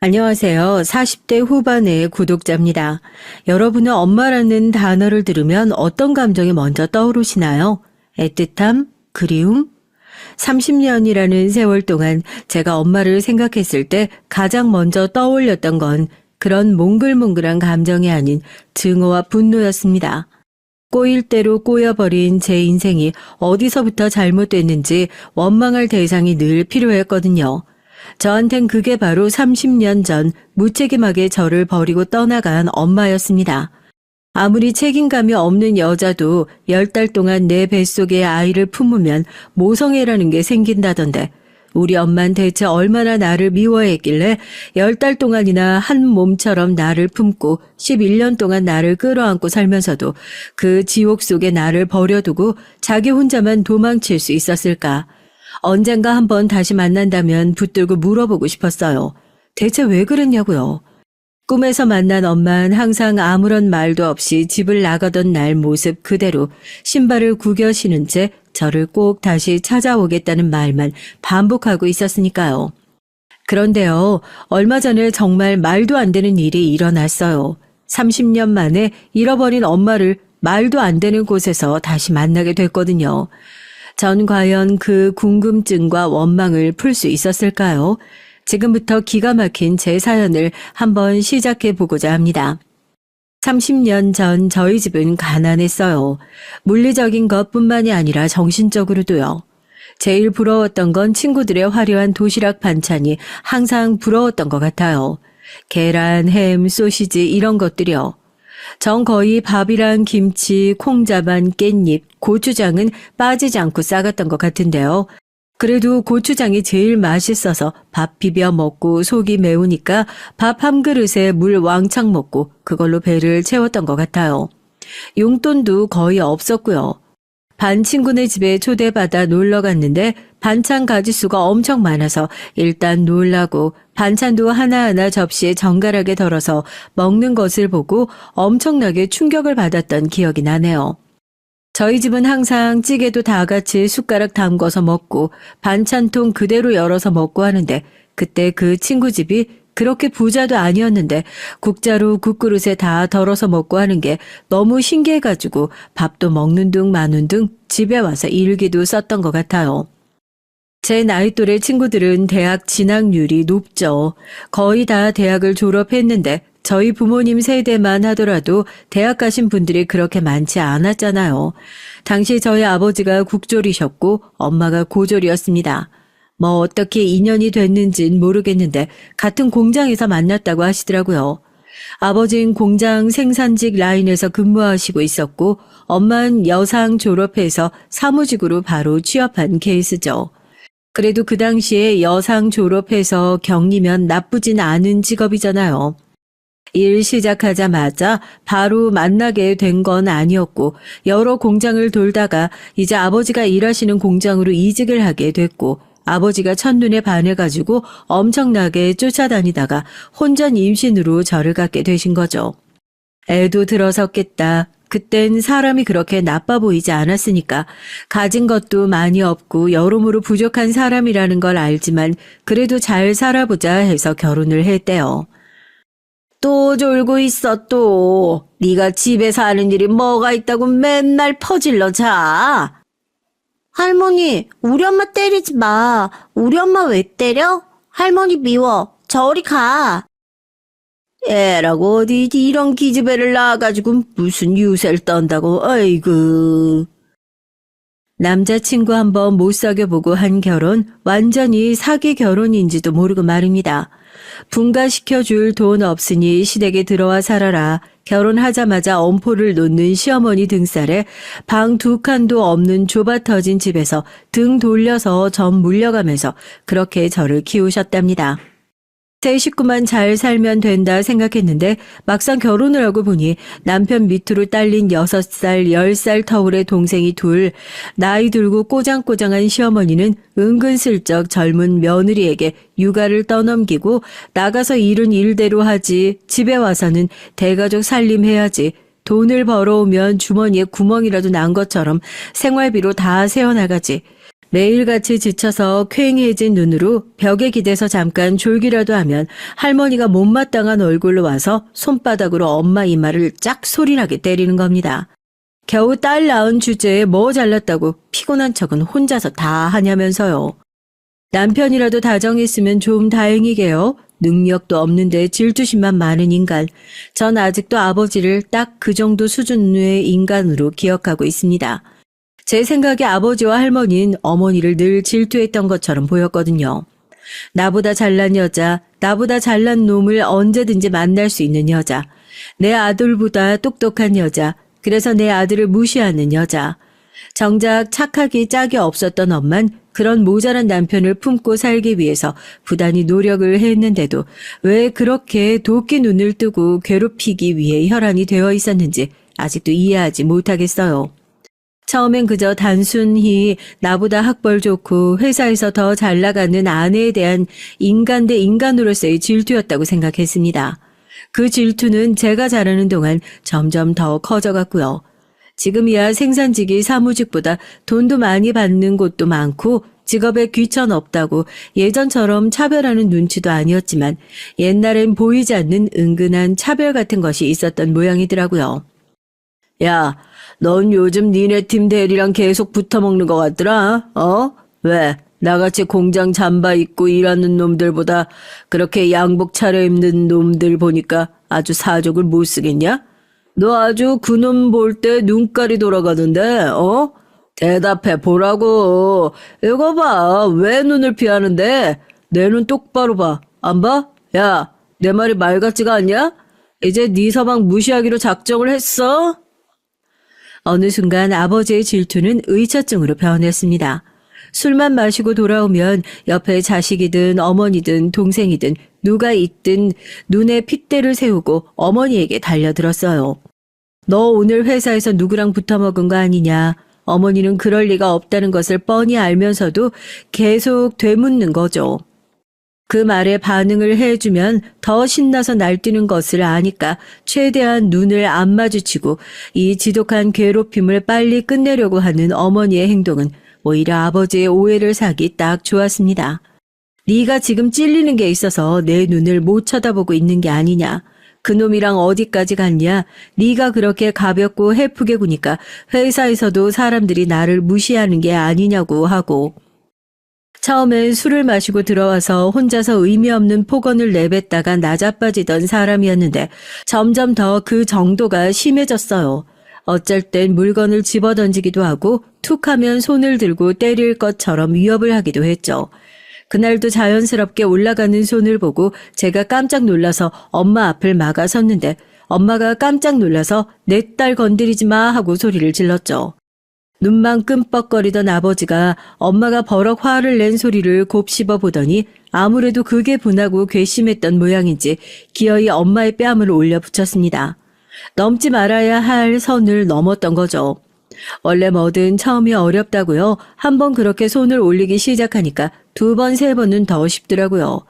안녕하세요. 40대 후반의 구독자입니다. 여러분은 엄마라는 단어를 들으면 어떤 감정이 먼저 떠오르시나요? 애틋함? 그리움? 30년이라는 세월 동안 제가 엄마를 생각했을 때 가장 먼저 떠올렸던 건 그런 몽글몽글한 감정이 아닌 증오와 분노였습니다. 꼬일 대로 꼬여버린 제 인생이 어디서부터 잘못됐는지 원망할 대상이 늘 필요했거든요. 저한텐 그게 바로 30년 전 무책임하게 저를 버리고 떠나간 엄마였습니다. 아무리 책임감이 없는 여자도 10달 동안 내 뱃속에 아이를 품으면 모성애라는 게 생긴다던데 우리 엄만 대체 얼마나 나를 미워했길래 10달 동안이나 한 몸처럼 나를 품고 11년 동안 나를 끌어안고 살면서도 그 지옥 속에 나를 버려두고 자기 혼자만 도망칠 수 있었을까? 언젠가 한번 다시 만난다면 붙들고 물어보고 싶었어요. 대체 왜 그랬냐고요. 꿈에서 만난 엄마는 항상 아무런 말도 없이 집을 나가던 날 모습 그대로 신발을 구겨 신은 채 저를 꼭 다시 찾아오겠다는 말만 반복하고 있었으니까요. 그런데요, 얼마 전에 정말 말도 안 되는 일이 일어났어요. 30년 만에 잃어버린 엄마를 말도 안 되는 곳에서 다시 만나게 됐거든요. 전 과연 그 궁금증과 원망을 풀 수 있었을까요? 지금부터 기가 막힌 제 사연을 한번 시작해 보고자 합니다. 30년 전 저희 집은 가난했어요. 물리적인 것뿐만이 아니라 정신적으로도요. 제일 부러웠던 건 친구들의 화려한 도시락 반찬이 항상 부러웠던 것 같아요. 계란, 햄, 소시지 이런 것들이요. 전 거의 밥이랑 김치, 콩자반, 깻잎, 고추장은 빠지지 않고 싸갔던 것 같은데요. 그래도 고추장이 제일 맛있어서 밥 비벼 먹고 속이 매우니까 밥 한 그릇에 물 왕창 먹고 그걸로 배를 채웠던 것 같아요. 용돈도 거의 없었고요. 반 친구네 집에 초대받아 놀러 갔는데 반찬 가짓수가 엄청 많아서 일단 놀라고 반찬도 하나하나 접시에 정갈하게 덜어서 먹는 것을 보고 엄청나게 충격을 받았던 기억이 나네요. 저희 집은 항상 찌개도 다 같이 숟가락 담궈서 먹고 반찬통 그대로 열어서 먹고 하는데 그때 그 친구 집이 그렇게 부자도 아니었는데 국자로 국그릇에 다 덜어서 먹고 하는 게 너무 신기해가지고 밥도 먹는 둥 마는 둥 집에 와서 일기도 썼던 것 같아요. 제 나이 또래 친구들은 대학 진학률이 높죠. 거의 다 대학을 졸업했는데 저희 부모님 세대만 하더라도 대학 가신 분들이 그렇게 많지 않았잖아요. 당시 저희 아버지가 국졸이셨고 엄마가 고졸이었습니다. 뭐 어떻게 인연이 됐는진 모르겠는데 같은 공장에서 만났다고 하시더라고요. 아버지는 공장 생산직 라인에서 근무하시고 있었고 엄마는 여상 졸업해서 사무직으로 바로 취업한 케이스죠. 그래도 그 당시에 여상 졸업해서 격리면 나쁘진 않은 직업이잖아요. 일 시작하자마자 바로 만나게 된 건 아니었고 여러 공장을 돌다가 이제 아버지가 일하시는 공장으로 이직을 하게 됐고 아버지가 첫눈에 반해가지고 엄청나게 쫓아다니다가 혼전 임신으로 저를 갖게 되신 거죠. 애도 들어섰겠다. 그땐 사람이 그렇게 나빠 보이지 않았으니까 가진 것도 많이 없고 여러모로 부족한 사람이라는 걸 알지만 그래도 잘 살아보자 해서 결혼을 했대요. 또 졸고 있어 또. 네가 집에서 하는 일이 뭐가 있다고 맨날 퍼질러 자. 할머니, 우리 엄마 때리지 마. 우리 엄마 왜 때려? 할머니 미워. 저리 가. 애라고 어디 이런 기집애를 낳아가지고 무슨 유세를 떤다고. 아이고. 남자친구 한번 못 사귀어보고 한 결혼 완전히 사기 결혼인지도 모르고 말입니다. 분가시켜줄 돈 없으니 시댁에 들어와 살아라. 결혼하자마자 엄포를 놓는 시어머니 등살에 방 2칸도 없는 좁아터진 집에서 등 돌려서 전 물려가면서 그렇게 저를 키우셨답니다. 제 식구만 잘 살면 된다 생각했는데 막상 결혼을 하고 보니 남편 밑으로 딸린 6살, 10살 터울의 동생이 둘, 나이 들고 꼬장꼬장한 시어머니는 은근슬쩍 젊은 며느리에게 육아를 떠넘기고 나가서 일은 일대로 하지, 집에 와서는 대가족 살림해야지, 돈을 벌어오면 주머니에 구멍이라도 난 것처럼 생활비로 다 새어나가지. 매일같이 지쳐서 퀭해진 눈으로 벽에 기대서 잠깐 졸기라도 하면 할머니가 못마땅한 얼굴로 와서 손바닥으로 엄마 이마를 짝 소리나게 때리는 겁니다. 겨우 딸 낳은 주제에 뭐 잘났다고 피곤한 척은 혼자서 다 하냐면서요. 남편이라도 다정했으면 좀 다행이게요. 능력도 없는데 질투심만 많은 인간. 전 아직도 아버지를 딱 그 정도 수준의 인간으로 기억하고 있습니다. 제 생각에 아버지와 할머니는 어머니를 늘 질투했던 것처럼 보였거든요. 나보다 잘난 여자, 나보다 잘난 놈을 언제든지 만날 수 있는 여자, 내 아들보다 똑똑한 여자, 그래서 내 아들을 무시하는 여자. 정작 착하기 짝이 없었던 엄만 그런 모자란 남편을 품고 살기 위해서 부단히 노력을 했는데도 왜 그렇게 도끼 눈을 뜨고 괴롭히기 위해 혈안이 되어 있었는지 아직도 이해하지 못하겠어요. 처음엔 그저 단순히 나보다 학벌 좋고 회사에서 더 잘 나가는 아내에 대한 인간 대 인간으로서의 질투였다고 생각했습니다. 그 질투는 제가 자라는 동안 점점 더 커져갔고요. 지금이야 생산직이 사무직보다 돈도 많이 받는 곳도 많고 직업에 귀천 없다고 예전처럼 차별하는 눈치도 아니었지만 옛날엔 보이지 않는 은근한 차별 같은 것이 있었던 모양이더라고요. 야, 넌 요즘 니네 팀 대리랑 계속 붙어먹는 것 같더라. 왜? 나같이 공장 잠바 입고 일하는 놈들보다 그렇게 양복 차려입는 놈들 보니까 아주 사족을 못 쓰겠냐? 너 아주 그놈 볼 때 눈깔이 돌아가던데, 대답해 보라고. 이거 봐. 왜 눈을 피하는데? 내 눈 똑바로 봐. 안 봐? 야, 내 말이 말 같지가 않냐? 이제 네 서방 무시하기로 작정을 했어? 어느 순간 아버지의 질투는 의처증으로 변했습니다. 술만 마시고 돌아오면 옆에 자식이든 어머니든 동생이든 누가 있든 눈에 핏대를 세우고 어머니에게 달려들었어요. 너 오늘 회사에서 누구랑 붙어먹은 거 아니냐. 어머니는 그럴 리가 없다는 것을 뻔히 알면서도 계속 되묻는 거죠. 그 말에 반응을 해주면 더 신나서 날뛰는 것을 아니까 최대한 눈을 안 마주치고 이 지독한 괴롭힘을 빨리 끝내려고 하는 어머니의 행동은 오히려 아버지의 오해를 사기 딱 좋았습니다. 네가 지금 찔리는 게 있어서 내 눈을 못 쳐다보고 있는 게 아니냐. 그놈이랑 어디까지 갔냐. 네가 그렇게 가볍고 해프게 구니까 회사에서도 사람들이 나를 무시하는 게 아니냐고 하고. 처음엔 술을 마시고 들어와서 혼자서 의미 없는 폭언을 내뱉다가 나자빠지던 사람이었는데 점점 더 그 정도가 심해졌어요. 어쩔 땐 물건을 집어던지기도 하고 툭 하면 손을 들고 때릴 것처럼 위협을 하기도 했죠. 그날도 자연스럽게 올라가는 손을 보고 제가 깜짝 놀라서 엄마 앞을 막아섰는데 엄마가 깜짝 놀라서 내 딸 건드리지 마 하고 소리를 질렀죠. 눈만 끔뻑거리던 아버지가 엄마가 버럭 화를 낸 소리를 곱씹어 보더니 아무래도 그게 분하고 괘씸했던 모양인지 기어이 엄마의 뺨을 올려 붙였습니다. 넘지 말아야 할 선을 넘었던 거죠. 원래 뭐든 처음이 어렵다고요. 한번 그렇게 손을 올리기 시작하니까 두 번, 세 번은 더 쉽더라고요.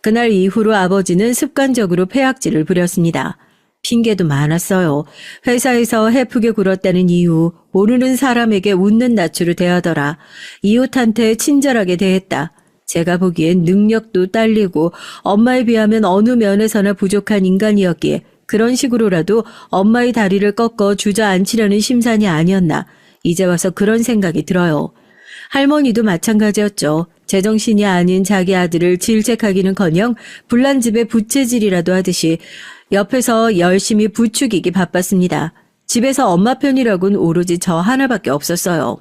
그날 이후로 아버지는 습관적으로 패악질을 부렸습니다. 핑계도 많았어요. 회사에서 해프게 굴었다는 이유, 모르는 사람에게 웃는 낯으로 대하더라. 이웃한테 친절하게 대했다. 제가 보기엔 능력도 딸리고 엄마에 비하면 어느 면에서나 부족한 인간이었기에 그런 식으로라도 엄마의 다리를 꺾어 주저앉히려는 심산이 아니었나. 이제 와서 그런 생각이 들어요. 할머니도 마찬가지였죠. 제정신이 아닌 자기 아들을 질책하기는커녕 불난 집에 부채질이라도 하듯이 옆에서 열심히 부추기기 바빴습니다. 집에서 엄마 편이라곤 오로지 저 하나밖에 없었어요.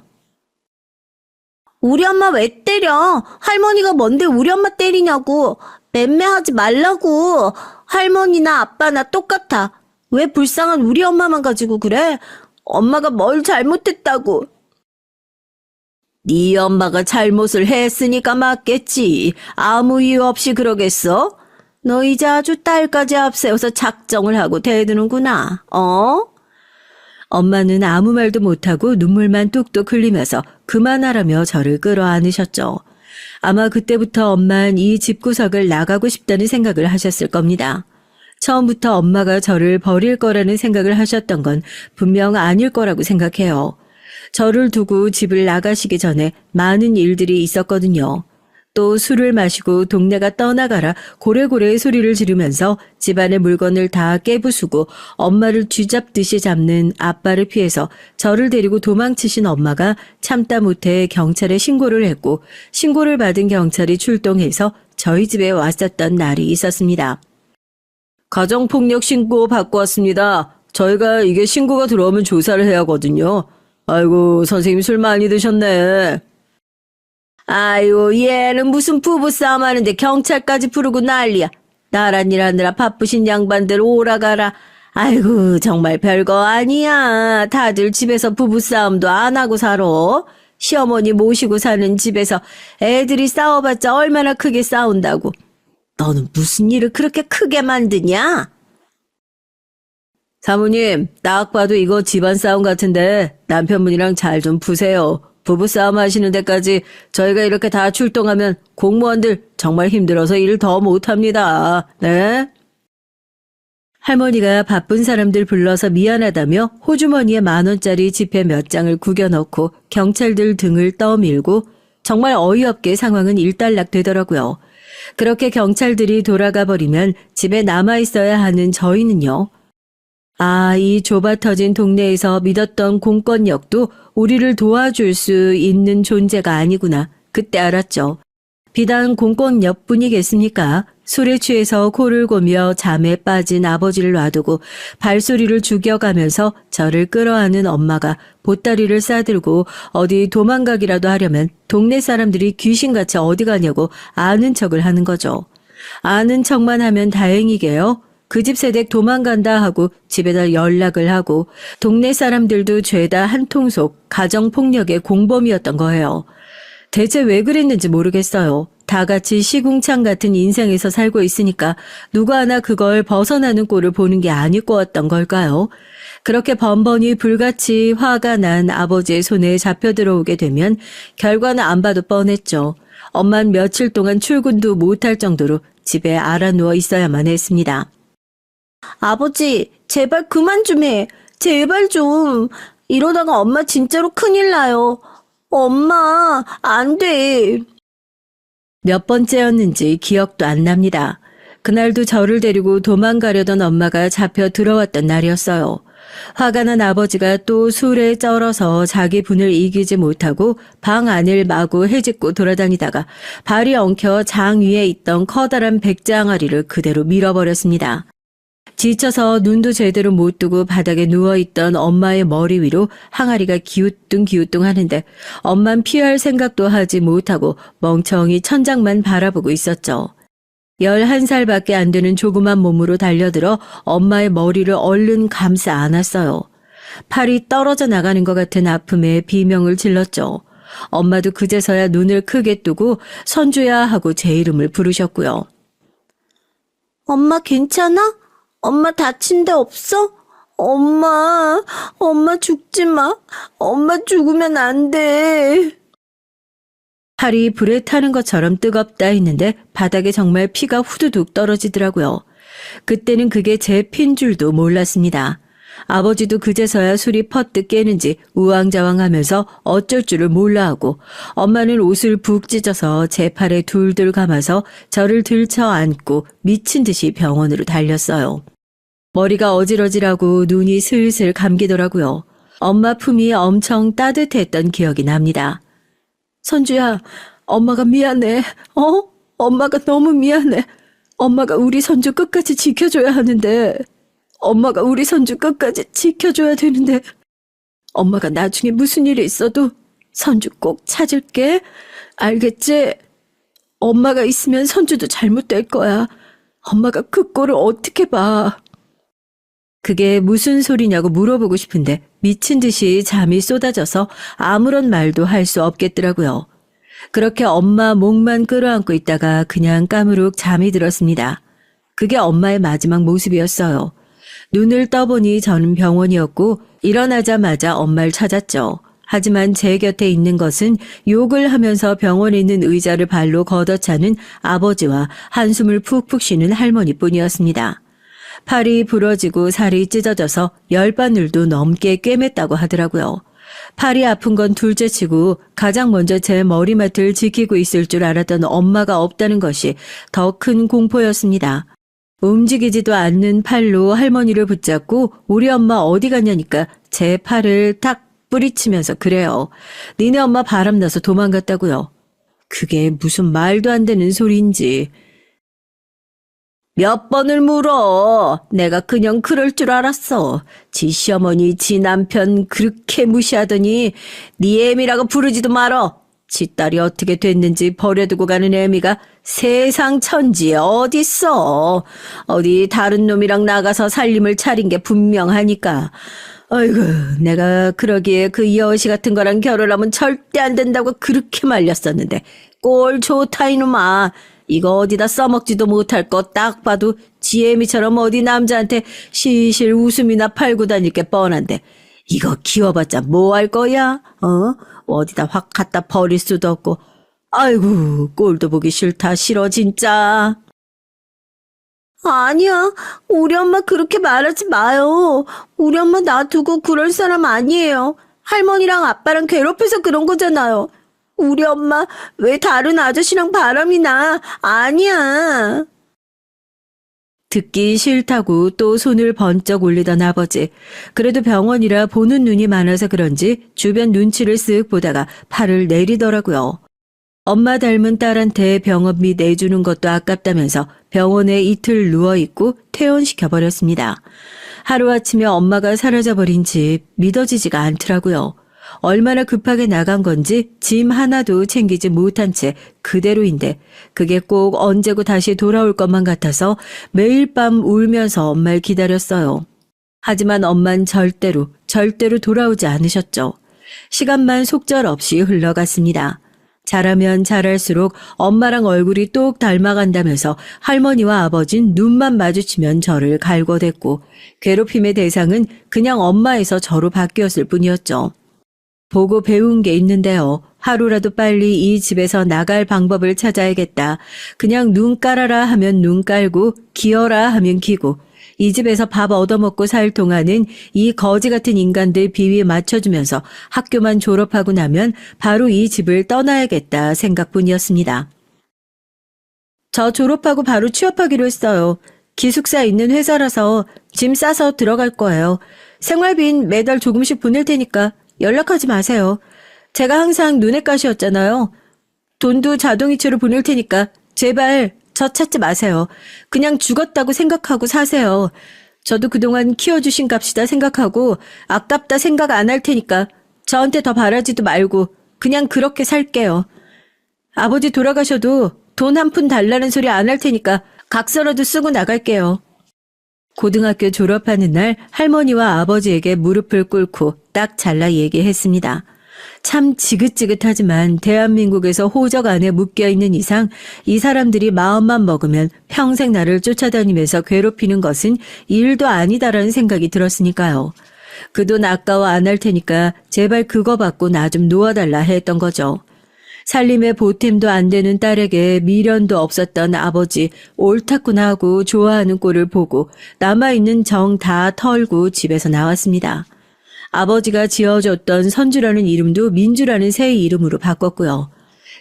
우리 엄마 왜 때려? 할머니가 뭔데 우리 엄마 때리냐고. 맴매하지 말라고. 할머니나 아빠나 똑같아. 왜 불쌍한 우리 엄마만 가지고 그래? 엄마가 뭘 잘못했다고. 네 엄마가 잘못을 했으니까 맞겠지. 아무 이유 없이 그러겠어? 너 이제 아주 딸까지 앞세워서 작정을 하고 대드는구나. 엄마는 아무 말도 못하고 눈물만 뚝뚝 흘리면서 그만하라며 저를 끌어안으셨죠. 아마 그때부터 엄만 이 집구석을 나가고 싶다는 생각을 하셨을 겁니다. 처음부터 엄마가 저를 버릴 거라는 생각을 하셨던 건 분명 아닐 거라고 생각해요. 저를 두고 집을 나가시기 전에 많은 일들이 있었거든요. 또 술을 마시고 동네가 떠나가라 고래고래 소리를 지르면서 집안의 물건을 다 깨부수고 엄마를 쥐잡듯이 잡는 아빠를 피해서 저를 데리고 도망치신 엄마가 참다 못해 경찰에 신고를 했고 신고를 받은 경찰이 출동해서 저희 집에 왔었던 날이 있었습니다. 가정폭력 신고 받고 왔습니다. 저희가 이게 신고가 들어오면 조사를 해야 하거든요. 아이고, 선생님 술 많이 드셨네. 아이고, 얘는 무슨 부부싸움 하는데 경찰까지 부르고 난리야. 나란 일 하느라 바쁘신 양반들 오라가라. 아이고, 정말 별거 아니야. 다들 집에서 부부싸움도 안 하고 살아. 시어머니 모시고 사는 집에서 애들이 싸워봤자 얼마나 크게 싸운다고. 너는 무슨 일을 그렇게 크게 만드냐? 사모님, 딱 봐도 이거 집안 싸움 같은데 남편분이랑 잘 좀 푸세요. 부부싸움 하시는 데까지 저희가 이렇게 다 출동하면 공무원들 정말 힘들어서 일 더 못합니다. 네? 할머니가 바쁜 사람들 불러서 미안하다며 호주머니에 10,000원짜리 지폐 몇 장을 구겨넣고 경찰들 등을 떠밀고 정말 어이없게 상황은 일단락 되더라고요. 그렇게 경찰들이 돌아가 버리면 집에 남아있어야 하는 저희는요. 아, 이 좁아터진 동네에서 믿었던 공권력도 우리를 도와줄 수 있는 존재가 아니구나. 그때 알았죠. 비단 공권력뿐이겠습니까? 술에 취해서 코를 고며 잠에 빠진 아버지를 놔두고 발소리를 죽여가면서 저를 끌어안은 엄마가 보따리를 싸들고 어디 도망가기라도 하려면 동네 사람들이 귀신같이 어디 가냐고 아는 척을 하는 거죠. 아는 척만 하면 다행이게요. 그 집 세댁 도망간다 하고 집에다 연락을 하고 동네 사람들도 죄다 한 통속 가정폭력의 공범이었던 거예요. 대체 왜 그랬는지 모르겠어요. 다 같이 시궁창 같은 인생에서 살고 있으니까 누구 하나 그걸 벗어나는 꼴을 보는 게 아닐 거였던 걸까요? 그렇게 번번이 불같이 화가 난 아버지의 손에 잡혀 들어오게 되면 결과는 안 봐도 뻔했죠. 엄만 며칠 동안 출근도 못할 정도로 집에 알아누워 있어야만 했습니다. 아버지, 제발 그만 좀 해. 제발 좀. 이러다가 엄마 진짜로 큰일 나요. 엄마, 안 돼. 몇 번째였는지 기억도 안 납니다. 그날도 저를 데리고 도망가려던 엄마가 잡혀 들어왔던 날이었어요. 화가 난 아버지가 또 술에 쩔어서 자기 분을 이기지 못하고 방 안을 마구 헤집고 돌아다니다가 발이 엉켜 장 위에 있던 커다란 백장아리를 그대로 밀어버렸습니다. 지쳐서 눈도 제대로 못 뜨고 바닥에 누워있던 엄마의 머리 위로 항아리가 기우뚱기우뚱 하는데 엄만 피할 생각도 하지 못하고 멍청이 천장만 바라보고 있었죠. 11살밖에 안 되는 조그만 몸으로 달려들어 엄마의 머리를 얼른 감싸 안았어요. 팔이 떨어져 나가는 것 같은 아픔에 비명을 질렀죠. 엄마도 그제서야 눈을 크게 뜨고 선주야 하고 제 이름을 부르셨고요. 엄마 괜찮아? 엄마 다친 데 없어? 엄마 죽지 마. 엄마 죽으면 안 돼. 팔이 불에 타는 것처럼 뜨겁다 했는데 바닥에 정말 피가 후두둑 떨어지더라고요. 그때는 그게 제 피인 줄도 몰랐습니다. 아버지도 그제서야 술이 퍼뜩 깨는지 우왕좌왕하면서 어쩔 줄을 몰라하고 엄마는 옷을 푹 찢어서 제 팔에 둘둘 감아서 저를 들쳐 안고 미친 듯이 병원으로 달렸어요. 머리가 어질어질하고 눈이 슬슬 감기더라고요. 엄마 품이 엄청 따뜻했던 기억이 납니다. 선주야, 엄마가 미안해. 엄마가 너무 미안해. 엄마가 우리 선주 끝까지 지켜줘야 하는데. 엄마가 우리 선주 끝까지 지켜줘야 되는데. 엄마가 나중에 무슨 일이 있어도 선주 꼭 찾을게. 알겠지? 엄마가 있으면 선주도 잘못될 거야. 엄마가 그 꼴을 어떻게 봐. 그게 무슨 소리냐고 물어보고 싶은데 미친 듯이 잠이 쏟아져서 아무런 말도 할 수 없겠더라고요. 그렇게 엄마 목만 끌어안고 있다가 그냥 까무룩 잠이 들었습니다. 그게 엄마의 마지막 모습이었어요. 눈을 떠보니 저는 병원이었고 일어나자마자 엄마를 찾았죠. 하지만 제 곁에 있는 것은 욕을 하면서 병원에 있는 의자를 발로 걷어차는 아버지와 한숨을 푹푹 쉬는 할머니뿐이었습니다. 팔이 부러지고 살이 찢어져서 10바늘도 넘게 꿰맸다고 하더라고요. 팔이 아픈 건 둘째치고 가장 먼저 제 머리맡을 지키고 있을 줄 알았던 엄마가 없다는 것이 더 큰 공포였습니다. 움직이지도 않는 팔로 할머니를 붙잡고 우리 엄마 어디 갔냐니까 제 팔을 탁 뿌리치면서 그래요. 니네 엄마 바람나서 도망갔다고요. 그게 무슨 말도 안 되는 소리인지. 몇 번을 물어. 내가 그냥 그럴 줄 알았어. 지 시어머니, 지 남편 그렇게 무시하더니 네 애미라고 부르지도 말어. 지 딸이 어떻게 됐는지 버려두고 가는 애미가 세상 천지에 어딨어. 어디 다른 놈이랑 나가서 살림을 차린 게 분명하니까. 아이고, 내가 그러기에 그 여시 같은 거랑 결혼하면 절대 안 된다고 그렇게 말렸었는데 꼴 좋다 이놈아. 이거 어디다 써먹지도 못할 거 딱 봐도 지혜미처럼 어디 남자한테 시실 웃음이나 팔고 다닐 게 뻔한데 이거 키워봤자 뭐 할 거야? 어디다 확 갖다 버릴 수도 없고. 아이고, 꼴도 보기 싫다. 싫어 진짜. 아니야. 우리 엄마 그렇게 말하지 마요. 우리 엄마 놔두고 그럴 사람 아니에요. 할머니랑 아빠랑 괴롭혀서 그런 거잖아요. 우리 엄마 왜 다른 아저씨랑 바람이 나? 아니야. 듣기 싫다고 또 손을 번쩍 올리던 아버지. 그래도 병원이라 보는 눈이 많아서 그런지 주변 눈치를 쓱 보다가 팔을 내리더라고요. 엄마 닮은 딸한테 병원비 내주는 것도 아깝다면서 병원에 이틀 누워있고 퇴원시켜버렸습니다. 하루아침에 엄마가 사라져버린 집 믿어지지가 않더라고요. 얼마나 급하게 나간 건지 짐 하나도 챙기지 못한 채 그대로인데 그게 꼭 언제고 다시 돌아올 것만 같아서 매일 밤 울면서 엄마를 기다렸어요. 하지만 엄만 절대로 돌아오지 않으셨죠. 시간만 속절없이 흘러갔습니다. 자라면 자랄수록 엄마랑 얼굴이 똑 닮아간다면서 할머니와 아버진 눈만 마주치면 저를 갈궈댔고 괴롭힘의 대상은 그냥 엄마에서 저로 바뀌었을 뿐이었죠. 보고 배운 게 있는데요. 하루라도 빨리 이 집에서 나갈 방법을 찾아야겠다. 그냥 눈 깔아라 하면 눈 깔고 기어라 하면 기고 이 집에서 밥 얻어먹고 살 동안은 이 거지 같은 인간들 비위 맞춰주면서 학교만 졸업하고 나면 바로 이 집을 떠나야겠다 생각뿐이었습니다. 저 졸업하고 바로 취업하기로 했어요. 기숙사 있는 회사라서 짐 싸서 들어갈 거예요. 생활비는 매달 조금씩 보낼 테니까 연락하지 마세요. 제가 항상 눈엣 가시였잖아요. 돈도 자동이체로 보낼 테니까 제발 저 찾지 마세요. 그냥 죽었다고 생각하고 사세요. 저도 그동안 키워주신 값이다 생각하고 아깝다 생각 안 할 테니까 저한테 더 바라지도 말고 그냥 그렇게 살게요. 아버지 돌아가셔도 돈 한 푼 달라는 소리 안 할 테니까 각서라도 쓰고 나갈게요. 고등학교 졸업하는 날 할머니와 아버지에게 무릎을 꿇고 딱 잘라 얘기했습니다. 참 지긋지긋하지만 대한민국에서 호적 안에 묶여있는 이상 이 사람들이 마음만 먹으면 평생 나를 쫓아다니면서 괴롭히는 것은 일도 아니다라는 생각이 들었으니까요. 그 돈 아까워 안 할 테니까 제발 그거 받고 나 좀 놓아달라 했던 거죠. 살림에 보탬도 안 되는 딸에게 미련도 없었던 아버지 옳았구나 하고 좋아하는 꼴을 보고 남아있는 정 다 털고 집에서 나왔습니다. 아버지가 지어줬던 선주라는 이름도 민주라는 새 이름으로 바꿨고요.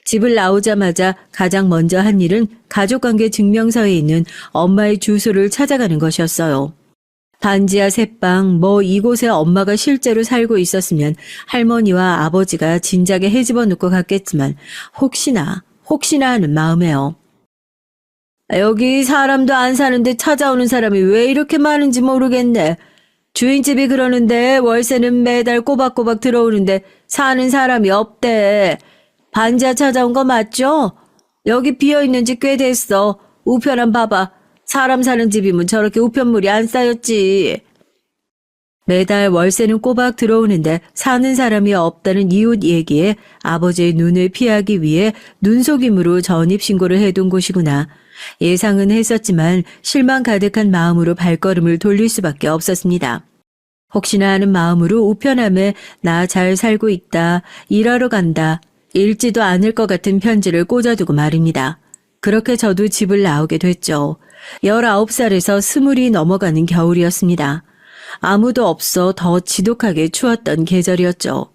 집을 나오자마자 가장 먼저 한 일은 가족관계 증명서에 있는 엄마의 주소를 찾아가는 것이었어요. 반지하 새방 이곳에 엄마가 실제로 살고 있었으면 할머니와 아버지가 진작에 헤집어 놓고 갔겠지만 혹시나 하는 마음에요. 여기 사람도 안 사는데 찾아오는 사람이 왜 이렇게 많은지 모르겠네. 주인집이 그러는데 월세는 매달 꼬박꼬박 들어오는데 사는 사람이 없대. 반지하 찾아온 거 맞죠? 여기 비어있는 지 꽤 됐어. 우편 봐봐. 사람 사는 집이면 저렇게 우편물이 안 쌓였지. 매달 월세는 꼬박 들어오는데 사는 사람이 없다는 이웃 얘기에 아버지의 눈을 피하기 위해 눈속임으로 전입신고를 해둔 곳이구나. 예상은 했었지만 실망 가득한 마음으로 발걸음을 돌릴 수밖에 없었습니다. 혹시나 하는 마음으로 우편함에 나 잘 살고 있다, 일하러 간다, 읽지도 않을 것 같은 편지를 꽂아두고 말입니다. 그렇게 저도 집을 나오게 됐죠. 19살에서 20이 넘어가는 겨울이었습니다. 아무도 없어 더 지독하게 추웠던 계절이었죠.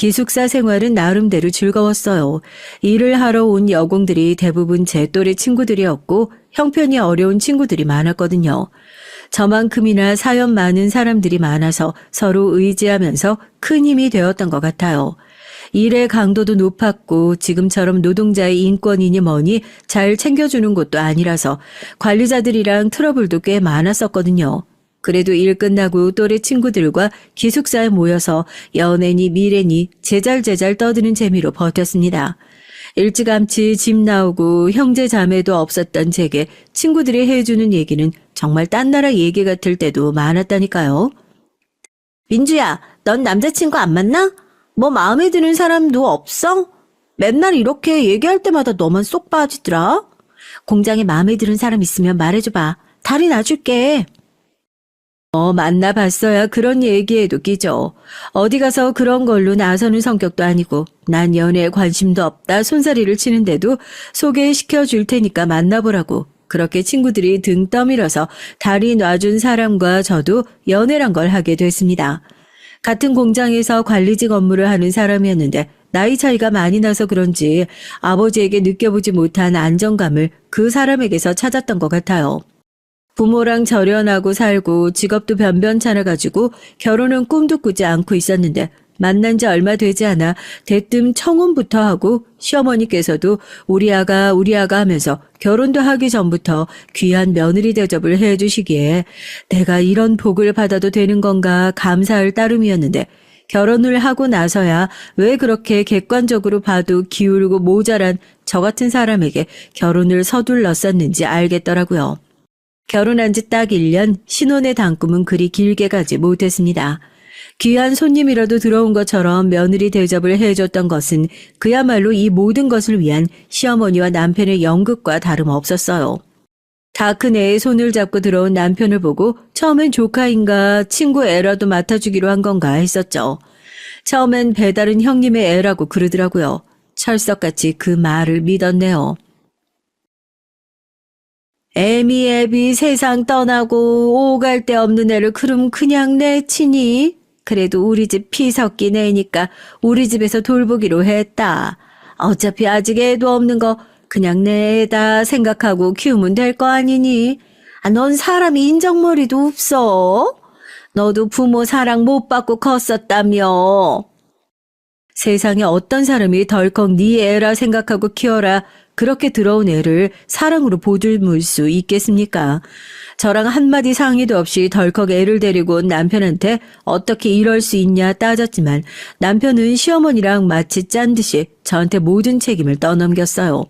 기숙사 생활은 나름대로 즐거웠어요. 일을 하러 온 여공들이 대부분 제 또래 친구들이었고 형편이 어려운 친구들이 많았거든요. 저만큼이나 사연 많은 사람들이 많아서 서로 의지하면서 큰 힘이 되었던 것 같아요. 일의 강도도 높았고 지금처럼 노동자의 인권이니 뭐니 잘 챙겨주는 곳도 아니라서 관리자들이랑 트러블도 꽤 많았었거든요. 그래도 일 끝나고 또래 친구들과 기숙사에 모여서 연애니 미래니 제잘제잘 떠드는 재미로 버텼습니다. 일찌감치 집 나오고 형제 자매도 없었던 제게 친구들이 해주는 얘기는 정말 딴 나라 얘기 같을 때도 많았다니까요. 민주야, 넌 남자친구 안 만나? 뭐 마음에 드는 사람도 없어? 맨날 이렇게 얘기할 때마다 너만 쏙 빠지더라. 공장에 마음에 드는 사람 있으면 말해줘봐. 다리 놔줄게. 만나봤어야 그런 얘기에도 끼죠. 어디 가서 그런 걸로 나서는 성격도 아니고 난 연애에 관심도 없다 손사리를 치는데도 소개시켜 줄 테니까 만나보라고 그렇게 친구들이 등 떠밀어서 다리 놔준 사람과 저도 연애란 걸 하게 됐습니다. 같은 공장에서 관리직 업무를 하는 사람이었는데 나이 차이가 많이 나서 그런지 아버지에게 느껴보지 못한 안정감을 그 사람에게서 찾았던 것 같아요. 부모랑 절연하고 살고 직업도 변변찮아가지고 결혼은 꿈도 꾸지 않고 있었는데 만난 지 얼마 되지 않아 대뜸 청혼부터 하고 시어머니께서도 우리 아가 하면서 결혼도 하기 전부터 귀한 며느리 대접을 해주시기에 내가 이런 복을 받아도 되는 건가 감사할 따름이었는데 결혼을 하고 나서야 왜 그렇게 객관적으로 봐도 기울고 모자란 저 같은 사람에게 결혼을 서둘렀었는지 알겠더라고요. 결혼한 지 딱 1년, 신혼의 단꿈은 그리 길게 가지 못했습니다. 귀한 손님이라도 들어온 것처럼 며느리 대접을 해줬던 것은 그야말로 이 모든 것을 위한 시어머니와 남편의 연극과 다름없었어요. 다 큰 애의 손을 잡고 들어온 남편을 보고 처음엔 조카인가 친구 애라도 맡아주기로 한 건가 했었죠. 처음엔 배달은 형님의 애라고 그러더라고요. 철석같이 그 말을 믿었네요. 애미 애비 세상 떠나고 오갈 데 없는 애를 그럼 그냥 내치니? 그래도 우리 집 피 섞인 애니까 우리 집에서 돌보기로 했다. 어차피 아직 애도 없는 거 그냥 내 애다 생각하고 키우면 될 거 아니니? 넌 사람이 인정머리도 없어? 너도 부모 사랑 못 받고 컸었다며. 세상에 어떤 사람이 덜컥 네 애라 생각하고 키워라. 그렇게 들어온 애를 사랑으로 보듬을 수 있겠습니까? 저랑 한마디 상의도 없이 덜컥 애를 데리고 온 남편한테 어떻게 이럴 수 있냐 따졌지만 남편은 시어머니랑 마치 짠 듯이 저한테 모든 책임을 떠넘겼어요.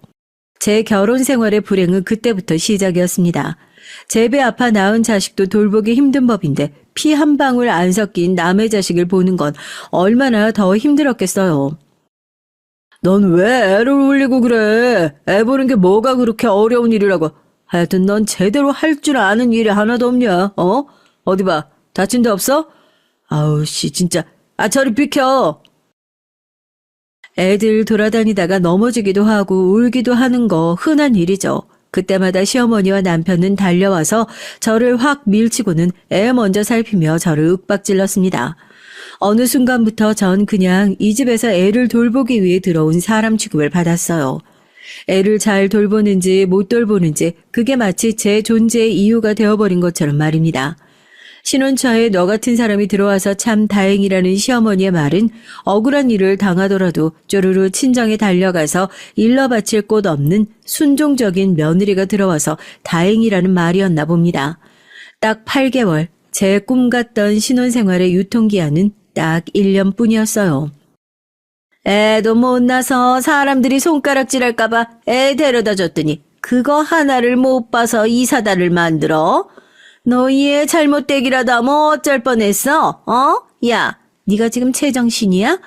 제 결혼 생활의 불행은 그때부터 시작이었습니다. 제 배 아파 낳은 자식도 돌보기 힘든 법인데 피 한 방울 안 섞인 남의 자식을 보는 건 얼마나 더 힘들었겠어요. 넌 왜 애를 울리고 그래? 애 보는 게 뭐가 그렇게 어려운 일이라고. 하여튼 넌 제대로 할 줄 아는 일이 하나도 없냐? 어디 봐. 다친 데 없어? 아우 씨 진짜. 저리 비켜. 애들 돌아다니다가 넘어지기도 하고 울기도 하는 거 흔한 일이죠. 그때마다 시어머니와 남편은 달려와서 저를 확 밀치고는 애 먼저 살피며 저를 윽박질렀습니다. 어느 순간부터 전 그냥 이 집에서 애를 돌보기 위해 들어온 사람 취급을 받았어요. 애를 잘 돌보는지 못 돌보는지 그게 마치 제 존재의 이유가 되어버린 것처럼 말입니다. 신혼초에 너 같은 사람이 들어와서 참 다행이라는 시어머니의 말은 억울한 일을 당하더라도 쪼르르 친정에 달려가서 일러 바칠 곳 없는 순종적인 며느리가 들어와서 다행이라는 말이었나 봅니다. 딱 8개월, 제 꿈 같던 신혼생활의 유통기한은 딱 1년뿐이었어요. 애도 못 나서 사람들이 손가락질할까봐 애 데려다 줬더니 그거 하나를 못 봐서 이 사단을 만들어? 너 이 애 잘못되기라도 하면 어쩔 뻔했어? 야, 네가 지금 제정신이야?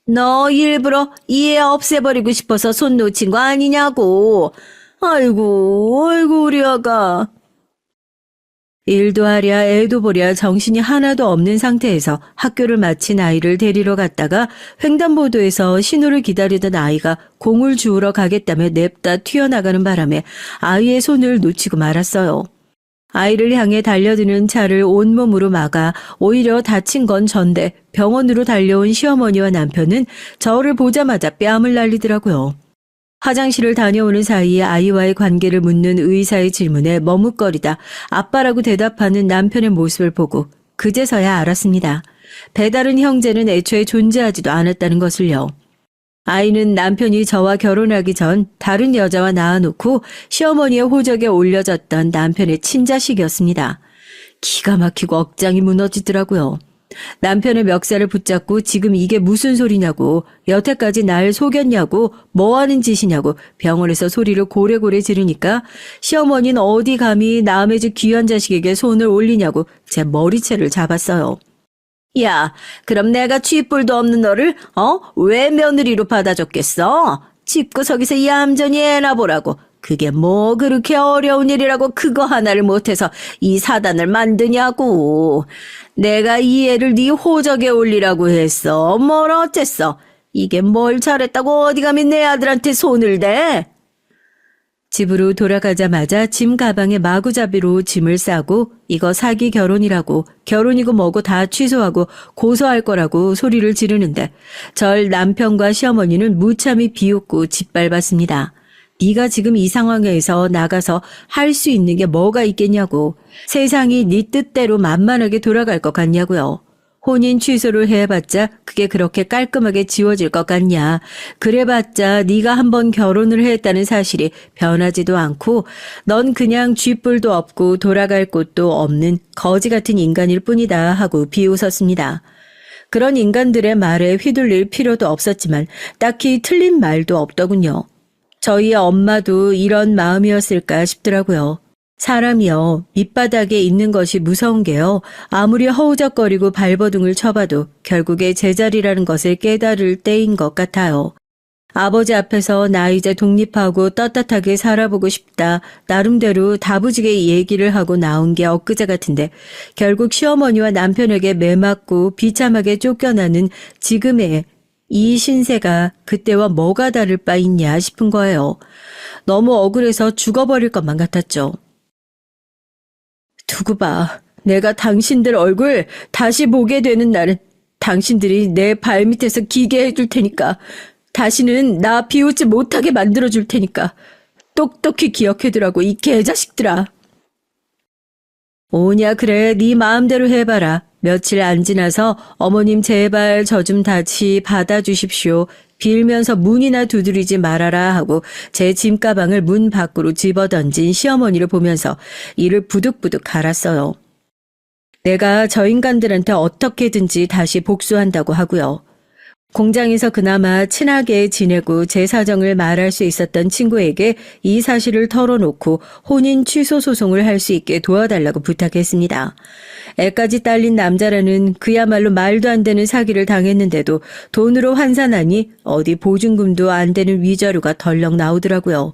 너 일부러 이 애 없애버리고 싶어서 손 놓친 거 아니냐고. 아이고 우리 아가. 일도 하랴 애도 보랴 정신이 하나도 없는 상태에서 학교를 마친 아이를 데리러 갔다가 횡단보도에서 신호를 기다리던 아이가 공을 주우러 가겠다며 냅다 튀어나가는 바람에 아이의 손을 놓치고 말았어요. 아이를 향해 달려드는 차를 온몸으로 막아 오히려 다친 건 전데 병원으로 달려온 시어머니와 남편은 저를 보자마자 뺨을 날리더라고요. 화장실을 다녀오는 사이에 아이와의 관계를 묻는 의사의 질문에 머뭇거리다 아빠라고 대답하는 남편의 모습을 보고 그제서야 알았습니다. 배다른 형제는 애초에 존재하지도 않았다는 것을요. 아이는 남편이 저와 결혼하기 전 다른 여자와 낳아놓고 시어머니의 호적에 올려졌던 남편의 친자식이었습니다. 기가 막히고 억장이 무너지더라고요. 남편의 멱살을 붙잡고 지금 이게 무슨 소리냐고, 여태까지 날 속였냐고, 뭐하는 짓이냐고 병원에서 소리를 고래고래 지르니까 시어머니는 어디 감히 남의 집 귀한 자식에게 손을 올리냐고 제 머리채를 잡았어요. 야, 그럼 내가 쥐뿔도 없는 너를 왜 며느리로 받아줬겠어? 집구석에서 얌전히 애나 보라고. 그게 뭐 그렇게 어려운 일이라고 그거 하나를 못해서 이 사단을 만드냐고. 내가 이 애를 네 호적에 올리라고 했어. 뭘 어쨌어? 이게 뭘 잘했다고 어디 감히 내 아들한테 손을 대? 집으로 돌아가자마자 짐 가방에 마구잡이로 짐을 싸고 이거 사기 결혼이라고, 결혼이고 뭐고 다 취소하고 고소할 거라고 소리를 지르는데 절 남편과 시어머니는 무참히 비웃고 짓밟았습니다. 네가 지금 이 상황에서 나가서 할 수 있는 게 뭐가 있겠냐고. 세상이 네 뜻대로 만만하게 돌아갈 것 같냐고요. 혼인 취소를 해봤자 그게 그렇게 깔끔하게 지워질 것 같냐. 그래봤자 네가 한번 결혼을 했다는 사실이 변하지도 않고 넌 그냥 쥐뿔도 없고 돌아갈 곳도 없는 거지 같은 인간일 뿐이다 하고 비웃었습니다. 그런 인간들의 말에 휘둘릴 필요도 없었지만 딱히 틀린 말도 없더군요. 저희 엄마도 이런 마음이었을까 싶더라고요. 사람이요, 밑바닥에 있는 것이 무서운 게요, 아무리 허우적거리고 발버둥을 쳐봐도 결국에 제자리라는 것을 깨달을 때인 것 같아요. 아버지 앞에서 나 이제 독립하고 떳떳하게 살아보고 싶다, 나름대로 다부지게 얘기를 하고 나온 게 엊그제 같은데 결국 시어머니와 남편에게 매맞고 비참하게 쫓겨나는 지금의 이 신세가 그때와 뭐가 다를 바 있냐 싶은 거예요. 너무 억울해서 죽어버릴 것만 같았죠. 두고 봐. 내가 당신들 얼굴 다시 보게 되는 날은 당신들이 내 발밑에서 기게 해줄 테니까, 다시는 나 비웃지 못하게 만들어줄 테니까 똑똑히 기억해두라고, 이 개자식들아. 오냐 그래, 네 마음대로 해봐라. 며칠 안 지나서 어머님 제발 저 좀 다시 받아주십시오. 빌면서 문이나 두드리지 말아라 하고 제 짐가방을 문 밖으로 집어던진 시어머니를 보면서 이를 부득부득 갈았어요. 내가 저 인간들한테 어떻게든지 다시 복수한다고 하고요. 공장에서 그나마 친하게 지내고 제 사정을 말할 수 있었던 친구에게 이 사실을 털어놓고 혼인 취소 소송을 할 수 있게 도와달라고 부탁했습니다. 애까지 딸린 남자라는 그야말로 말도 안 되는 사기를 당했는데도 돈으로 환산하니 어디 보증금도 안 되는 위자료가 덜렁 나오더라고요.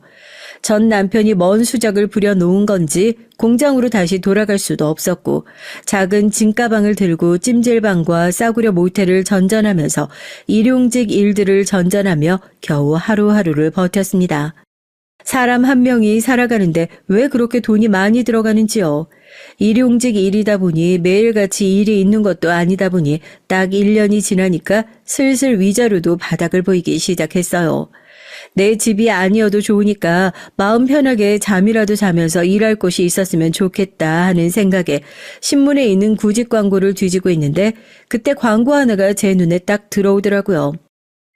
전 남편이 뭔 수작을 부려놓은 건지 공장으로 다시 돌아갈 수도 없었고 작은 짐가방을 들고 찜질방과 싸구려 모텔을 전전하면서 일용직 일들을 전전하며 겨우 하루하루를 버텼습니다. 사람 한 명이 살아가는데 왜 그렇게 돈이 많이 들어가는지요. 일용직 일이다 보니 매일같이 일이 있는 것도 아니다 보니 딱 1년이 지나니까 슬슬 위자료도 바닥을 보이기 시작했어요. 내 집이 아니어도 좋으니까 마음 편하게 잠이라도 자면서 일할 곳이 있었으면 좋겠다 하는 생각에 신문에 있는 구직 광고를 뒤지고 있는데 그때 광고 하나가 제 눈에 딱 들어오더라고요.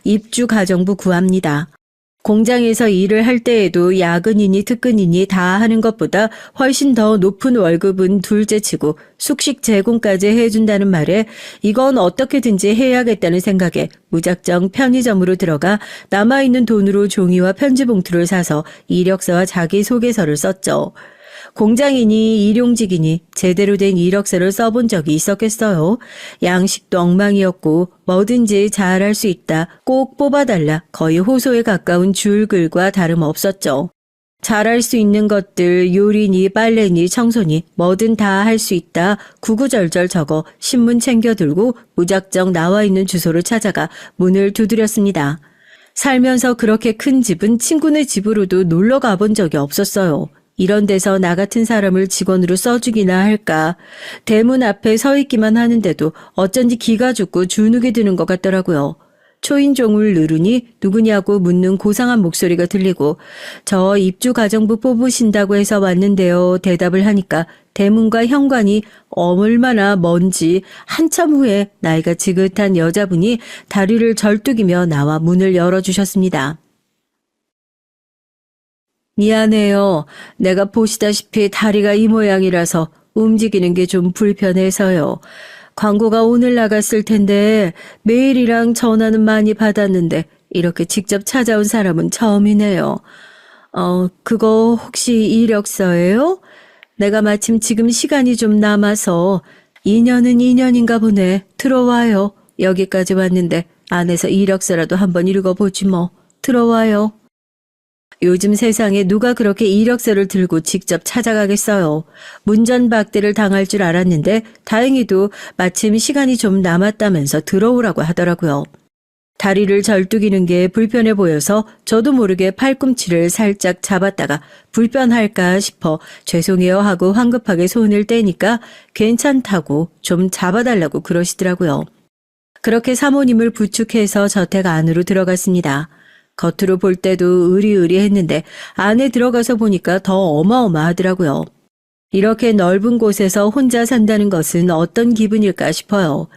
입주 가정부 구합니다. 공장에서 일을 할 때에도 야근이니 특근이니 다 하는 것보다 훨씬 더 높은 월급은 둘째치고 숙식 제공까지 해준다는 말에 이건 어떻게든지 해야겠다는 생각에 무작정 편의점으로 들어가 남아있는 돈으로 종이와 편지 봉투를 사서 이력서와 자기소개서를 썼죠. 공장이니 일용직이니 제대로 된 이력서를 써본 적이 있었겠어요. 양식도 엉망이었고 뭐든지 잘할 수 있다, 꼭 뽑아달라, 거의 호소에 가까운 줄글과 다름없었죠. 잘할 수 있는 것들 요리니 빨래니 청소니 뭐든 다 할 수 있다 구구절절 적어 신문 챙겨 들고 무작정 나와 있는 주소를 찾아가 문을 두드렸습니다. 살면서 그렇게 큰 집은 친구네 집으로도 놀러 가본 적이 없었어요. 이런 데서 나 같은 사람을 직원으로 써주기나 할까. 대문 앞에 서 있기만 하는데도 어쩐지 기가 죽고 주눅이 드는 것 같더라고요. 초인종을 누르니 누구냐고 묻는 고상한 목소리가 들리고 저 입주가정부 뽑으신다고 해서 왔는데요. 대답을 하니까 대문과 현관이 얼마나 먼지 한참 후에 나이가 지긋한 여자분이 다리를 절뚝이며 나와 문을 열어주셨습니다. 미안해요. 내가 보시다시피 다리가 이 모양이라서 움직이는 게 좀 불편해서요. 광고가 오늘 나갔을 텐데 메일이랑 전화는 많이 받았는데 이렇게 직접 찾아온 사람은 처음이네요. 그거 혹시 이력서예요? 내가 마침 지금 시간이 좀 남아서 2년은 2년인가 보네. 들어와요. 여기까지 왔는데 안에서 이력서라도 한번 읽어보지 뭐. 들어와요. 요즘 세상에 누가 그렇게 이력서를 들고 직접 찾아가겠어요. 문전박대를 당할 줄 알았는데 다행히도 마침 시간이 좀 남았다면서 들어오라고 하더라고요. 다리를 절뚝이는 게 불편해 보여서 저도 모르게 팔꿈치를 살짝 잡았다가 불편할까 싶어 죄송해요 하고 황급하게 손을 떼니까 괜찮다고 좀 잡아달라고 그러시더라고요. 그렇게 사모님을 부축해서 저택 안으로 들어갔습니다. 겉으로 볼 때도 으리으리했는데 안에 들어가서 보니까 더 어마어마하더라고요. 이렇게 넓은 곳에서 혼자 산다는 것은 어떤 기분일까 싶어요.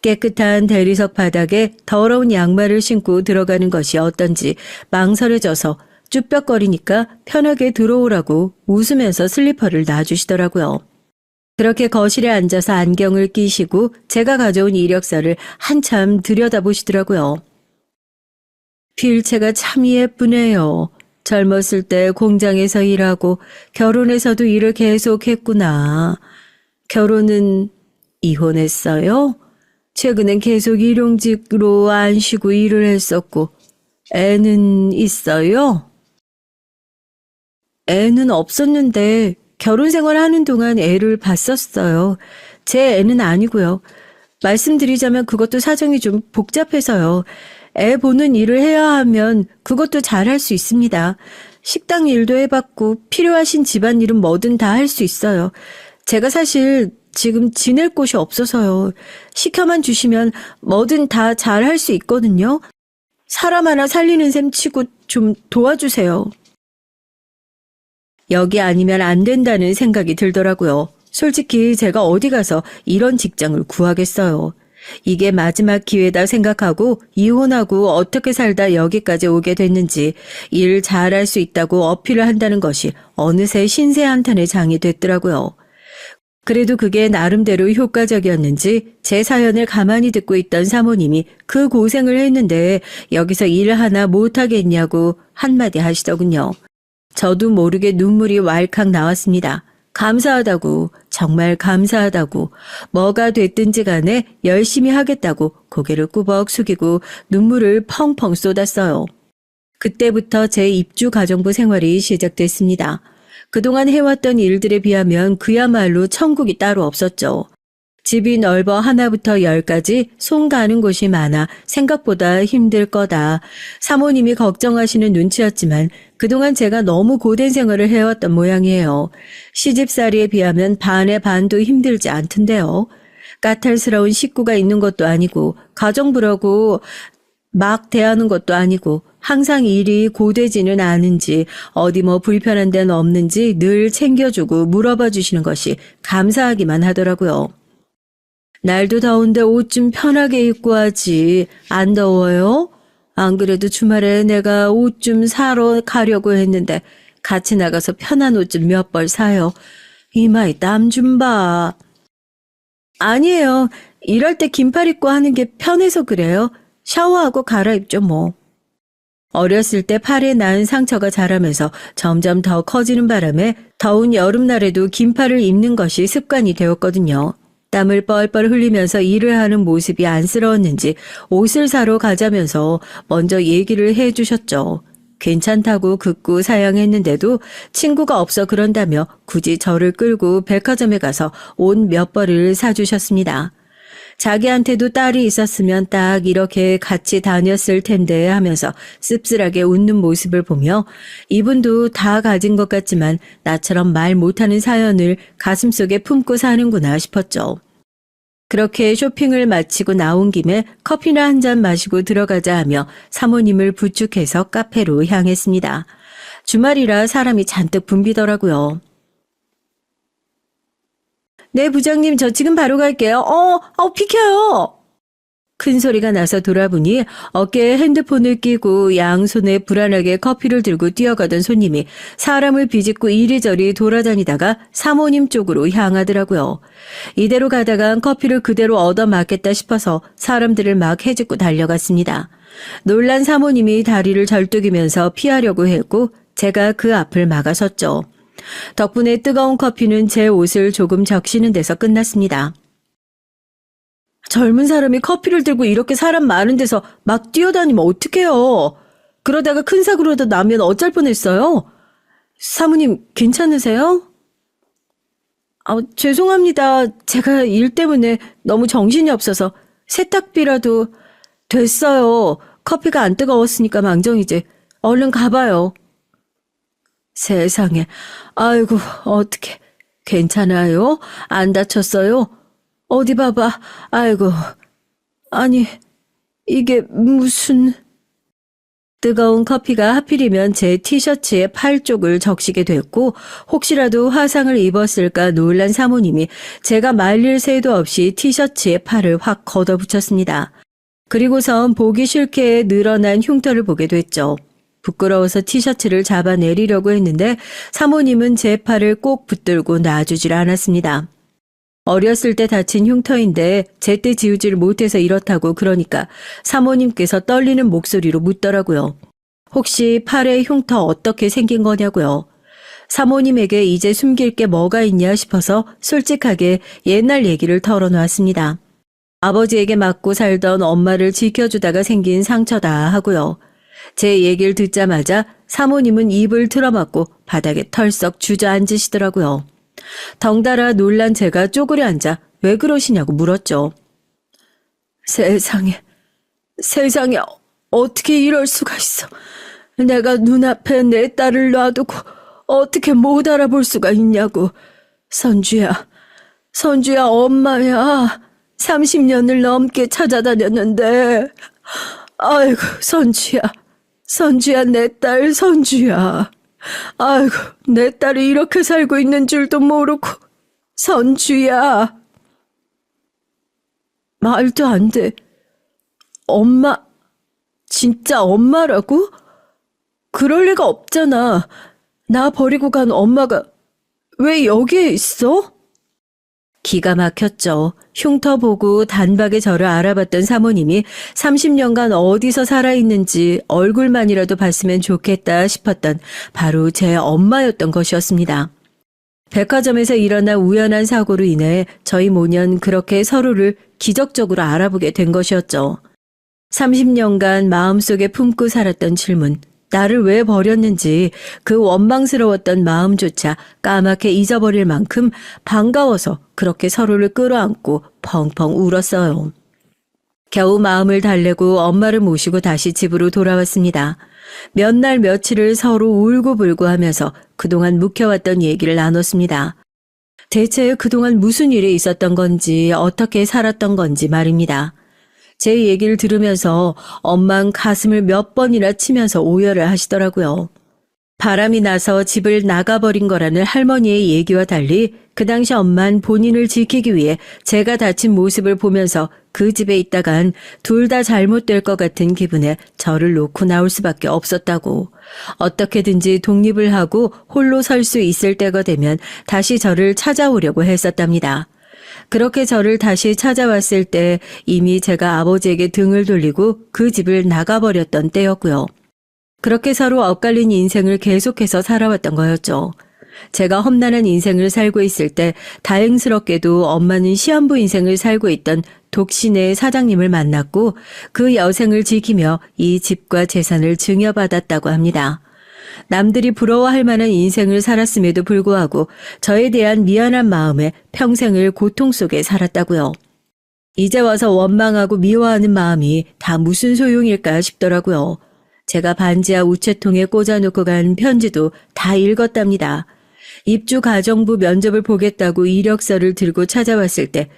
깨끗한 대리석 바닥에 더러운 양말을 신고 들어가는 것이 어떤지 망설여져서 쭈뼛거리니까 편하게 들어오라고 웃으면서 슬리퍼를 놔주시더라고요. 그렇게 거실에 앉아서 안경을 끼시고 제가 가져온 이력서를 한참 들여다보시더라고요. 필체가 참 예쁘네요. 젊었을 때 공장에서 일하고 결혼해서도 일을 계속했구나. 결혼은 이혼했어요? 최근엔 계속 일용직으로 안 쉬고 일을 했었고 애는 있어요? 애는 없었는데 결혼 생활하는 동안 애를 봤었어요. 제 애는 아니고요. 말씀드리자면 그것도 사정이 좀 복잡해서요. 애 보는 일을 해야 하면 그것도 잘할 수 있습니다. 식당 일도 해봤고 필요하신 집안일은 뭐든 다 할 수 있어요. 제가 사실 지금 지낼 곳이 없어서요. 시켜만 주시면 뭐든 다 잘할 수 있거든요. 사람 하나 살리는 셈 치고 좀 도와주세요. 여기 아니면 안 된다는 생각이 들더라고요. 솔직히 제가 어디 가서 이런 직장을 구하겠어요. 이게 마지막 기회다 생각하고 이혼하고 어떻게 살다 여기까지 오게 됐는지 일 잘할 수 있다고 어필을 한다는 것이 어느새 신세한탄의 장이 됐더라고요. 그래도 그게 나름대로 효과적이었는지 제 사연을 가만히 듣고 있던 사모님이 그 고생을 했는데 여기서 일 하나 못하겠냐고 한마디 하시더군요. 저도 모르게 눈물이 왈칵 나왔습니다. 감사하다고, 정말 감사하다고, 뭐가 됐든지 간에 열심히 하겠다고 고개를 꾸벅 숙이고 눈물을 펑펑 쏟았어요. 그때부터 제 입주가정부 생활이 시작됐습니다. 그동안 해왔던 일들에 비하면 그야말로 천국이 따로 없었죠. 집이 넓어 하나부터 10까지 손 가는 곳이 많아 생각보다 힘들 거다. 사모님이 걱정하시는 눈치였지만 그동안 제가 너무 고된 생활을 해왔던 모양이에요. 시집살이에 비하면 반의 반도 힘들지 않던데요. 까탈스러운 식구가 있는 것도 아니고 가정부라고 막 대하는 것도 아니고 항상 일이 고되지는 않은지 어디 뭐 불편한 데는 없는지 늘 챙겨주고 물어봐 주시는 것이 감사하기만 하더라고요. 날도 더운데 옷 좀 편하게 입고 하지. 안 더워요? 안 그래도 주말에 내가 옷 좀 사러 가려고 했는데 같이 나가서 편한 옷 좀 몇 벌 사요. 이마에 땀 좀 봐. 아니에요. 일할 때 긴팔 입고 하는 게 편해서 그래요. 샤워하고 갈아입죠 뭐. 어렸을 때 팔에 낳은 상처가 자라면서 점점 더 커지는 바람에 더운 여름날에도 긴팔을 입는 것이 습관이 되었거든요. 땀을 뻘뻘 흘리면서 일을 하는 모습이 안쓰러웠는지 옷을 사러 가자면서 먼저 얘기를 해주셨죠. 괜찮다고 극구 사양했는데도 친구가 없어 그런다며 굳이 저를 끌고 백화점에 가서 옷 몇 벌을 사주셨습니다. 자기한테도 딸이 있었으면 딱 이렇게 같이 다녔을 텐데 하면서 씁쓸하게 웃는 모습을 보며 이분도 다 가진 것 같지만 나처럼 말 못하는 사연을 가슴속에 품고 사는구나 싶었죠. 그렇게 쇼핑을 마치고 나온 김에 커피나 한 잔 마시고 들어가자 하며 사모님을 부축해서 카페로 향했습니다. 주말이라 사람이 잔뜩 붐비더라고요. 네, 부장님, 저 지금 바로 갈게요. 비켜요! 큰 소리가 나서 돌아보니 어깨에 핸드폰을 끼고 양손에 불안하게 커피를 들고 뛰어가던 손님이 사람을 비집고 이리저리 돌아다니다가 사모님 쪽으로 향하더라고요. 이대로 가다간 커피를 그대로 얻어맞겠다 싶어서 사람들을 막 헤집고 달려갔습니다. 놀란 사모님이 다리를 절뚝이면서 피하려고 했고 제가 그 앞을 막아섰죠. 덕분에 뜨거운 커피는 제 옷을 조금 적시는 데서 끝났습니다. 젊은 사람이 커피를 들고 이렇게 사람 많은 데서 막 뛰어다니면 어떡해요. 그러다가 큰 사고라도 나면 어쩔 뻔했어요. 사모님 괜찮으세요? 죄송합니다. 제가 일 때문에 너무 정신이 없어서 세탁비라도 됐어요. 커피가 안 뜨거웠으니까 망정이지. 얼른 가봐요. 세상에. 아이고 어떡해. 괜찮아요? 안 다쳤어요? 어디 봐봐. 아이고. 아니, 이게 무슨... 뜨거운 커피가 하필이면 제 티셔츠의 팔 쪽을 적시게 됐고 혹시라도 화상을 입었을까 놀란 사모님이 제가 말릴 새도 없이 티셔츠의 팔을 확 걷어붙였습니다. 그리고선 보기 싫게 늘어난 흉터를 보게 됐죠. 부끄러워서 티셔츠를 잡아내리려고 했는데 사모님은 제 팔을 꼭 붙들고 놔주질 않았습니다. 어렸을 때 다친 흉터인데 제때 지우지를 못해서 이렇다고 그러니까 사모님께서 떨리는 목소리로 묻더라고요. 혹시 팔에 흉터 어떻게 생긴 거냐고요. 사모님에게 이제 숨길 게 뭐가 있냐 싶어서 솔직하게 옛날 얘기를 털어놓았습니다. 아버지에게 맞고 살던 엄마를 지켜주다가 생긴 상처다 하고요. 제 얘기를 듣자마자 사모님은 입을 틀어막고 바닥에 털썩 주저앉으시더라고요. 덩달아 놀란 제가 쪼그려 앉아 왜 그러시냐고 물었죠. 세상에 어떻게 이럴 수가 있어. 내가 눈앞에 내 딸을 놔두고 어떻게 못 알아볼 수가 있냐고. 선주야 엄마야. 30년을 넘게 찾아다녔는데 아이고 선주야 내 딸 선주야. 아이고 내 딸이 이렇게 살고 있는 줄도 모르고 선주야. 말도 안 돼. 엄마 진짜 엄마라고? 그럴 리가 없잖아. 나 버리고 간 엄마가 왜 여기에 있어? 기가 막혔죠. 흉터 보고 단박에 저를 알아봤던 사모님이 30년간 어디서 살아있는지 얼굴만이라도 봤으면 좋겠다 싶었던 바로 제 엄마였던 것이었습니다. 백화점에서 일어난 우연한 사고로 인해 저희 모녀는 그렇게 서로를 기적적으로 알아보게 된 것이었죠. 30년간 마음속에 품고 살았던 질문, 나를 왜 버렸는지 그 원망스러웠던 마음조차 까맣게 잊어버릴 만큼 반가워서 그렇게 서로를 끌어안고 펑펑 울었어요. 겨우 마음을 달래고 엄마를 모시고 다시 집으로 돌아왔습니다. 몇 날 며칠을 서로 울고불고 하면서 그동안 묵혀왔던 얘기를 나눴습니다. 대체 그동안 무슨 일이 있었던 건지 어떻게 살았던 건지 말입니다. 제 얘기를 들으면서 엄만 가슴을 몇 번이나 치면서 오열을 하시더라고요. 바람이 나서 집을 나가버린 거라는 할머니의 얘기와 달리 그 당시 엄만 본인을 지키기 위해 제가 다친 모습을 보면서 그 집에 있다간 둘 다 잘못될 것 같은 기분에 저를 놓고 나올 수밖에 없었다고. 어떻게든지 독립을 하고 홀로 설 수 있을 때가 되면 다시 저를 찾아오려고 했었답니다. 그렇게 저를 다시 찾아왔을 때 이미 제가 아버지에게 등을 돌리고 그 집을 나가버렸던 때였고요. 그렇게 서로 엇갈린 인생을 계속해서 살아왔던 거였죠. 제가 험난한 인생을 살고 있을 때 다행스럽게도 엄마는 시한부 인생을 살고 있던 독신의 사장님을 만났고 그 여생을 지키며 이 집과 재산을 증여받았다고 합니다. 남들이 부러워할 만한 인생을 살았음에도 불구하고 저에 대한 미안한 마음에 평생을 고통 속에 살았다고요. 이제 와서 원망하고 미워하는 마음이 다 무슨 소용일까 싶더라고요. 제가 반지하 우체통에 꽂아놓고 간 편지도 다 읽었답니다. 입주 가정부 면접을 보겠다고 이력서를 들고 찾아왔을 때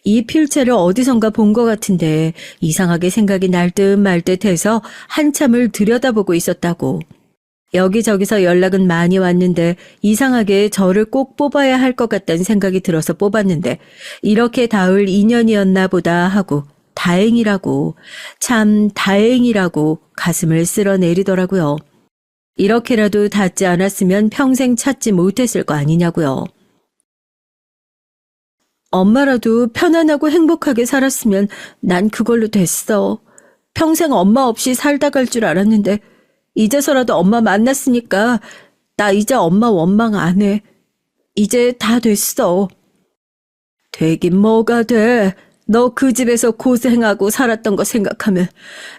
이 필체를 어디선가 본 것 같은데 이상하게 생각이 날 듯 말 듯 해서 한참을 들여다보고 있었다고. 여기저기서 연락은 많이 왔는데 이상하게 저를 꼭 뽑아야 할 것 같다는 생각이 들어서 뽑았는데 이렇게 닿을 인연이었나 보다 하고 다행이라고, 참 다행이라고 가슴을 쓸어내리더라고요. 이렇게라도 닿지 않았으면 평생 찾지 못했을 거 아니냐고요. 엄마라도 편안하고 행복하게 살았으면 난 그걸로 됐어. 평생 엄마 없이 살다 갈 줄 알았는데 이제서라도 엄마 만났으니까 나 이제 엄마 원망 안 해. 이제 다 됐어. 되긴 뭐가 돼. 너 그 집에서 고생하고 살았던 거 생각하면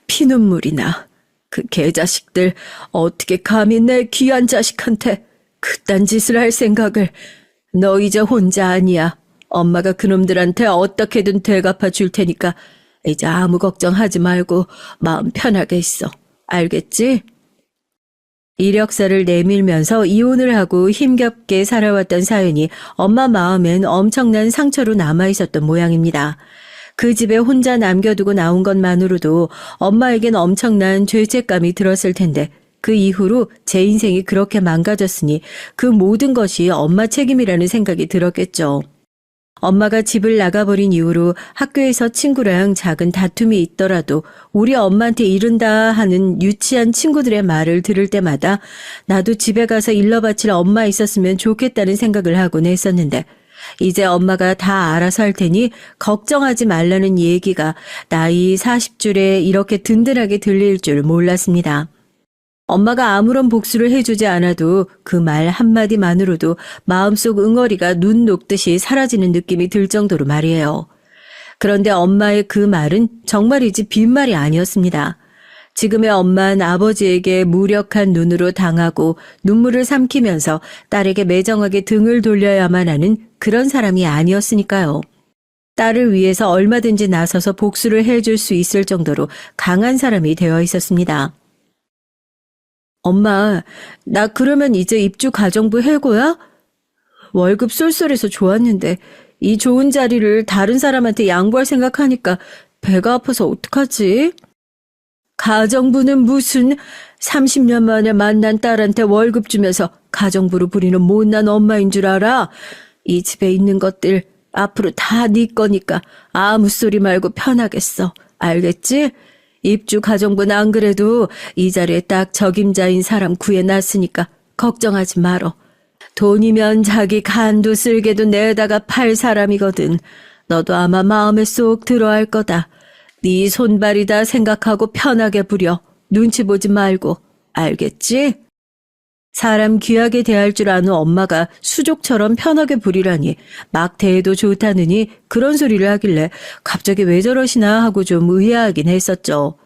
피눈물이 나. 그 개자식들 어떻게 감히 내 귀한 자식한테 그딴 짓을 할 생각을. 너 이제 혼자 아니야. 엄마가 그놈들한테 어떻게든 되갚아 줄 테니까 이제 아무 걱정하지 말고 마음 편하게 있어. 알겠지? 이력서를 내밀면서 이혼을 하고 힘겹게 살아왔던 사연이 엄마 마음엔 엄청난 상처로 남아있었던 모양입니다. 그 집에 혼자 남겨두고 나온 것만으로도 엄마에겐 엄청난 죄책감이 들었을 텐데 그 이후로 제 인생이 그렇게 망가졌으니 그 모든 것이 엄마 책임이라는 생각이 들었겠죠. 엄마가 집을 나가버린 이후로 학교에서 친구랑 작은 다툼이 있더라도 우리 엄마한테 이른다 하는 유치한 친구들의 말을 들을 때마다 나도 집에 가서 일러 바칠 엄마 있었으면 좋겠다는 생각을 하곤 했었는데 이제 엄마가 다 알아서 할 테니 걱정하지 말라는 얘기가 나이 40줄에 이렇게 든든하게 들릴 줄 몰랐습니다. 엄마가 아무런 복수를 해주지 않아도 그 말 한마디만으로도 마음속 응어리가 눈 녹듯이 사라지는 느낌이 들 정도로 말이에요. 그런데 엄마의 그 말은 정말이지 빈말이 아니었습니다. 지금의 엄마는 아버지에게 무력한 눈으로 당하고 눈물을 삼키면서 딸에게 매정하게 등을 돌려야만 하는 그런 사람이 아니었으니까요. 딸을 위해서 얼마든지 나서서 복수를 해줄 수 있을 정도로 강한 사람이 되어 있었습니다. 엄마, 나 그러면 이제 입주 가정부 해고야? 월급 쏠쏠해서 좋았는데 이 좋은 자리를 다른 사람한테 양보할 생각하니까 배가 아파서 어떡하지? 가정부는 무슨 30년 만에 만난 딸한테 월급 주면서 가정부로 부리는 못난 엄마인 줄 알아? 이 집에 있는 것들 앞으로 다 네 거니까 아무 소리 말고 편하게 써. 알겠지? 입주 가정부는 안 그래도 이 자리에 딱 적임자인 사람 구해놨으니까 걱정하지 말어. 돈이면 자기 간도 쓸개도 내다가 팔 사람이거든. 너도 아마 마음에 쏙 들어할 거다. 네 손발이다 생각하고 편하게 부려. 눈치 보지 말고. 알겠지? 사람 귀하게 대할 줄 아는 엄마가 수족처럼 편하게 부리라니 막 대해도 좋다느니 그런 소리를 하길래 갑자기 왜 저러시나 하고 좀 의아하긴 했었죠.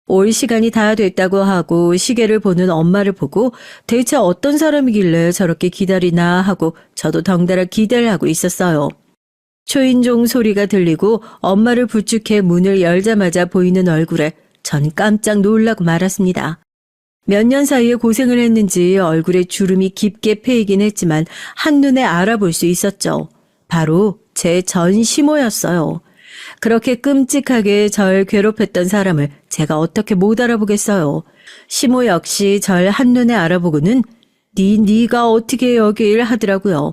올 시간이 다 됐다고 하고 시계를 보는 엄마를 보고 대체 어떤 사람이길래 저렇게 기다리나 하고 저도 덩달아 기대를 하고 있었어요. 초인종 소리가 들리고 엄마를 부축해 문을 열자마자 보이는 얼굴에 전 깜짝 놀라고 말았습니다. 몇 년 사이에 고생을 했는지 얼굴에 주름이 깊게 패이긴 했지만 한눈에 알아볼 수 있었죠. 바로 제 전 시모였어요. 그렇게 끔찍하게 절 괴롭혔던 사람을 제가 어떻게 못 알아보겠어요. 시모 역시 절 한눈에 알아보고는 네가 어떻게 여길 하더라고요.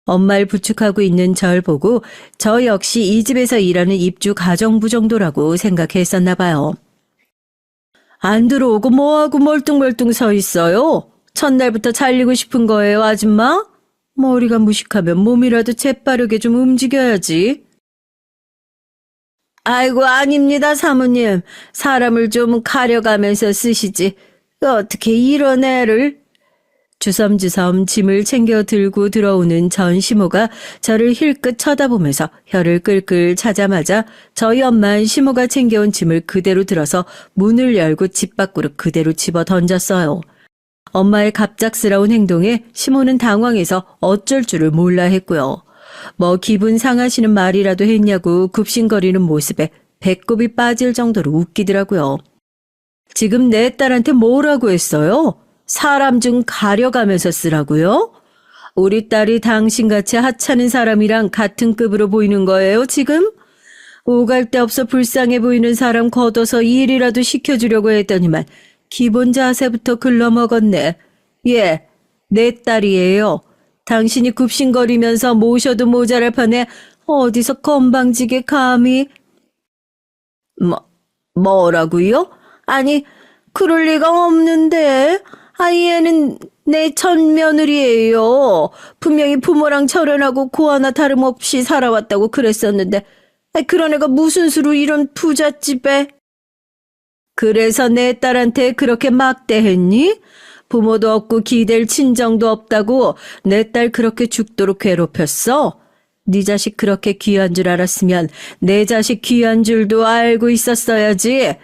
엄마를 부축하고 있는 절 보고 저 역시 이 집에서 일하는 입주 가정부 정도라고 생각했었나 봐요. 안 들어오고 뭐하고 멀뚱멀뚱 서 있어요? 첫날부터 잘리고 싶은 거예요, 아줌마? 머리가 무식하면 몸이라도 재빠르게 좀 움직여야지. 아이고, 아닙니다, 사모님. 사람을 좀 가려가면서 쓰시지. 어떻게 이런 애를... 주섬주섬 짐을 챙겨 들고 들어오는 전 시모가 저를 힐끗 쳐다보면서 혀를 끌끌 차자마자 저희 엄마는 시모가 챙겨온 짐을 그대로 들어서 문을 열고 집 밖으로 그대로 집어 던졌어요. 엄마의 갑작스러운 행동에 시모는 당황해서 어쩔 줄을 몰라 했고요. 뭐 기분 상하시는 말이라도 했냐고 굽신거리는 모습에 배꼽이 빠질 정도로 웃기더라고요. 지금 내 딸한테 뭐라고 했어요? 사람 좀 가려가면서 쓰라고요? 우리 딸이 당신같이 하찮은 사람이랑 같은 급으로 보이는 거예요, 지금? 오갈 데 없어 불쌍해 보이는 사람 걷어서 일이라도 시켜주려고 했더니만 기본 자세부터 글러먹었네. 예, 내 딸이에요. 당신이 굽신거리면서 모셔도 모자랄 판에 어디서 건방지게 감히... 뭐라고요? 아니, 그럴 리가 없는데. 얘는 내 첫며느리예요. 분명히 부모랑 결혼하고 고 하나 다름없이 살아왔다고 그랬었는데 그런 애가 무슨 수로 이런 부잣집에. 그래서 내 딸한테 그렇게 막대했니? 부모도 없고 기댈 친정도 없다고 내 딸 그렇게 죽도록 괴롭혔어? 네 자식 그렇게 귀한 줄 알았으면 내 자식 귀한 줄도 알고 있었어야지.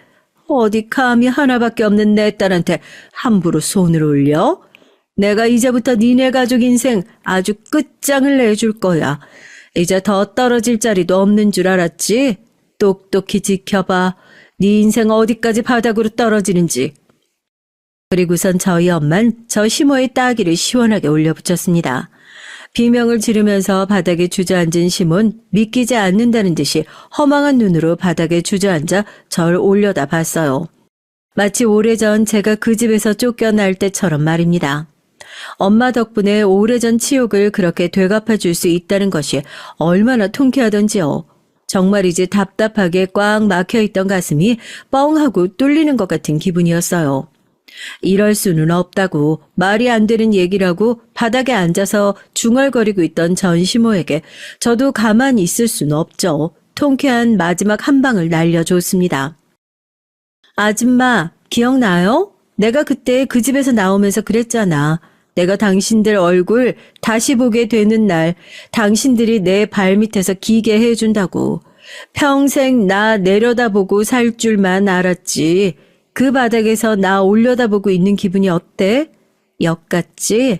어디 감히 하나밖에 없는 내 딸한테 함부로 손을 올려? 내가 이제부터 니네 가족 인생 아주 끝장을 내줄 거야. 이제 더 떨어질 자리도 없는 줄 알았지? 똑똑히 지켜봐. 네 인생 어디까지 바닥으로 떨어지는지. 그리고선 저희 엄만 저 시모의 따귀를 시원하게 올려붙였습니다. 비명을 지르면서 바닥에 주저앉은 시몬 믿기지 않는다는 듯이 허망한 눈으로 바닥에 주저앉아 절 올려다 봤어요. 마치 오래전 제가 그 집에서 쫓겨날 때처럼 말입니다. 엄마 덕분에 오래전 치욕을 그렇게 되갚아 줄 수 있다는 것이 얼마나 통쾌하던지요. 정말이지 답답하게 꽉 막혀있던 가슴이 뻥하고 뚫리는 것 같은 기분이었어요. 이럴 수는 없다고 말이 안 되는 얘기라고 바닥에 앉아서 중얼거리고 있던 전시모에게 저도 가만히 있을 수는 없죠. 통쾌한 마지막 한 방을 날려줬습니다. 아줌마, 기억나요? 내가 그때 그 집에서 나오면서 그랬잖아. 내가 당신들 얼굴 다시 보게 되는 날 당신들이 내 발밑에서 기게 해준다고. 평생 나 내려다보고 살 줄만 알았지. 그 바닥에서 나 올려다보고 있는 기분이 어때? 역같지?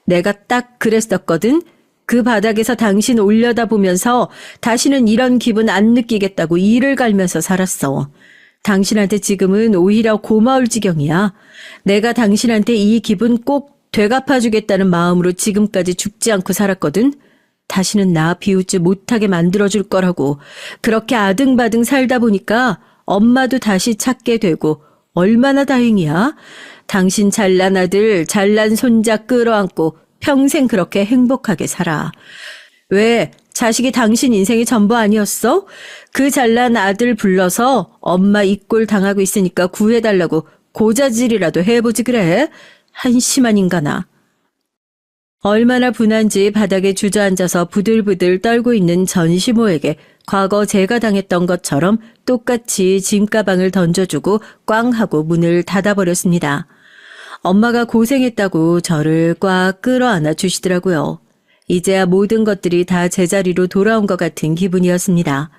내가 딱 그랬었거든. 그 바닥에서 당신 올려다보면서 다시는 이런 기분 안 느끼겠다고 이를 갈면서 살았어. 당신한테 지금은 오히려 고마울 지경이야. 내가 당신한테 이 기분 꼭 되갚아주겠다는 마음으로 지금까지 죽지 않고 살았거든. 다시는 나 비웃지 못하게 만들어줄 거라고. 그렇게 아등바등 살다 보니까 엄마도 다시 찾게 되고 얼마나 다행이야. 당신 잘난 아들, 잘난 손자 끌어안고 평생 그렇게 행복하게 살아. 왜? 자식이 당신 인생의 전부 아니었어? 그 잘난 아들 불러서 엄마 이꼴 당하고 있으니까 구해달라고 고자질이라도 해보지 그래? 한심한 인간아. 얼마나 분한지 바닥에 주저앉아서 부들부들 떨고 있는 전시모에게 과거 제가 당했던 것처럼 똑같이 짐가방을 던져주고 꽝 하고 문을 닫아버렸습니다. 엄마가 고생했다고 저를 꽉 끌어안아 주시더라고요. 이제야 모든 것들이 다 제자리로 돌아온 것 같은 기분이었습니다.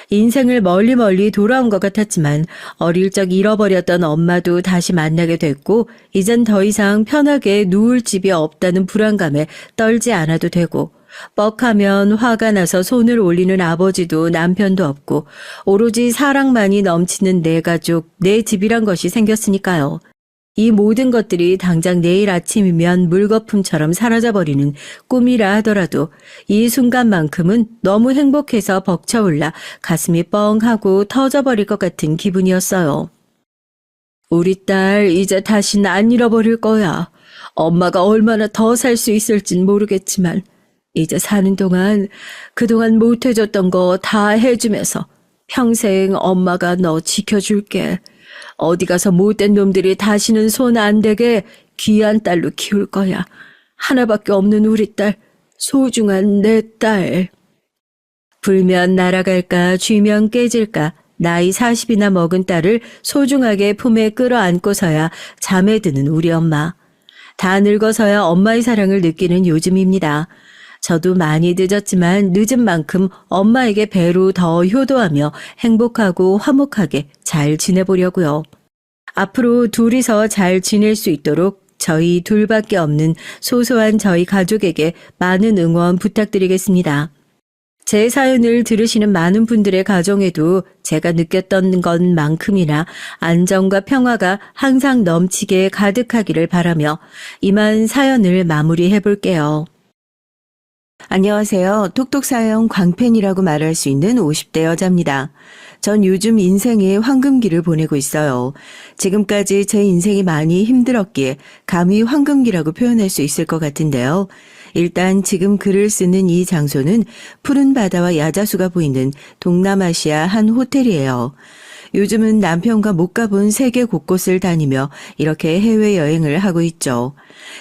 인생을 멀리 돌아온 것 같았지만 어릴 적 잃어버렸던 엄마도 다시 만나게 됐고 이젠 더 이상 편하게 누울 집이 없다는 불안감에 떨지 않아도 되고 뻑하면 화가 나서 손을 올리는 아버지도 남편도 없고 오로지 사랑만이 넘치는 내 가족, 내 집이란 것이 생겼으니까요. 이 모든 것들이 당장 내일 아침이면 물거품처럼 사라져버리는 꿈이라 하더라도 이 순간만큼은 너무 행복해서 벅차올라 가슴이 뻥하고 터져버릴 것 같은 기분이었어요. 우리 딸 이제 다시는 안 잃어버릴 거야. 엄마가 얼마나 더 살 수 있을진 모르겠지만 이제 사는 동안 그동안 못해줬던 거 다 해주면서 평생 엄마가 너 지켜줄게. 어디 가서 못된 놈들이 다시는 손 안 대게 귀한 딸로 키울 거야. 하나밖에 없는 우리 딸, 소중한 내 딸. 불면 날아갈까 쥐면 깨질까 나이 40이나 먹은 딸을 소중하게 품에 끌어안고서야 잠에 드는 우리 엄마. 다 늙어서야 엄마의 사랑을 느끼는 요즘입니다. 저도 많이 늦었지만 늦은 만큼 엄마에게 배로 더 효도하며 행복하고 화목하게 잘 지내보려고요. 앞으로 둘이서 잘 지낼 수 있도록 저희 둘밖에 없는 소소한 저희 가족에게 많은 응원 부탁드리겠습니다. 제 사연을 들으시는 많은 분들의 가정에도 제가 느꼈던 것만큼이나 안정과 평화가 항상 넘치게 가득하기를 바라며 이만 사연을 마무리해 볼게요. 안녕하세요. 톡톡사연 광팬이라고 말할 수 있는 50대 여자입니다. 전 요즘 인생의 황금기를 보내고 있어요. 지금까지 제 인생이 많이 힘들었기에 감히 황금기라고 표현할 수 있을 것 같은데요. 일단 지금 글을 쓰는 이 장소는 푸른 바다와 야자수가 보이는 동남아시아 한 호텔이에요. 요즘은 남편과 못 가본 세계 곳곳을 다니며 이렇게 해외여행을 하고 있죠.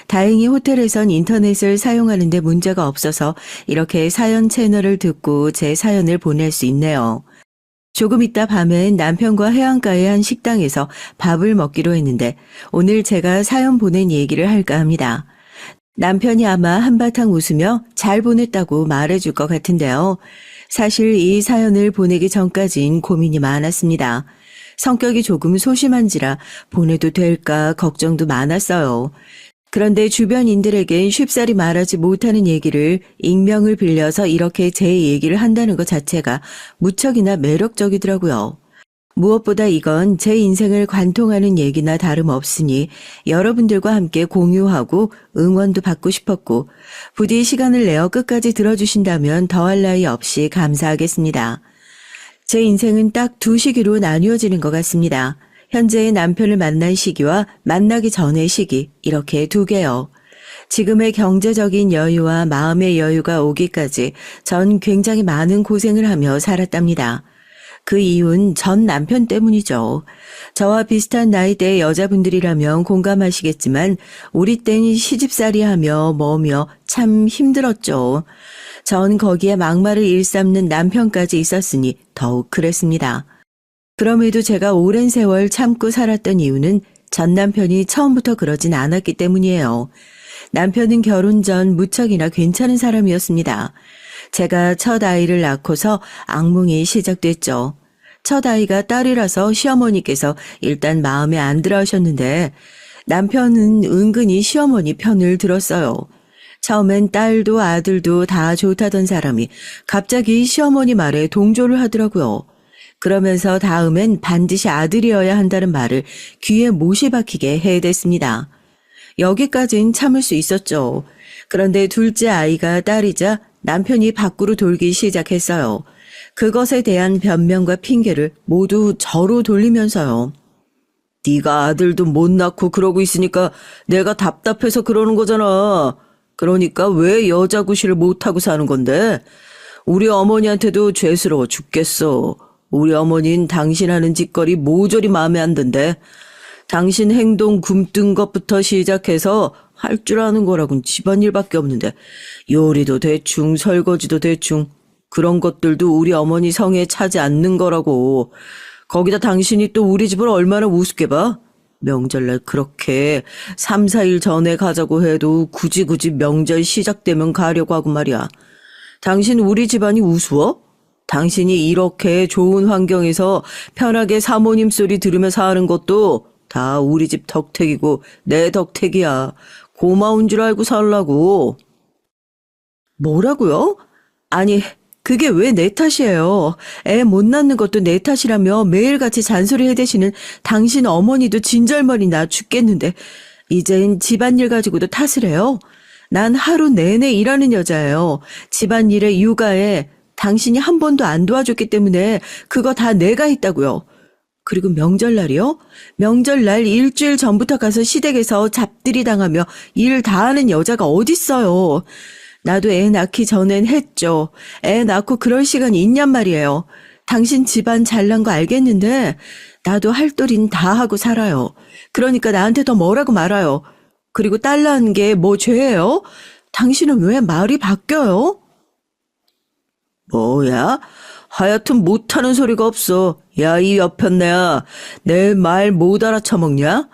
다행히 호텔에선 인터넷을 사용하는 데 문제가 없어서 이렇게 사연 채널을 듣고 제 사연을 보낼 수 있네요. 조금 있다 밤엔 남편과 해안가의 한 식당에서 밥을 먹기로 했는데 오늘 제가 사연 보낸 얘기를 할까 합니다. 남편이 아마 한바탕 웃으며 잘 보냈다고 말해줄 것 같은데요. 사실 이 사연을 보내기 전까진 고민이 많았습니다. 성격이 조금 소심한지라 보내도 될까 걱정도 많았어요. 그런데 주변인들에겐 쉽사리 말하지 못하는 얘기를 익명을 빌려서 이렇게 제 얘기를 한다는 것 자체가 무척이나 매력적이더라고요. 무엇보다 이건 제 인생을 관통하는 얘기나 다름없으니 여러분들과 함께 공유하고 응원도 받고 싶었고 부디 시간을 내어 끝까지 들어주신다면 더할 나위 없이 감사하겠습니다. 제 인생은 딱 두 시기로 나뉘어지는 것 같습니다. 현재의 남편을 만난 시기와 만나기 전의 시기 이렇게 두 개요. 지금의 경제적인 여유와 마음의 여유가 오기까지 전 굉장히 많은 고생을 하며 살았답니다. 그 이유는 전 남편 때문이죠. 저와 비슷한 나이대의 여자분들이라면 공감하시겠지만 우리 땐 시집살이 하며 뭐며 참 힘들었죠. 전 거기에 막말을 일삼는 남편까지 있었으니 더욱 그랬습니다. 그럼에도 제가 오랜 세월 참고 살았던 이유는 전 남편이 처음부터 그러진 않았기 때문이에요. 남편은 결혼 전 무척이나 괜찮은 사람이었습니다. 제가 첫 아이를 낳고서 악몽이 시작됐죠. 첫 아이가 딸이라서 시어머니께서 일단 마음에 안 들어 하셨는데 남편은 은근히 시어머니 편을 들었어요. 처음엔 딸도 아들도 다 좋다던 사람이 갑자기 시어머니 말에 동조를 하더라고요. 그러면서 다음엔 반드시 아들이어야 한다는 말을 귀에 못이 박히게 해댔습니다. 여기까진 참을 수 있었죠. 그런데 둘째 아이가 딸이자 남편이 밖으로 돌기 시작했어요. 그것에 대한 변명과 핑계를 모두 저로 돌리면서요. 네가 아들도 못 낳고 그러고 있으니까 내가 답답해서 그러는 거잖아. 그러니까 왜 여자 구실을 못하고 사는 건데? 우리 어머니한테도 죄스러워 죽겠어. 우리 어머니는 당신 하는 짓거리 모조리 마음에 안 든대. 당신 행동 굼뜬 것부터 시작해서 할 줄 아는 거라곤 집안일밖에 없는데 요리도 대충 설거지도 대충 그런 것들도 우리 어머니 성에 차지 않는 거라고. 거기다 당신이 또 우리 집을 얼마나 우습게 봐? 명절날 그렇게 3, 4일 전에 가자고 해도 굳이 명절 시작되면 가려고 하고 말이야. 당신 우리 집안이 우스워? 당신이 이렇게 좋은 환경에서 편하게 사모님 소리 들으며 사는 것도 다 우리 집 덕택이고 내 덕택이야. 고마운 줄 알고 살라고. 뭐라고요? 아니, 그게 왜 내 탓이에요. 애 못 낳는 것도 내 탓이라며 매일같이 잔소리 해대시는 당신 어머니도 진절머리 나 죽겠는데 이젠 집안일 가지고도 탓을 해요? 난 하루 내내 일하는 여자예요. 집안일에 육아에 당신이 한 번도 안 도와줬기 때문에 그거 다 내가 했다고요. 그리고 명절날이요? 명절날 일주일 전부터 가서 시댁에서 잡들이 당하며 일 다 하는 여자가 어딨어요. 나도 애 낳기 전엔 했죠. 애 낳고 그럴 시간이 있냔 말이에요. 당신 집안 잘난 거 알겠는데 나도 할 도린 다 하고 살아요. 그러니까 나한테 더 뭐라고 말아요. 그리고 딸 낳은 게 뭐 죄예요? 당신은 왜 말이 바뀌어요? 뭐야? 하여튼 못하는 소리가 없어. 야, 이 여편네야. 내 말 못 알아쳐먹냐?